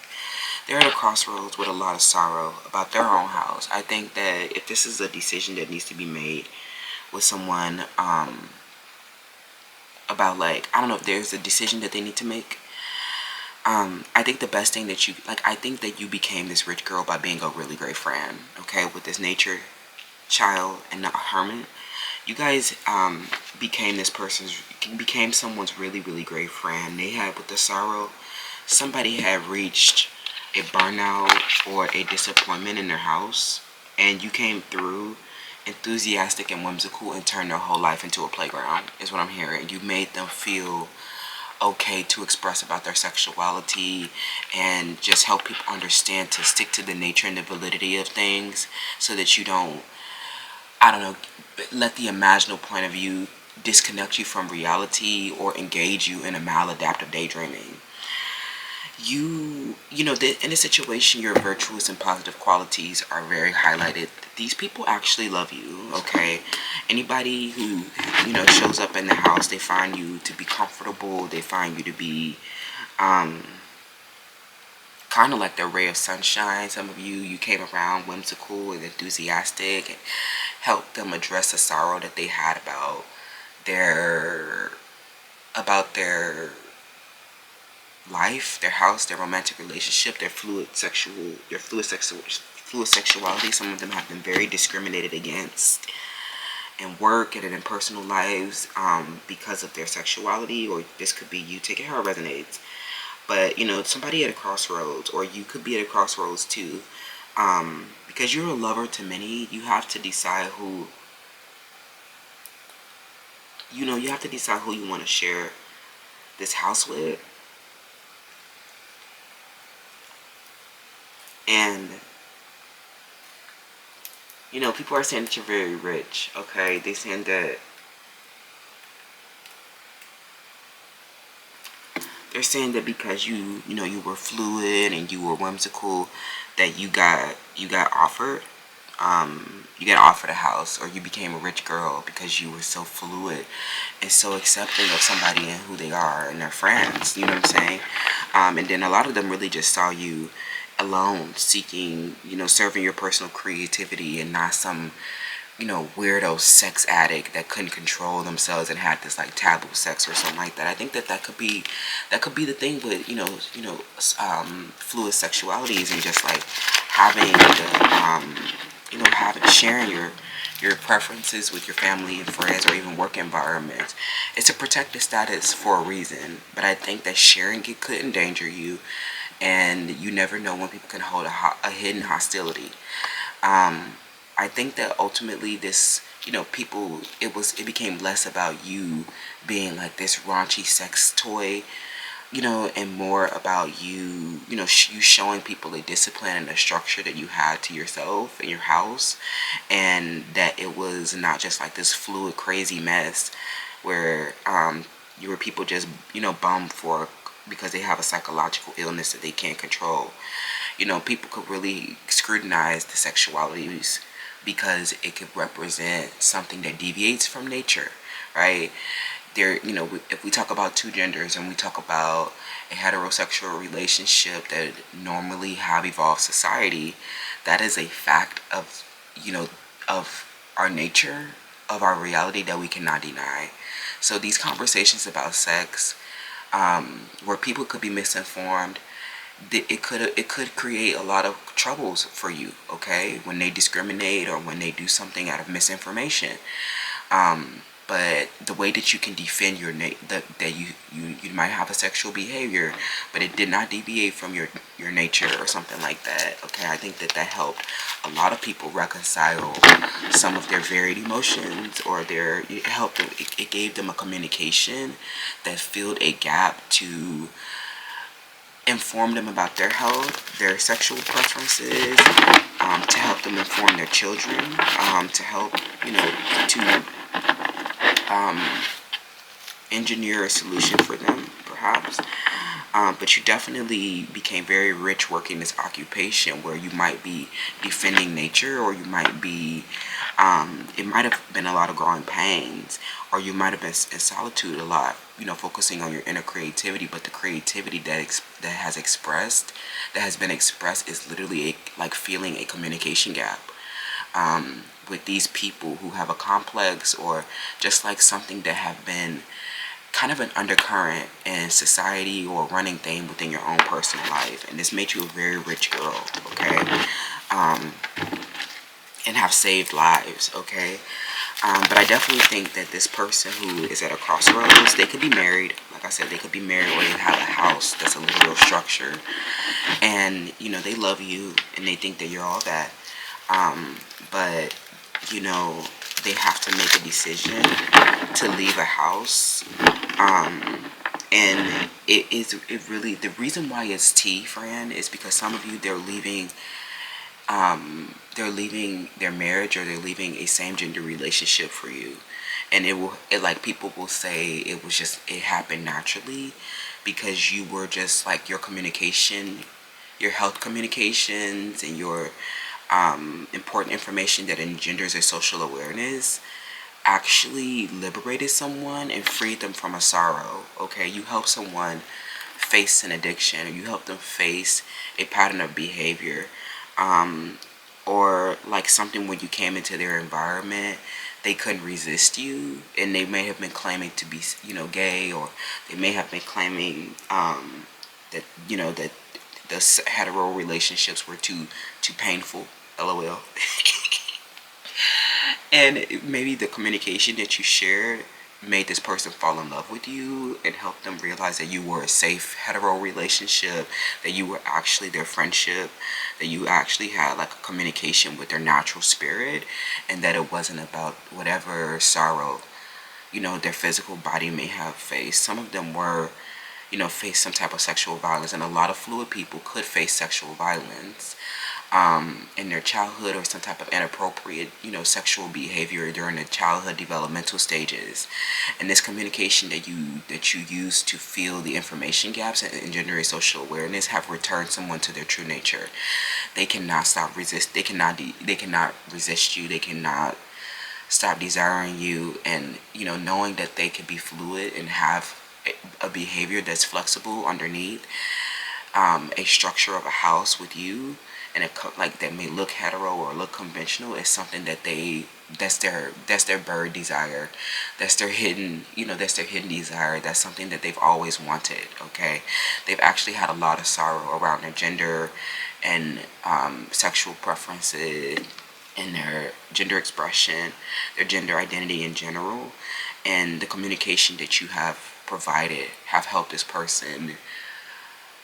they're at a crossroads with a lot of sorrow about their own house. I think that if this is a decision that needs to be made with someone, about, like, I don't know if there's a decision that they need to make. I think the best thing that I think that you became this rich girl by being a really great friend, okay, with this nature child and not a hermit. You guys became someone's really, really great friend. They had, with the sorrow, somebody had reached a burnout or a disappointment in their house, and you came through enthusiastic and whimsical and turned their whole life into a playground, is what I'm hearing. You made them feel okay to express about their sexuality, and just help people understand to stick to the nature and the validity of things, so that you don't, I don't know, let the imaginal point of view disconnect you from reality or engage you in a maladaptive daydreaming. In this situation, your virtuous and positive qualities are very highlighted. These people actually love you, okay? Anybody who, shows up in the house, they find you to be comfortable. They find you to be kind of like the ray of sunshine. Some of you came around whimsical and enthusiastic and helped them address the sorrow that they had about their life, their house, their romantic relationship, their fluid sexuality. Some of them have been very discriminated against in work and in personal lives, because of their sexuality. Or this could be you. Take it how it resonates. But somebody at a crossroads, or you could be at a crossroads too, because you're a lover to many. You have to decide who you want to share this house with. And people are saying that you're very rich, okay? They're saying that because you were fluid and you were whimsical, that you got offered a house, or you became a rich girl because you were so fluid and so accepting of somebody and who they are and their friends. You know what I'm saying? And then a lot of them really just saw you alone, seeking, serving your personal creativity, and not some, weirdo sex addict that couldn't control themselves and had this like taboo sex or something like that. I think that could be the thing with fluid sexualities, and just like having sharing your preferences with your family and friends, or even work environments. It's a protected status for a reason, but I think that sharing it could endanger you, and you never know when people can hold a hidden hostility. I think that ultimately this, it became less about you being like this raunchy sex toy, and more about you, you showing people a discipline and a structure that you had to yourself and your house, and that it was not just like this fluid, crazy mess where you were people just, bummed for because they have a psychological illness that they can't control. People could really scrutinize the sexualities because it could represent something that deviates from nature, right? If we talk about two genders and we talk about a heterosexual relationship that normally have evolved society, that is a fact of, of our nature, of our reality that we cannot deny. So these conversations about sex, where people could be misinformed, it could create a lot of troubles for you, okay, when they discriminate or when they do something out of misinformation. But the way that you can defend your that you might have a sexual behavior, but it did not deviate from your nature or something like that. Okay, I think that helped a lot of people reconcile some of their varied emotions, or it helped them. It gave them a communication that filled a gap to inform them about their health, their sexual preferences, to help them inform their children, to help, to engineer a solution for them, perhaps. But you definitely became very rich working this occupation where you might be defending nature, or you might be, it might have been a lot of growing pains, or you might have been in solitude a lot, focusing on your inner creativity. But the creativity that has been expressed is literally like feeling a communication gap. With these people who have a complex, or just like something that have been kind of an undercurrent in society or running thing within your own personal life, and this made you a very rich girl, okay, and have saved lives, okay. But I definitely think that this person who is at a crossroads, they could be married, like I said, they could be married, or they have a house that's a literal structure, and they love you and they think that you're all that, but they have to make a decision to leave a house, and it really, the reason why it's T, friend, is because some of you, they're leaving their marriage, or they're leaving a same gender relationship for you, and like people will say it happened naturally, because you were just like your communication, your health communications, and your important information that engenders a social awareness actually liberated someone and freed them from a sorrow, okay. You help someone face an addiction, or you help them face a pattern of behavior, or like something when you came into their environment, they couldn't resist you, and they may have been claiming to be gay, or they may have been claiming that that the hetero relationships were too painful, lol. And maybe the communication that you shared made this person fall in love with you, and helped them realize that you were a safe hetero relationship, that you were actually their friendship, that you actually had like a communication with their natural spirit, and that it wasn't about whatever sorrow their physical body may have faced. Some of them were face some type of sexual violence, and a lot of fluid people could face sexual violence in their childhood, or some type of inappropriate sexual behavior during the childhood developmental stages. And this communication that you use to fill the information gaps and generate social awareness have returned someone to their true nature. They cannot they cannot resist you. They cannot stop desiring you, and knowing that they can be fluid and have a behavior that's flexible underneath a structure of a house with you, and like that may look hetero or look conventional, is something that that's their bird desire, that's their hidden desire. That's something that they've always wanted, okay. They've actually had a lot of sorrow around their gender and sexual preferences, and their gender expression, their gender identity in general, and the communication that you have provided have helped this person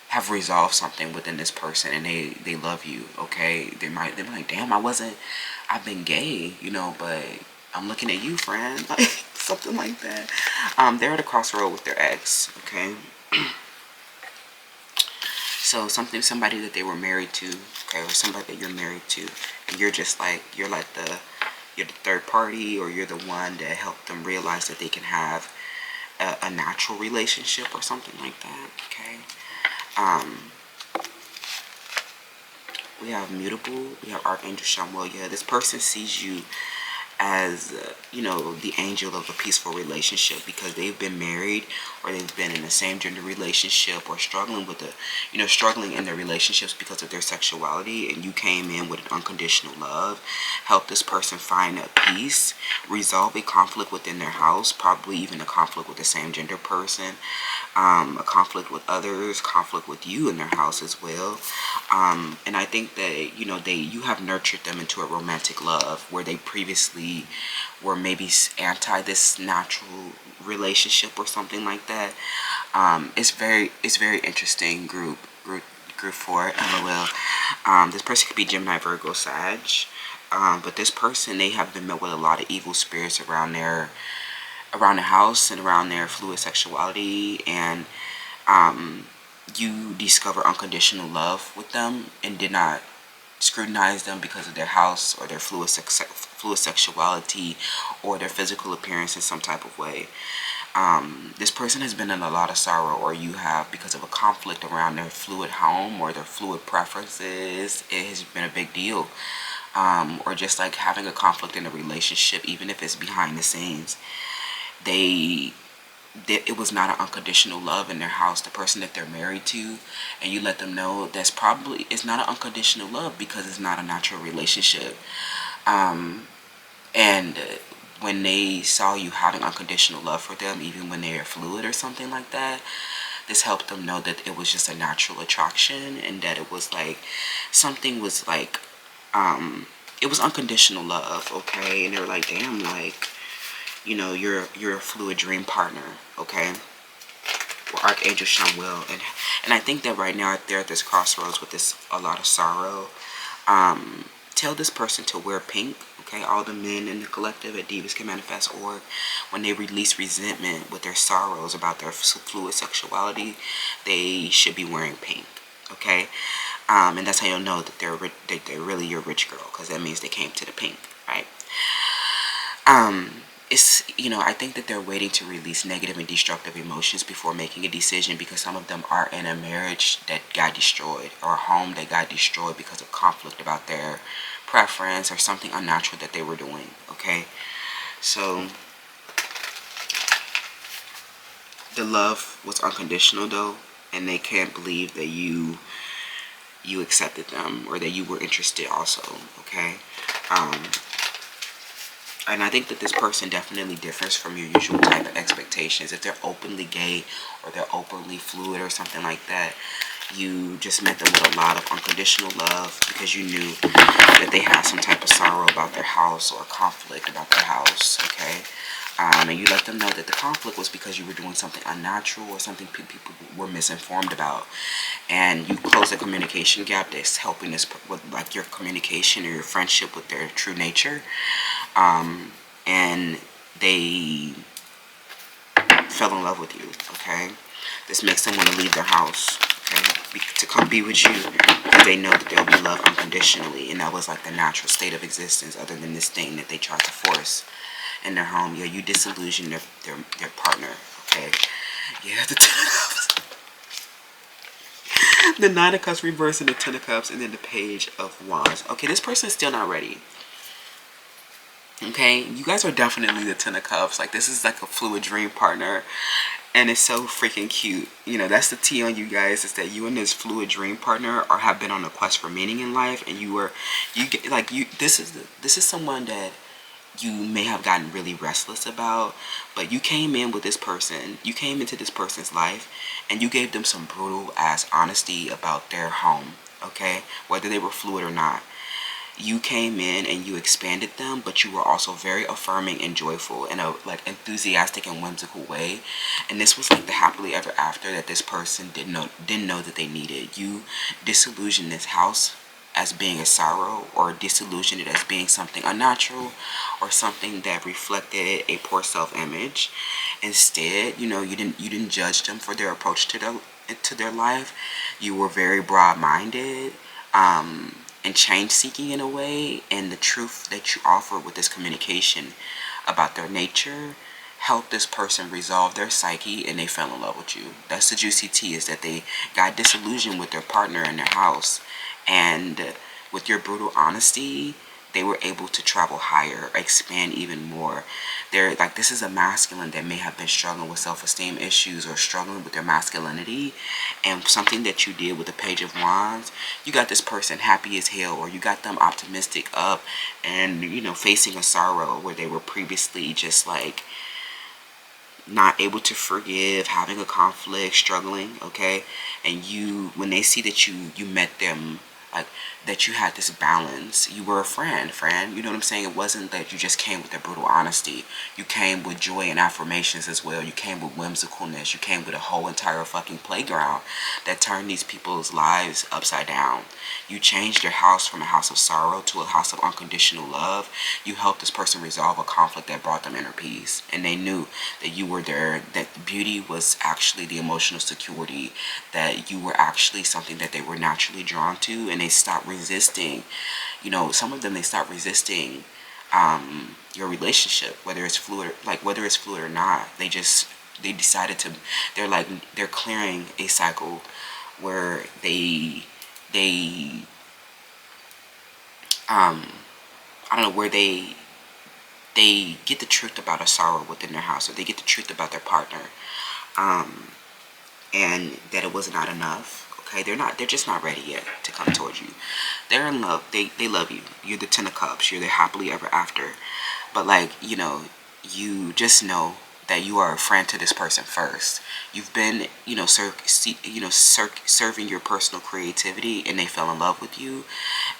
have resolved something within this person, and they love you, okay. They're like, damn, I've been gay, but I'm looking at you, friend, like something like that. They're at a crossroad with their ex, okay. So somebody that they were married to, okay, or somebody that you're married to, and you're the third party, or you're the one that helped them realize that they can have a natural relationship or something like that, okay. We have Mutable, we have Archangel Shamuel. Yeah, this person sees you as you know, the angel of a peaceful relationship, because they've been married or they've been in a same gender relationship or struggling with struggling in their relationships because of their sexuality, and you came in with an unconditional love, help this person find a peace, resolve a conflict within their house, probably even a conflict with the same gender person, a conflict with others, conflict with you in their house as well. And I think that you have nurtured them into a romantic love where they previously were maybe anti this natural relationship or something like that. It's very interesting. Group 4, LOL. This person could be Gemini, Virgo, Sag. But this person, they have been met with a lot of evil spirits around the house and around their fluid sexuality, and you discover unconditional love with them and did not scrutinize them because of their house or their fluid sexuality or their physical appearance in some type of way. This person has been in a lot of sorrow, or you have, because of a conflict around their fluid home or their fluid preferences. It has been a big deal. Or just like having a conflict in a relationship, even if it's behind the scenes. It was not an unconditional love in their house, the person that they're married to, and you let them know it's not an unconditional love because it's not a natural relationship. And when they saw you having unconditional love for them, even when they are fluid or something like that, this helped them know that it was just a natural attraction, and that it was like something was like it was unconditional love, okay? And they were like, damn, like, you're a fluid dream partner, okay? Or Archangel Shamuel. And I think that right now they're at this crossroads with a lot of sorrow. Tell this person to wear pink, okay? All the men in the collective at Divas Can Manifest Org, when they release resentment with their sorrows about their fluid sexuality, they should be wearing pink, okay? And that's how you'll know that they're really your rich girl, because that means they came to the pink, right? I think that they're waiting to release negative and destructive emotions before making a decision, because some of them are in a marriage that got destroyed, or a home that got destroyed because of conflict about their preference or something unnatural that they were doing, okay? So the love was unconditional though, and they can't believe that you accepted them, or that you were interested also, okay? And I think that this person definitely differs from your usual type of expectations. If they're openly gay or they're openly fluid or something like that, you just met them with a lot of unconditional love because you knew that they had some type of sorrow about their house or conflict about their house, okay? And you let them know that the conflict was because you were doing something unnatural or something people were misinformed about. And you close the communication gap that's helping this with like your communication or your friendship with their true nature. And they fell in love with you, okay? This makes them want to leave their house, okay, to come be with you, because they know that they'll be loved unconditionally, and that was like the natural state of existence, other than this thing that they tried to force in their home. Yeah, you disillusioned their partner, okay? Yeah, the Ten of Cups. The Nine of Cups reversed, and the Ten of Cups, and then the Page of Wands. Okay, this person is still not ready. Okay, you guys are definitely the Ten of Cups. Like, this is like a fluid dream partner, and it's so freaking cute. That's the tea on you guys, is that you and this fluid dream partner have been on a quest for meaning in life, and this is someone that you may have gotten really restless about, but you came in with this person. You came into this person's life, and you gave them some brutal ass honesty about their home. Okay, whether they were fluid or not. You came in and you expanded them, but you were also very affirming and joyful in a like enthusiastic and whimsical way. And this was like the happily ever after that this person didn't know that they needed. You disillusioned this house as being a sorrow, or disillusioned it as being something unnatural, or something that reflected a poor self-image. Instead, you didn't judge them for their approach to their life. You were very broad-minded, and change-seeking in a way, and the truth that you offer with this communication about their nature helped this person resolve their psyche, and they fell in love with you. That's the juicy tea, is that they got disillusioned with their partner in their house, and with your brutal honesty, they were able to travel higher, expand even more. They're like, this is a masculine that may have been struggling with self-esteem issues or struggling with their masculinity, and something that you did with the Page of Wands, you got this person happy as hell, or you got them optimistic up and, you know, facing a sorrow where they were previously just like not able to forgive, having a conflict, struggling, okay? And you, when they see that you met them, like, that you had this balance, you were a friend, you know what I'm saying? It wasn't that you just came with a brutal honesty. You came with joy and affirmations as well. You came with whimsicalness. You came with a whole entire fucking playground that turned these people's lives upside down. You changed your house from a house of sorrow to a house of unconditional love. You helped this person resolve a conflict that brought them inner peace. And they knew that you were there, that beauty was actually the emotional security, that you were actually something that they were naturally drawn to, and they stopped resisting. You know, some of them, they stopped resisting your relationship, whether it's fluid or not. They decided to, they're clearing a cycle where they I don't know, where they get the truth about a sorrow within their house, or they get the truth about their partner, and that it was not enough. Okay, they're just not ready yet to come towards you. They're in love. They love you. You're the Ten of Cups. You're their happily ever after. But, like, you know, you just know that you are a friend to this person first. You've been, you know, serving your personal creativity, and they fell in love with you.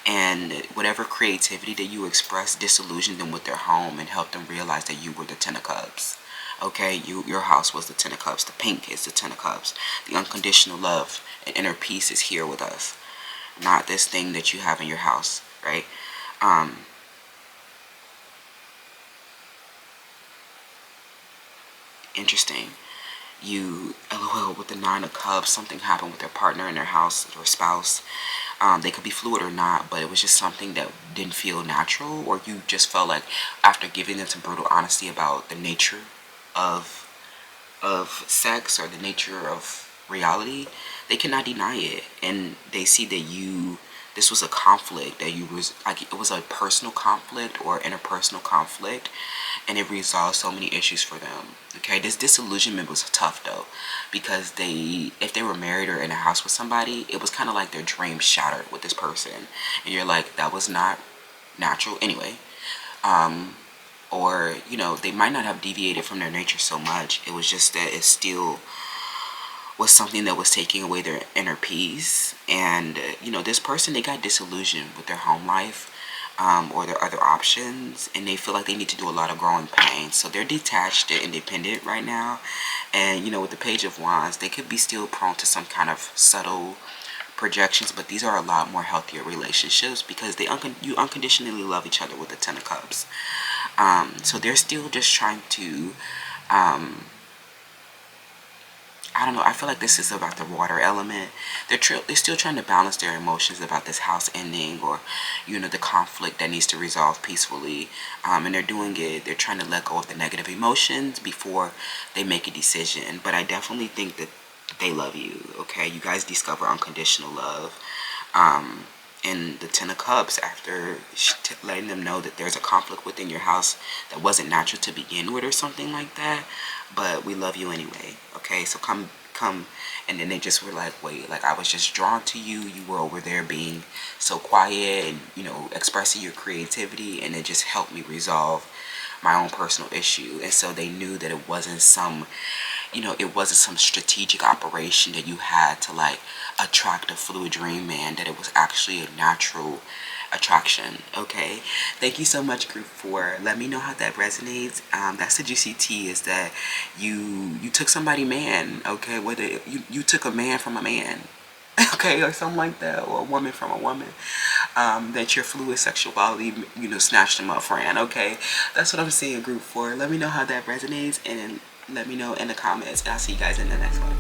And whatever creativity that you expressed disillusioned them with their home and helped them realize that you were the Ten of Cups. Okay, your house was the Ten of Cups. The pink is the Ten of Cups. The unconditional love and inner peace is here with us. Not this thing that you have in your house, right? Interesting. You, LOL, with the Nine of Cups, something happened with their partner in their house or spouse. They could be fluid or not, but it was just something that didn't feel natural, or you just felt like after giving them some brutal honesty about the nature of sex or the nature of reality, they cannot deny it, and they see that this was a conflict that you was like, it was a personal conflict or interpersonal conflict, and it resolved so many issues for them. Okay, this disillusionment was tough though, because if they were married or in a house with somebody, it was kind of like their dream shattered with this person, and you're like, that was not natural anyway. Or, you know, they might not have deviated from their nature so much. It was just that it still was something that was taking away their inner peace. And, you know, this person, they got disillusioned with their home life, or their other options, and they feel like they need to do a lot of growing pains. So they're detached, they're independent right now. And, you know, with the Page of Wands, they could be still prone to some kind of subtle projections, but these are a lot more healthier relationships, because you unconditionally love each other with the Ten of Cups. So they're still just trying to, I don't know, I feel like this is about the water element. They're still trying to balance their emotions about this house ending, or, you know, the conflict that needs to resolve peacefully. And they're doing it, they're trying to let go of the negative emotions before they make a decision. But I definitely think that they love you, okay? You guys discover unconditional love. And the Ten of Cups, after letting them know that there's a conflict within your house that wasn't natural to begin with or something like that, but we love you anyway, okay? So come, and then they just were like, wait, like, I was just drawn to you. You were over there being so quiet and, you know, expressing your creativity, and it just helped me resolve my own personal issue. And so they knew that it wasn't some, you know, it wasn't some strategic operation that you had to, like, attract a fluid dream man, that it was actually a natural attraction, okay? Thank you so much, group 4. Let me know how that resonates. That's the juicy tea, is that you took somebody man, okay? Whether you took a man from a man, okay, or something like that, or a woman from a woman, that your fluid sexuality, you know, snatched them up, friend, okay? That's what I'm saying, group 4. Let me know how that resonates, and let me know in the comments, and I'll see you guys in the next one.